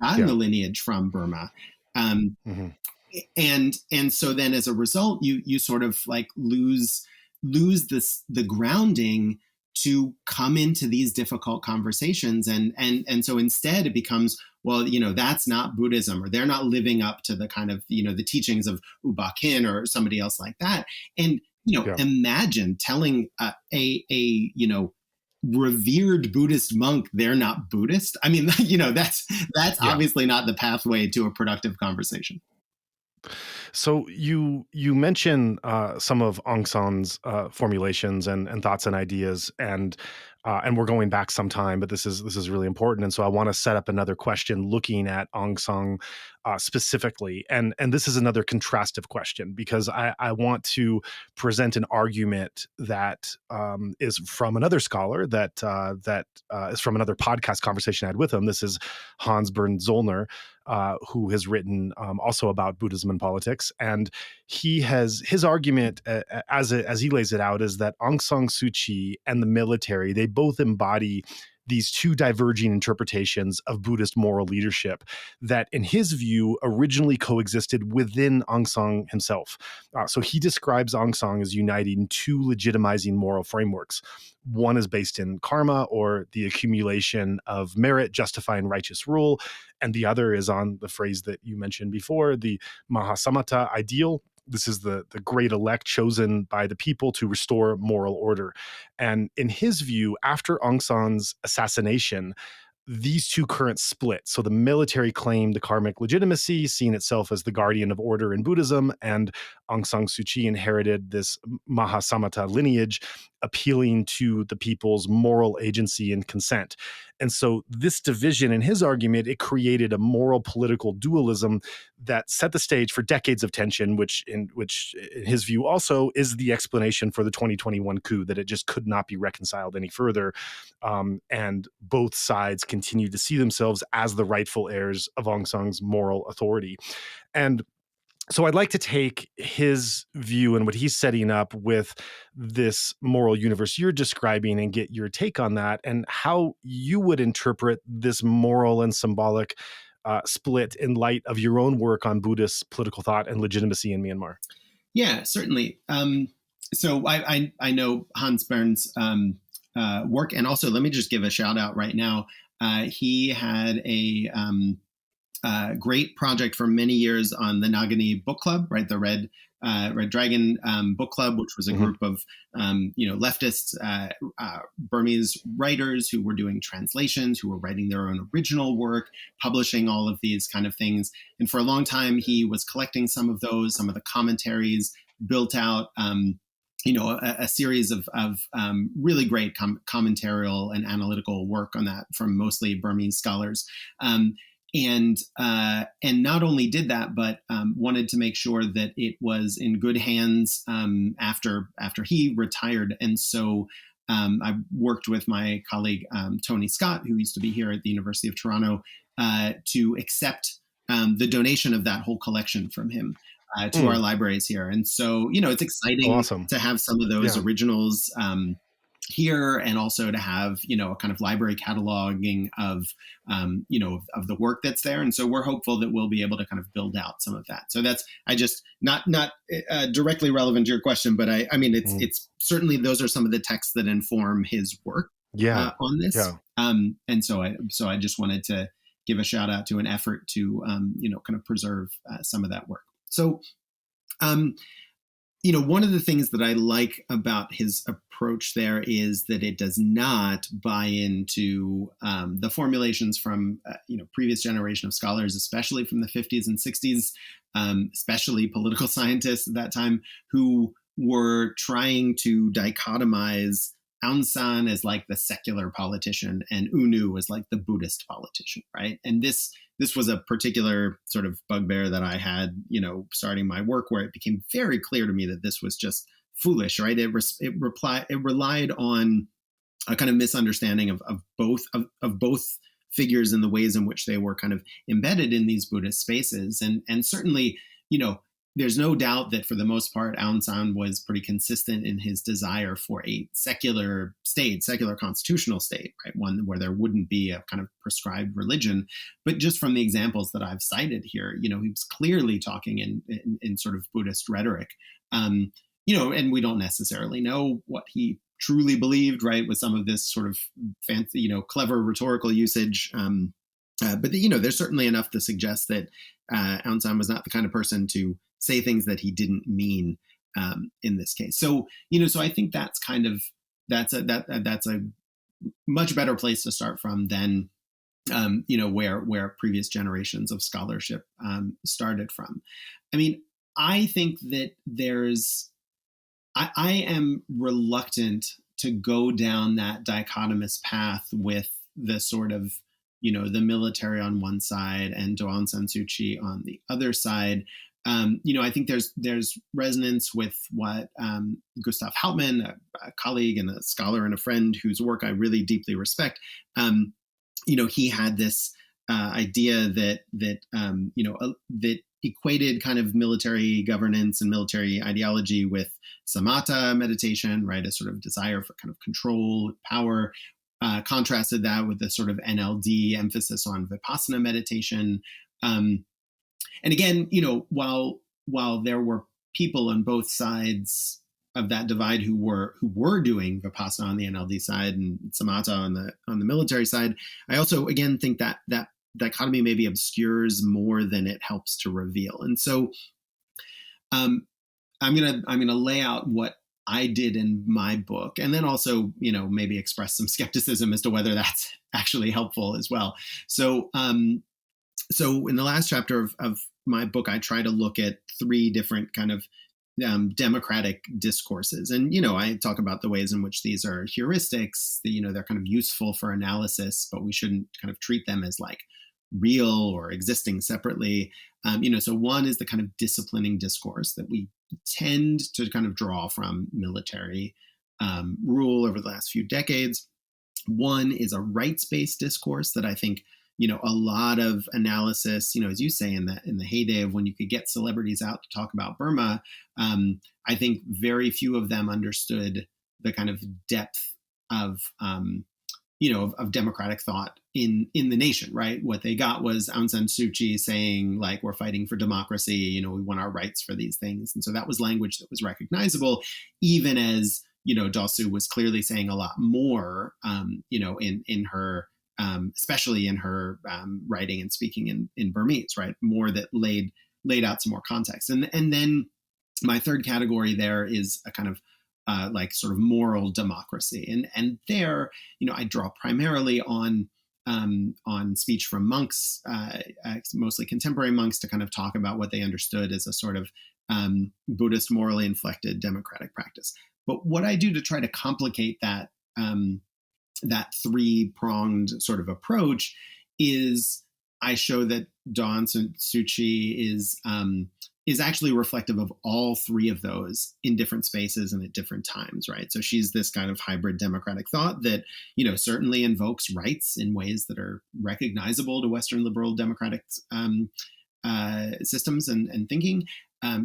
[SPEAKER 2] gotten the lineage from Burma. And so then as a result, you sort of like lose the grounding to come into these difficult conversations. And so instead it becomes, well, that's not Buddhism, or they're not living up to the kind of, the teachings of U Ba Khin or somebody else like that. And, imagine telling a revered Buddhist monk they're not Buddhist. I mean, that's obviously not the pathway to a productive conversation.
[SPEAKER 1] So you mention some of Aung San's formulations and thoughts and ideas, and we're going back some time, but this is really important. And so I want to set up another question looking at Aung San specifically, and this is another contrastive question, because I want to present an argument that is from another scholar that is from another podcast conversation I had with him. This is Hans Bernd Zollner, who has written also about Buddhism and politics, and his argument, as he lays it out, is that Aung San Suu Kyi and the military, they both embody these two diverging interpretations of Buddhist moral leadership that, in his view, originally coexisted within Aung San himself. So he describes Aung San as uniting two legitimizing moral frameworks. One is based in karma, or the accumulation of merit justifying righteous rule, and the other is on the phrase that you mentioned before, the Mahāsamata ideal. This is the great elect chosen by the people to restore moral order. And in his view, after Aung San's assassination, these two currents split. So the military claimed the karmic legitimacy, seeing itself as the guardian of order in Buddhism, and Aung San Suu Kyi inherited this Mahasamata lineage, appealing to the people's moral agency and consent. And so this division, in his argument, it created a moral political dualism that set the stage for decades of tension, which in his view also is the explanation for the 2021 coup, that it just could not be reconciled any further. And both sides continue to see themselves as the rightful heirs of Aung San's moral authority. And so I'd like to take his view and what he's setting up with this moral universe you're describing and get your take on that, and how you would interpret this moral and symbolic split in light of your own work on Buddhist political thought and legitimacy in Myanmar.
[SPEAKER 2] Yeah, certainly. So I know Hans Bern's work, and also let me just give a shout out right now. He had a great project for many years on the Nagini Book Club, right? The Red Dragon Book Club, which was a group of leftist Burmese writers who were doing translations, who were writing their own original work, publishing all of these kind of things. And for a long time, he was collecting some of those, some of the commentaries, built out a series of really great commentarial and analytical work on that from mostly Burmese scholars. And not only did that, but wanted to make sure that it was in good hands after he retired. And so I worked with my colleague Tony Scott, who used to be here at the University of Toronto, to accept the donation of that whole collection from him to our libraries here. And so, it's exciting to have some of those originals here, and also to have a kind of library cataloging of of the work that's there. And so we're hopeful that we'll be able to kind of build out some of that. So that's not directly relevant to your question, but I mean it's certainly those are some of the texts that inform his work on this. And so I just wanted to give a shout out to an effort to kind of preserve some of that work. So one of the things that I like about his approach there is that it does not buy into the formulations from previous generation of scholars, especially from the 50s and 60s, especially political scientists at that time, who were trying to dichotomize Aung San as like the secular politician and U Nu as like the Buddhist politician, right? And this was a particular sort of bugbear that I had, starting my work, where it became very clear to me that this was just foolish, right? It relied on a kind of misunderstanding of both figures and the ways in which they were kind of embedded in these Buddhist spaces, and certainly, there's no doubt that for the most part, Aung San was pretty consistent in his desire for a secular state, secular constitutional state, right? One where there wouldn't be a kind of prescribed religion. But just from the examples that I've cited here, he was clearly talking in sort of Buddhist rhetoric, and we don't necessarily know what he truly believed, right? With some of this sort of fancy, clever rhetorical usage. But there's certainly enough to suggest that Aung San was not the kind of person to say things that he didn't mean in this case. So, so I think that's a much better place to start from than, where previous generations of scholarship started from. I mean, I think that I am reluctant to go down that dichotomous path with the sort of, the military on one side and Aung San Suu Kyi on the other side. I think there's resonance with what Gustav Hauptmann, a colleague and a scholar and a friend whose work I really deeply respect, he had this idea that equated kind of military governance and military ideology with samatha meditation, right? A sort of desire for kind of control, power, contrasted that with the sort of NLD emphasis on vipassanā meditation. And again, while there were people on both sides of that divide who were doing vipassana on the NLD side and samatha on the military side, I also again think that dichotomy maybe obscures more than it helps to reveal. And so I'm gonna lay out what I did in my book, and then also maybe express some skepticism as to whether that's actually helpful as well. So so in the last chapter of my book, I try to look at three different kind of democratic discourses. And, I talk about the ways in which these are heuristics, they're kind of useful for analysis, but we shouldn't kind of treat them as like real or existing separately. So one is the kind of disciplining discourse that we tend to kind of draw from military rule over the last few decades. One is a rights-based discourse that I think a lot of analysis, as you say, in the heyday of when you could get celebrities out to talk about Burma, I think very few of them understood the kind of depth of democratic thought in the nation, right? What they got was Aung San Suu Kyi saying, like, we're fighting for democracy, we want our rights for these things. And so that was language that was recognizable, even as, Daw Suu was clearly saying a lot more, in her, especially in her writing and speaking in Burmese, right? More that laid out some more context. And then my third category there is a kind of like sort of moral democracy. And there, I draw primarily on speech from monks, mostly contemporary monks, to kind of talk about what they understood as a sort of Buddhist morally inflected democratic practice. But what I do to try to complicate that that three-pronged sort of approach is I show that Aung San Suu Kyi is actually reflective of all three of those in different spaces and at different times, right? So she's this kind of hybrid democratic thought that, certainly invokes rights in ways that are recognizable to Western liberal democratic systems and thinking.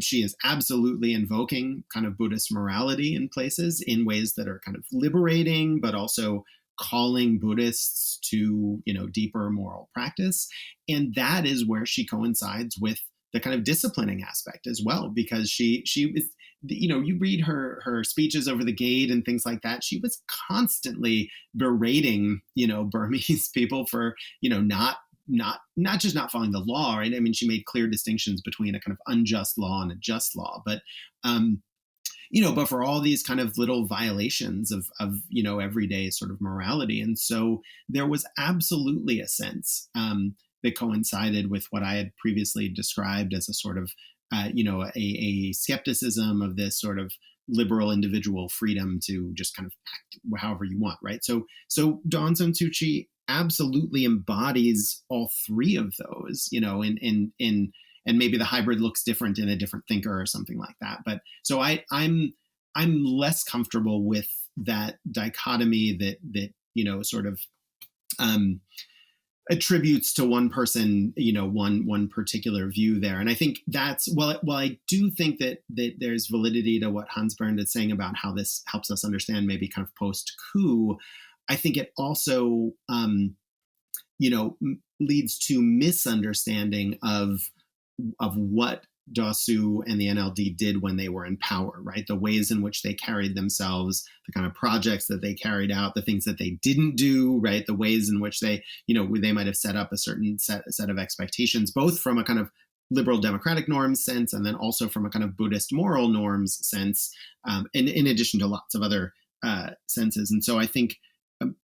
[SPEAKER 2] She is absolutely invoking kind of Buddhist morality in places in ways that are kind of liberating, but also calling Buddhists to, deeper moral practice. And that is where she coincides with the kind of disciplining aspect as well, because she was, you read her speeches over the gate and things like that. She was constantly berating, Burmese people for, not just not following the law, right? I mean, she made clear distinctions between a kind of unjust law and a just law, but but for all these kind of little violations of everyday sort of morality. And so there was absolutely a sense that coincided with what I had previously described as a sort of a skepticism of this sort of liberal individual freedom to just kind of act however you want, right? So Aung San Suu Kyi absolutely embodies all three of those, and maybe the hybrid looks different in a different thinker or something like that. But so I'm less comfortable with that dichotomy that sort of attributes to one person, one particular view there. And I think that's, while I do think that there's validity to what Hans Bernd is saying about how this helps us understand maybe kind of post-coup, I think it also, leads to misunderstanding of what Daw Suu and the NLD did when they were in power, right? The ways in which they carried themselves, the kind of projects that they carried out, the things that they didn't do, right? The ways in which they, they might have set up a certain set of expectations, both from a kind of liberal democratic norms sense, and then also from a kind of Buddhist moral norms sense, in addition to lots of other senses. And so I think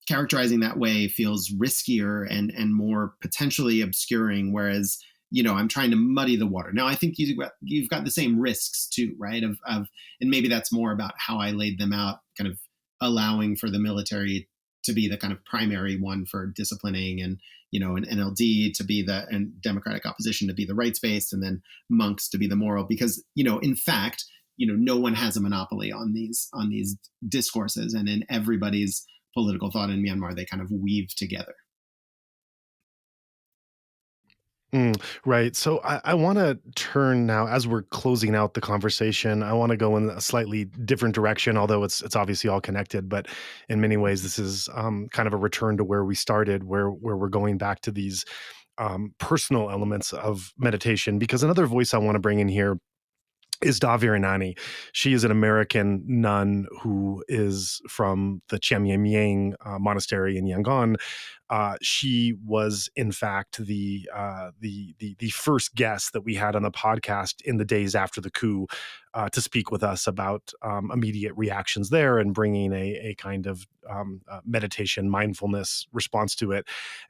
[SPEAKER 2] characterizing that way feels riskier and more potentially obscuring, whereas I'm trying to muddy the water. Now, I think you've got the same risks too, right? Of and maybe that's more about how I laid them out, kind of allowing for the military to be the kind of primary one for disciplining, and an NLD to be and democratic opposition to be the rights-based, and then monks to be the moral. Because in fact, no one has a monopoly on these discourses, and in everybody's political thought in Myanmar, they kind of weave together.
[SPEAKER 1] Right. So I want to turn now, as we're closing out the conversation. I want to go in a slightly different direction, although it's obviously all connected. But in many ways, this is kind of a return to where we started, where we're going back to these personal elements of meditation. Because another voice I want to bring in here is Daviranani. She is an American nun who is from the Chiam Monastery in Yangon. She was, in fact, the first guest that we had on the podcast in the days after the coup to speak with us about immediate reactions there and bringing a kind of meditation, mindfulness response to it.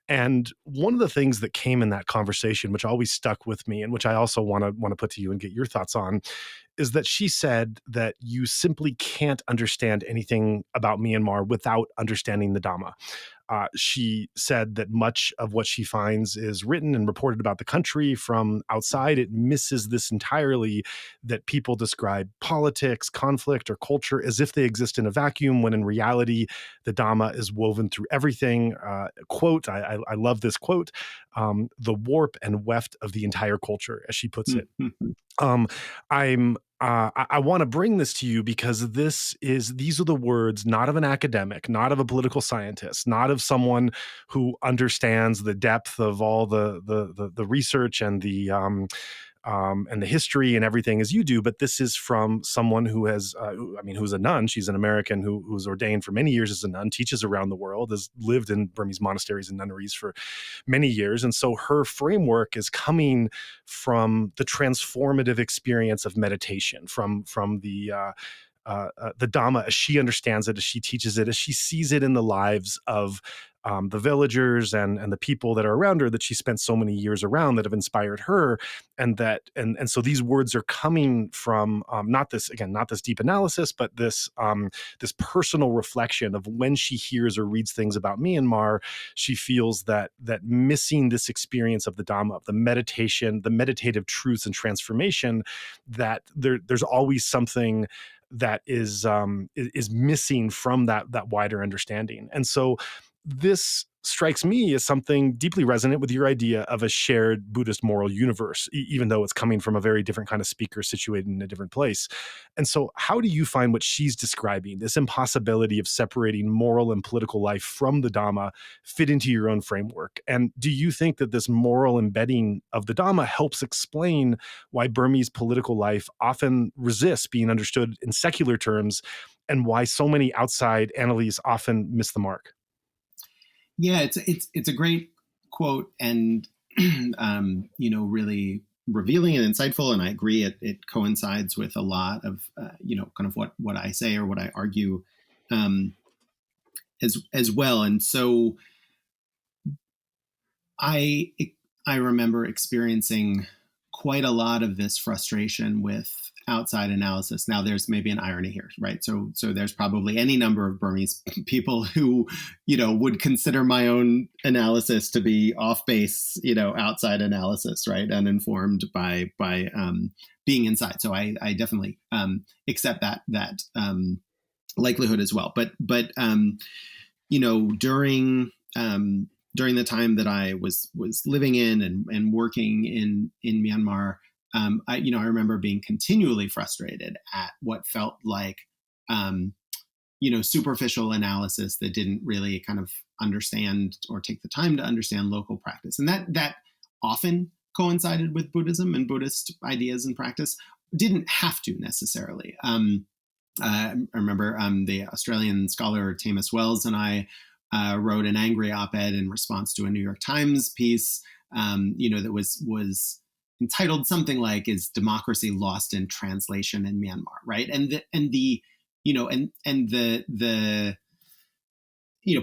[SPEAKER 1] And one of the things that came in that conversation, which always stuck with me, and which I also want to put to you and get your thoughts on, is that she said that you simply can't understand anything about Myanmar without understanding the Dhamma. She said that much of what she finds is written and reported about the country from outside. It misses this entirely, that people describe politics, conflict, or culture as if they exist in a vacuum, when in reality, the Dhamma is woven through everything. Quote, I love this quote, the warp and weft of the entire culture, as she puts it. Um, I want to bring this to you because these are the words not of an academic, not of a political scientist, not of someone who understands the depth of all the research and the history and everything as you do, but this is from someone who has, who's a nun. She's an American who's ordained for many years as a nun, teaches around the world, has lived in Burmese monasteries and nunneries for many years. And so her framework is coming from the transformative experience of meditation, from the Dhamma as she understands it, as she teaches it, as she sees it in the lives of the villagers and the people that are around her that she spent so many years around that have inspired her. And so these words are coming from not this deep analysis, but this personal reflection of when she hears or reads things about Myanmar, she feels that missing this experience of the Dhamma, of the meditation, the meditative truths and transformation, that there's always something that is missing from that wider understanding. And so this strikes me as something deeply resonant with your idea of a shared Buddhist moral universe, even though it's coming from a very different kind of speaker situated in a different place. And so how do you find what she's describing, this impossibility of separating moral and political life from the Dhamma, fit into your own framework? And do you think that this moral embedding of the Dhamma helps explain why Burmese political life often resists being understood in secular terms, and why so many outside analyses often miss the mark?
[SPEAKER 2] Yeah, it's a great quote, and really revealing and insightful. And I agree, it coincides with a lot of kind of what I say or what I argue um, as well. And so I I remember experiencing quite a lot of this frustration with outside analysis. Now, there's maybe an irony here, right? So there's probably any number of Burmese people who would consider my own analysis to be off base, outside analysis, right, uninformed by being inside. So I definitely accept that likelihood as well. But during the time that I was living in and working in Myanmar, I remember being continually frustrated at what felt like superficial analysis that didn't really kind of understand or take the time to understand local practice, and that often coincided with Buddhism and Buddhist ideas and practice. Didn't have to necessarily. I remember the Australian scholar Tamas Wells and I wrote an angry op-ed in response to a New York Times piece, that was entitled something like "Is Democracy Lost in Translation in Myanmar?" Right,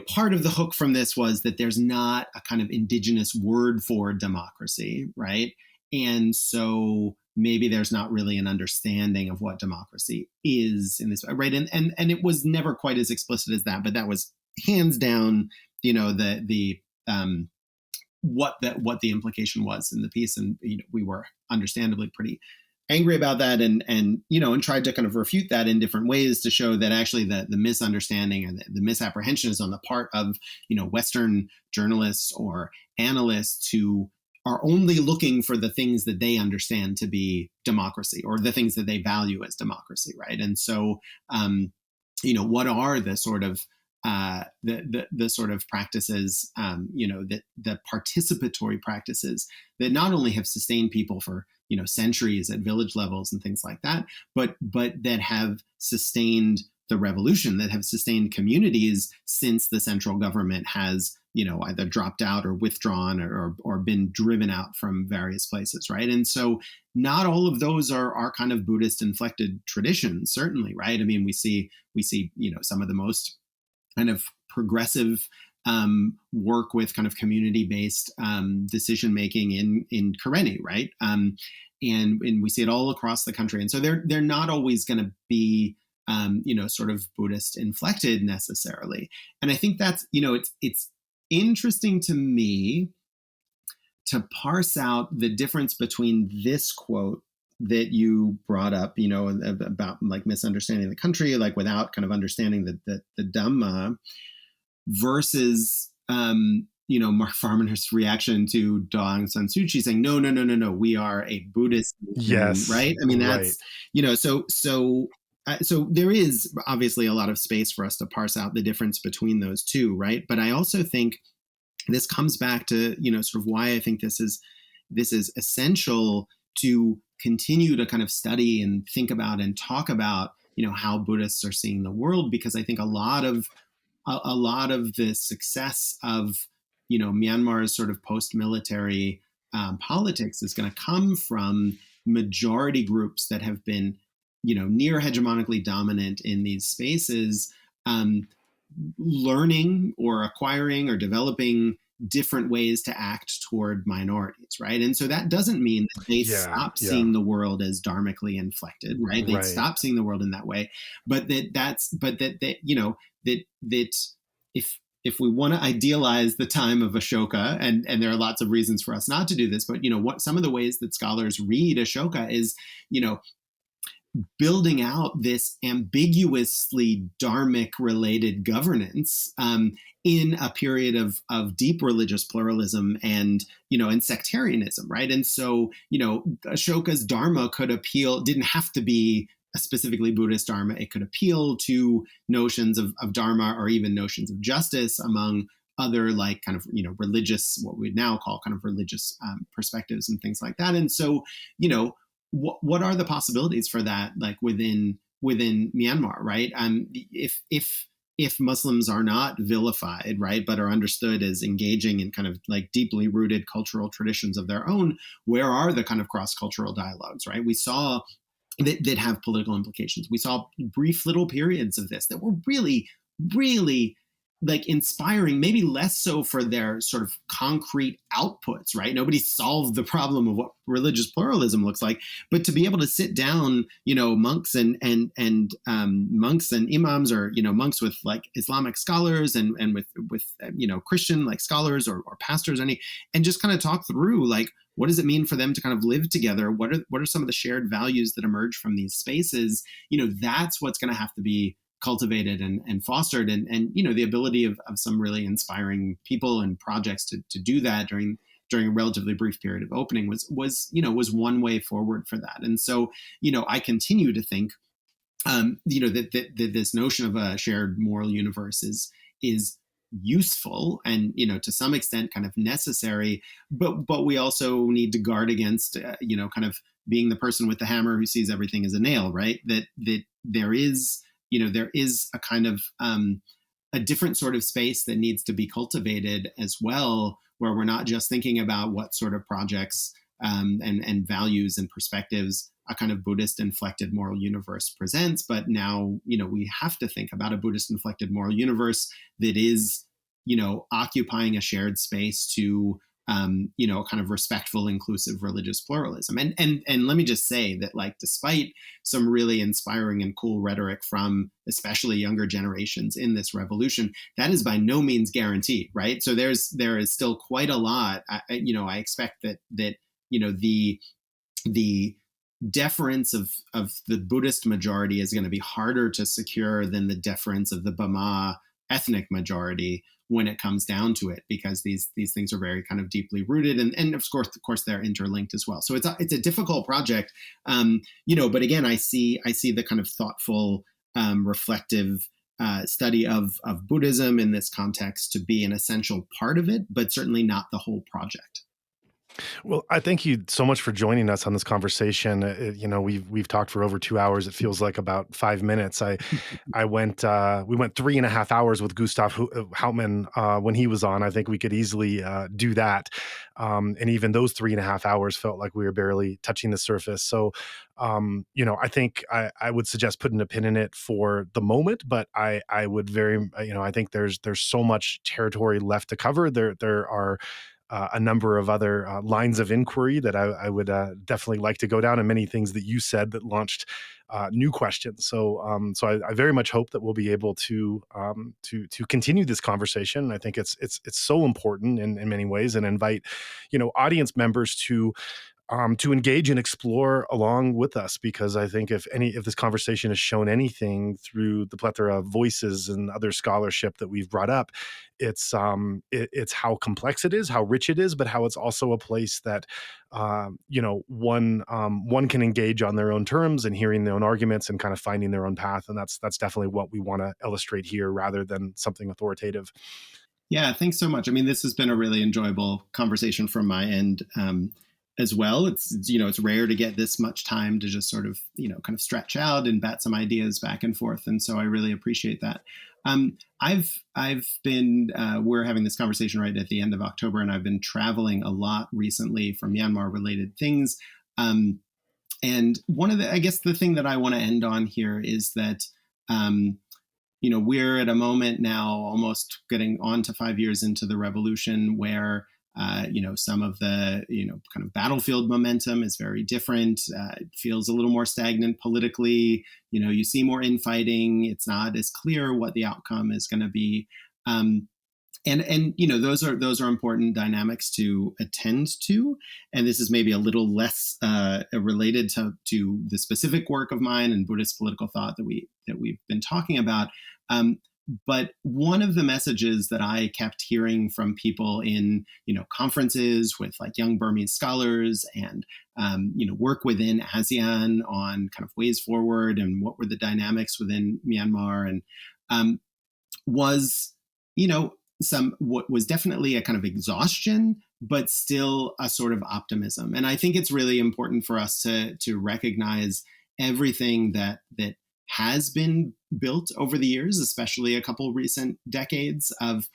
[SPEAKER 2] part of the hook from this was that there's not a kind of indigenous word for democracy, right, and so maybe there's not really an understanding of what democracy is in this, right, and it was never quite as explicit as that, but that was hands down, what the implication was in the piece, and we were understandably pretty angry about that, and tried to kind of refute that in different ways to show that actually the misunderstanding and the misapprehension is on the part of Western journalists or analysts who are only looking for the things that they understand to be democracy, or the things that they value as democracy, right? And so, what are the sort of the sort of practices, that the participatory practices that not only have sustained people for centuries at village levels and things like that, but that have sustained the revolution, that have sustained communities since the central government has either dropped out or withdrawn or been driven out from various places, right? And so not all of those are kind of Buddhist inflected traditions, certainly, right? I mean, we see some of the most kind of progressive work with kind of community-based decision making in Karenni, right? And we see it all across the country. And so they're not always going to be sort of Buddhist inflected necessarily. And I think that's it's interesting to me to parse out the difference between this quote that you brought up, about like misunderstanding the country, like without kind of understanding the Dhamma, versus Mark Farmaner's reaction to Aung San Suu Kyi saying, no, we are a Buddhist nation,
[SPEAKER 1] Yes,
[SPEAKER 2] right? I mean,
[SPEAKER 1] right.
[SPEAKER 2] that's so there is obviously a lot of space for us to parse out the difference between those two, right? But I also think this comes back to sort of why I think this is essential to continue to kind of study and think about and talk about how Buddhists are seeing the world, because I think a lot of the success of Myanmar's sort of post-military politics is going to come from majority groups that have been near hegemonically dominant in these spaces, learning or acquiring or developing different ways to act toward minorities, right? And so that doesn't mean that they
[SPEAKER 1] Yeah,
[SPEAKER 2] stop
[SPEAKER 1] yeah.
[SPEAKER 2] seeing the world as dharmically inflected, right? They
[SPEAKER 1] Right.
[SPEAKER 2] stop seeing the world in that way, but that if we want to idealize the time of Ashoka, and there are lots of reasons for us not to do this, but what some of the ways that scholars read Ashoka is, building out this ambiguously dharmic related governance in a period of deep religious pluralism and sectarianism, right? And so Ashoka's dharma didn't have to be a specifically Buddhist dharma. It could appeal to notions of dharma, or even notions of justice among other like kind of religious, what we'd now call kind of religious perspectives and things like that. And so what are the possibilities for that, like within Myanmar, right? If Muslims are not vilified, right, but are understood as engaging in kind of like deeply rooted cultural traditions of their own, where are the kind of cross-cultural dialogues, right? We saw that have political implications. We saw brief little periods of this that were really, really like inspiring, maybe less so for their sort of concrete outputs, right? Nobody solved the problem of what religious pluralism looks like, but to be able to sit down, monks and monks and imams, or monks with like Islamic scholars and with Christian like scholars or pastors, and just kind of talk through like, what does it mean for them to kind of live together? What are some of the shared values that emerge from these spaces? That's what's going to have to be cultivated and fostered, and the ability of some really inspiring people and projects to do that during a relatively brief period of opening was one way forward for that. And so I continue to think that this notion of a shared moral universe is useful and to some extent kind of necessary, but we also need to guard against kind of being the person with the hammer who sees everything as a nail, right? That there is a kind of a different sort of space that needs to be cultivated as well, where we're not just thinking about what sort of projects and values and perspectives a kind of Buddhist inflected moral universe presents, but now we have to think about a Buddhist inflected moral universe that is occupying a shared space to kind of respectful, inclusive religious pluralism. And let me just say that, like, despite some really inspiring and cool rhetoric from especially younger generations in this revolution, that is by no means guaranteed, right? So there is still quite a lot. I expect that the deference of the Buddhist majority is going to be harder to secure than the deference of the Burma ethnic majority when it comes down to it, because these things are very kind of deeply rooted, and of course they're interlinked as well. So it's a difficult project, but again, I see the kind of thoughtful, reflective study of Buddhism in this context to be an essential part of it, but certainly not the whole project.
[SPEAKER 1] Well, I thank you so much for joining us on this conversation. We've talked for over 2 hours. It feels like about 5 minutes. We went 3.5 hours with Gustav Hauptmann when he was on. I think we could easily do that. And even those 3.5 hours felt like we were barely touching the surface. So, I think I would suggest putting a pin in it for the moment, but I would I think there's so much territory left to cover. There are a number of other lines of inquiry that I would definitely like to go down, and many things that you said that launched new questions. So I very much hope that we'll be able to continue this conversation. I think it's so important in many ways, and invite audience members to engage and explore along with us, because I think if this conversation has shown anything through the plethora of voices and other scholarship that we've brought up, it's how complex it is, how rich it is, but how it's also a place that one can engage on their own terms and hearing their own arguments and kind of finding their own path. And that's definitely what we want to illustrate here, rather than something authoritative.
[SPEAKER 2] Yeah, thanks so much. I mean, this has been a really enjoyable conversation from my end, as well. It's rare to get this much time to just sort of kind of stretch out and bat some ideas back and forth, and so I really appreciate that. I've been We're having this conversation right at the end of October, and I've been traveling a lot recently for Myanmar related things. And I guess the thing that I want to end on here is that we're at a moment now, almost getting on to 5 years into the revolution, where some of the kind of battlefield momentum is very different. It feels a little more stagnant politically. You see more infighting. It's not as clear what the outcome is going to be. Those are important dynamics to attend to. And this is maybe a little less related to the specific work of mine and Buddhist political thought that we've been talking about. But one of the messages that I kept hearing from people in, conferences with like young Burmese scholars, and, work within ASEAN on kind of ways forward and what were the dynamics within Myanmar, and was, what was definitely a kind of exhaustion, but still a sort of optimism. And I think it's really important for us to recognize everything that has been built over the years, especially a couple recent decades of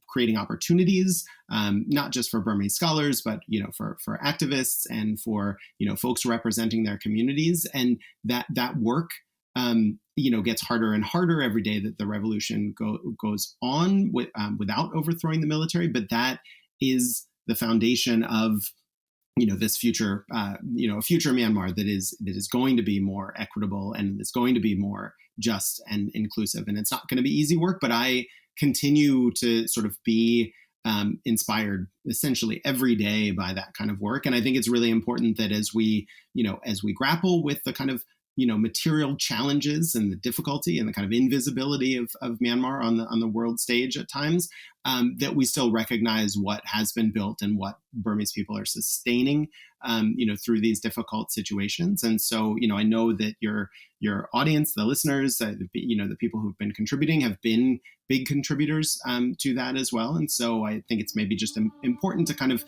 [SPEAKER 2] creating opportunities, not just for Burmese scholars, but for activists and for folks representing their communities, and that work gets harder and harder every day that the revolution goes on without overthrowing the military. But that is the foundation of this future, a future Myanmar that is going to be more equitable and is going to be more just and inclusive. And it's not going to be easy work, but I continue to sort of be inspired essentially every day by that kind of work. And I think it's really important that as we grapple with the kind of material challenges and the difficulty and the kind of invisibility of Myanmar on the world stage at times, that we still recognize what has been built and what Burmese people are sustaining, through these difficult situations. And so, I know that your audience, the listeners, the people who've been contributing have been big contributors to that as well. And so I think it's maybe just important to kind of,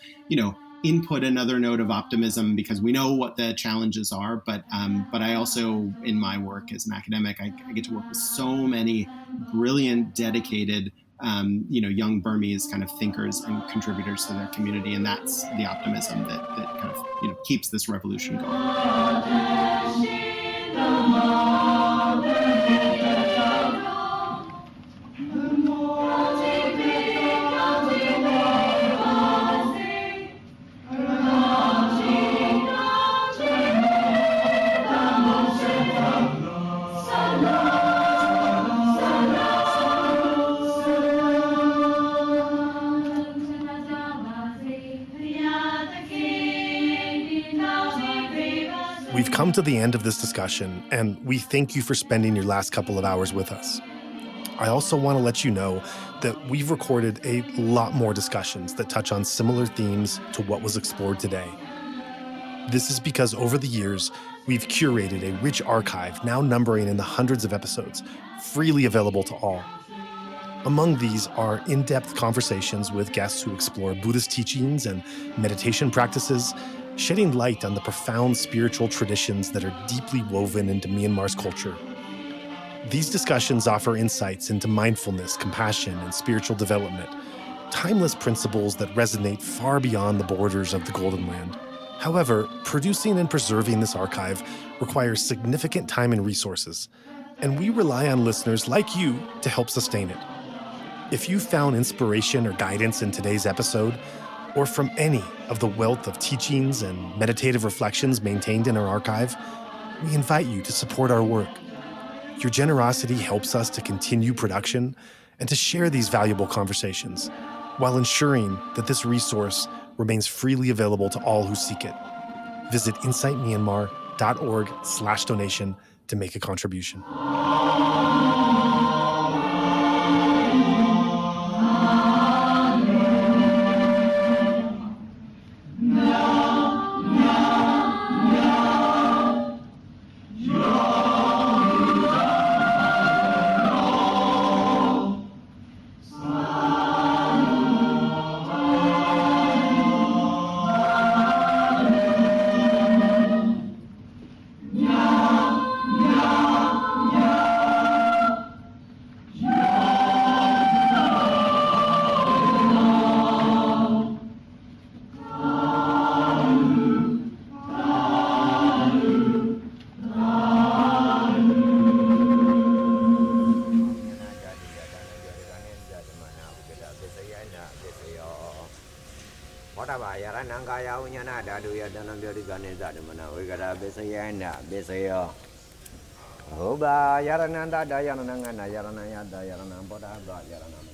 [SPEAKER 2] input another note of optimism, because we know what the challenges are. But I also, in my work as an academic, I get to work with so many brilliant, dedicated, young Burmese kind of thinkers and contributors to their community, and that's the optimism that kind of keeps this revolution going.
[SPEAKER 1] We've come to the end of this discussion, and we thank you for spending your last couple of hours with us. I also want to let you know that we've recorded a lot more discussions that touch on similar themes to what was explored today. This is because over the years, we've curated a rich archive now numbering in the hundreds of episodes, freely available to all. Among these are in-depth conversations with guests who explore Buddhist teachings and meditation practices, shedding light on the profound spiritual traditions that are deeply woven into Myanmar's culture. These discussions offer insights into mindfulness, compassion, and spiritual development, timeless principles that resonate far beyond the borders of the Golden Land. However, producing and preserving this archive requires significant time and resources, and we rely on listeners like you to help sustain it. If you found inspiration or guidance in today's episode, or from any of the wealth of teachings and meditative reflections maintained in our archive, we invite you to support our work. Your generosity helps us to continue production and to share these valuable conversations, while ensuring that this resource remains freely available to all who seek it. Visit insightmyanmar.org/donation to make a contribution.
[SPEAKER 3] Oba yarananda dayananga yaranaya dayanam boda yaranam